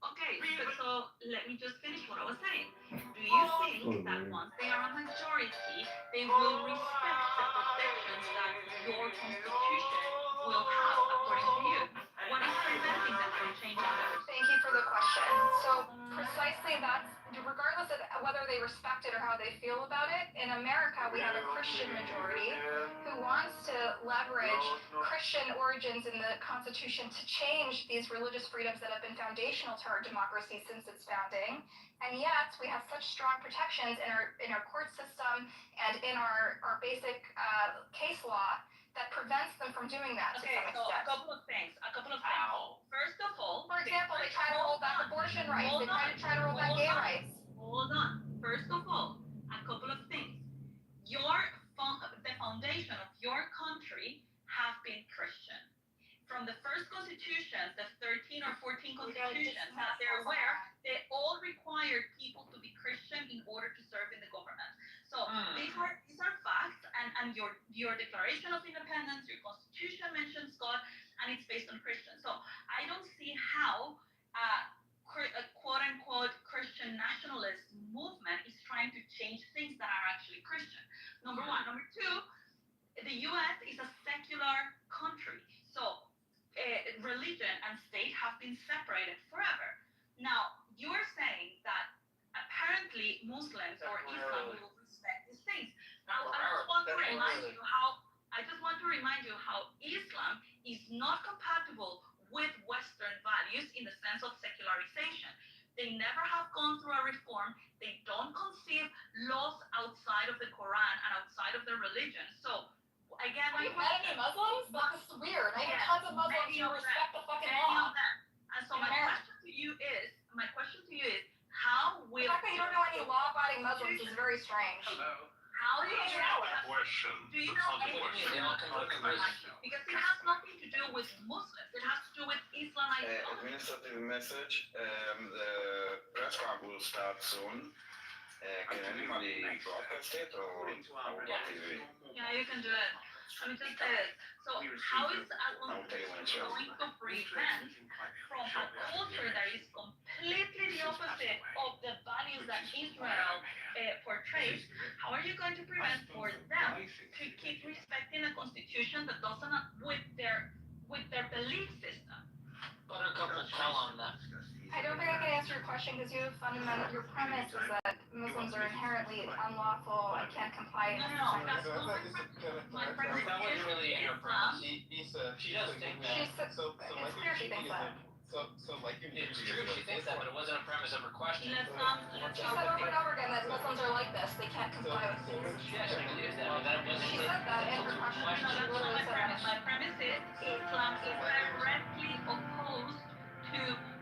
Okay, so let me just finish what I was saying. Do you think that once they are a majority, they will respect the protections that your constitution will have according to you? What is preventing them from changing theirs? Thank you for the question. So precisely that's, regardless of whether they respect it or how they feel about it, in America we have a Christian majority who wants to leverage Christian origins in the Constitution to change these religious freedoms that have been foundational to our democracy since its founding. And yet we have such strong protections in our court system and in our basic case law that prevents them from doing that to Okay, some so extent. a couple of things. First of all, For example, they try to roll back abortion rights. They try to roll back gay rights. Hold on. First of all, a couple of things. The foundation of your country have been Christian. From the first constitutions, the 13 or 14 constitutions that there were, they all required people to be Christian in order to serve in the government. So these are facts, and your Declaration of Independence, your Constitution mentions God, and it's based on Christian. So I don't see how a quote unquote Christian nationalist movement is trying to change things that are actually Christian. Number one. Number two, the US is a secular country. So religion and state have been separated forever. Now, you're saying that apparently Muslims or Islam will respect these things. Now, I just want to remind you how Islam is not compatible with Western values in the sense of secularization. They never have gone through a reform. They don't conceive laws outside of the Quran and outside of their religion. So, again, are you mad at me Muslims? That's weird. I have tons of Muslims who respect the fucking law. And so my question to you is, how will... The fact that you don't know any law-abiding Muslims is very strange. Hello. How do you know? Question. Do you know anything? Because it has nothing to do with Muslims. It has to do with Islam ideology. Administrative message. The press conference will start soon. Can anybody broadcast it or TV? Yeah, you can do it. Let me just say this. So how is Islam going to prevent from a culture that is completely the opposite of the values that Israel portrays? How are you going to prevent for them to keep respecting a constitution that doesn't with their belief system? Buttercup will tell on that. I don't think I can answer your question because your premise is that Muslims are inherently unlawful and can't comply. No, that's not my premise. That wasn't really your premise. She does think that. It's clear she thinks that. So like in It's true she thinks that, but it wasn't a premise of her question. She said over and over again that Muslims are like this. They can't comply with things. She actually believes that, but that wasn't She said that in her question. No, that's not my premise. My premise is Islam is directly opposed to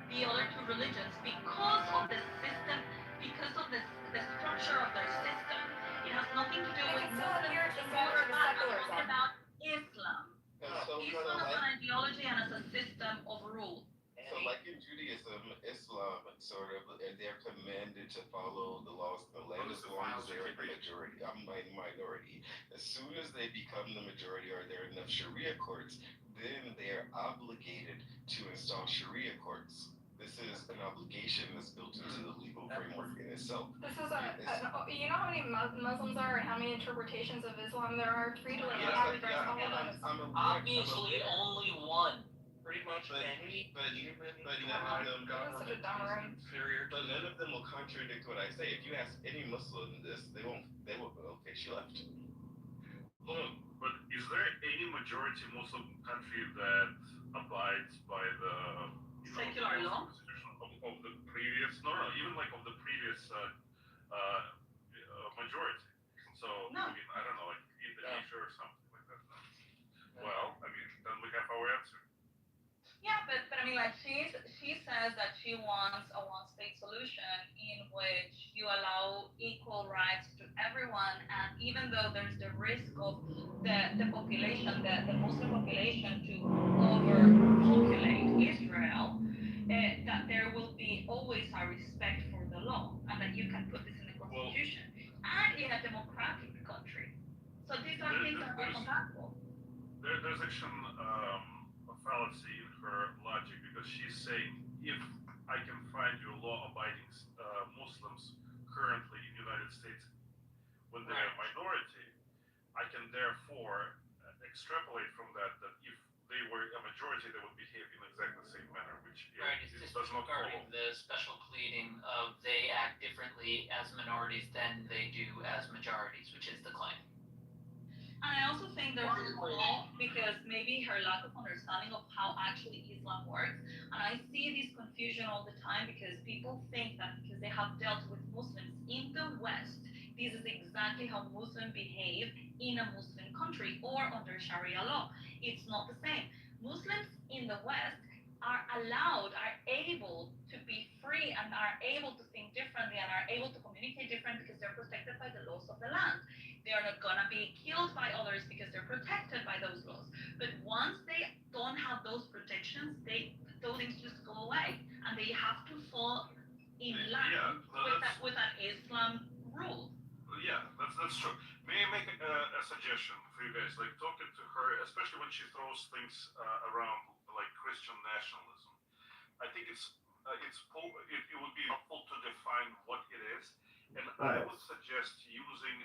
the other two religions because of the system, because of the structure of their system. It has nothing to do with Muslims or about Islam. Islam as an ideology and as a system of rule. So like in Judaism, Islam sort of, they're commanded to follow the laws of the land as long as they're the majority. I'm the minority. As soon as they become the majority or there are enough Sharia courts, then they are obligated to install Sharia courts. This is an obligation that's built into the legal framework in itself. This is you know how many Muslims are and how many interpretations of Islam there are? Treat it like all of them. Obviously, only one. Pretty much, but none of them. Such a dumb room. But none of them will contradict what I say. If you ask any Muslim this, they won't. Okay, she left. Hold on, but is there any majority Muslim country that abides by the secular law of the previous? No, even like of the previous majority. So I mean, I don't know, like Indonesia or something like that. Well, I mean, then we have our answer. Yeah, but I mean, like she says that she wants a one-state solution in which you allow equal rights to everyone, and even though there's the risk of the population, the Muslim population to overpopulate Israel, that there will be always a respect for the law, and that you can put this in the constitution, and in a democratic country. So these are things that are compatible. There's actually a fallacy in her logic because she's saying if I can find you law-abiding Muslims currently in the United States when they're a minority, I can therefore extrapolate from that if they were a majority, they would behave in exactly the same manner, which it's does not follow. The special pleading of they act differently as minorities than they do as majorities, which is the claim. And I also think there's a flaw because maybe her lack of understanding of how actually Islam works. And I see this confusion all the time because people think that because they have dealt with Muslims in the West, this is exactly how Muslims behave in a Muslim country or under Sharia law. It's not the same. Muslims in the West are able to be free and are able to think differently and are able to communicate different because they're protected by the laws of the land. They are not gonna be killed by others because they're protected by those laws. But once they don't have those protections, those things just go away and they have to fall in line with an Islam rule. Yeah, that's true. May I make a suggestion for you guys, like talking to her, especially when she throws things around like Christian nationalism. I think it would be helpful to define what it is, and I would suggest using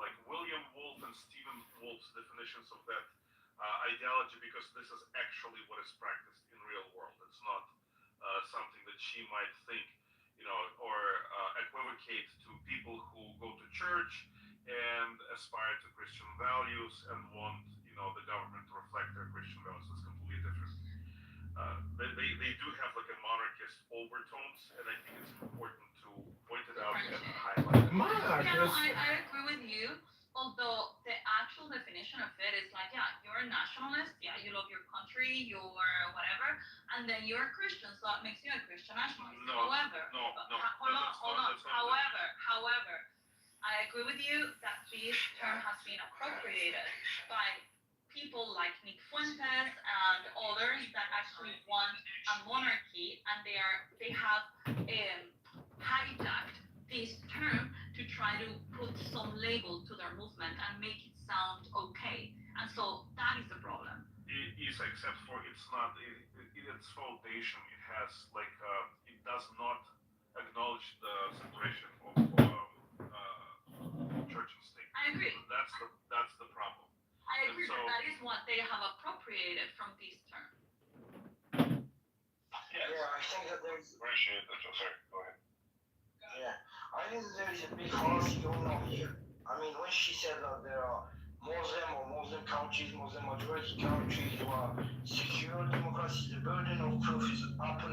like William Wolf and Stephen Wolf's definitions of that ideology, because this is actually what is practiced in real world. It's not something that she might think, or equivocate to people who go to church and aspire to Christian values and want, the government to reflect their Christian values. It's completely different. They do have like a monarchist overtones, and I think it's important to point it out and highlight it. I agree with you. Although the actual definition of it is like, yeah, you're a nationalist, yeah, you love your country, you're whatever, and then you're a Christian, so that makes you a Christian nationalist. However, I agree with you that this term has been appropriated by people like Nick Fuentes and others that actually want a monarchy, and they have hijacked this term to try to put some label to their movement and make it sound okay. And so that is the problem. It is, except for it's not, its foundation, it has like, it does not acknowledge the separation of church and state. I agree. That's the problem. I agree, so, that is what they have appropriated from this term. Yeah, I think that there's... Appreciate that. Sorry, go ahead. Yeah, I think there is a big fallacy going on here. I mean, when she said that there are Muslim countries, Muslim majority countries who are secure democracy, the burden of proof is up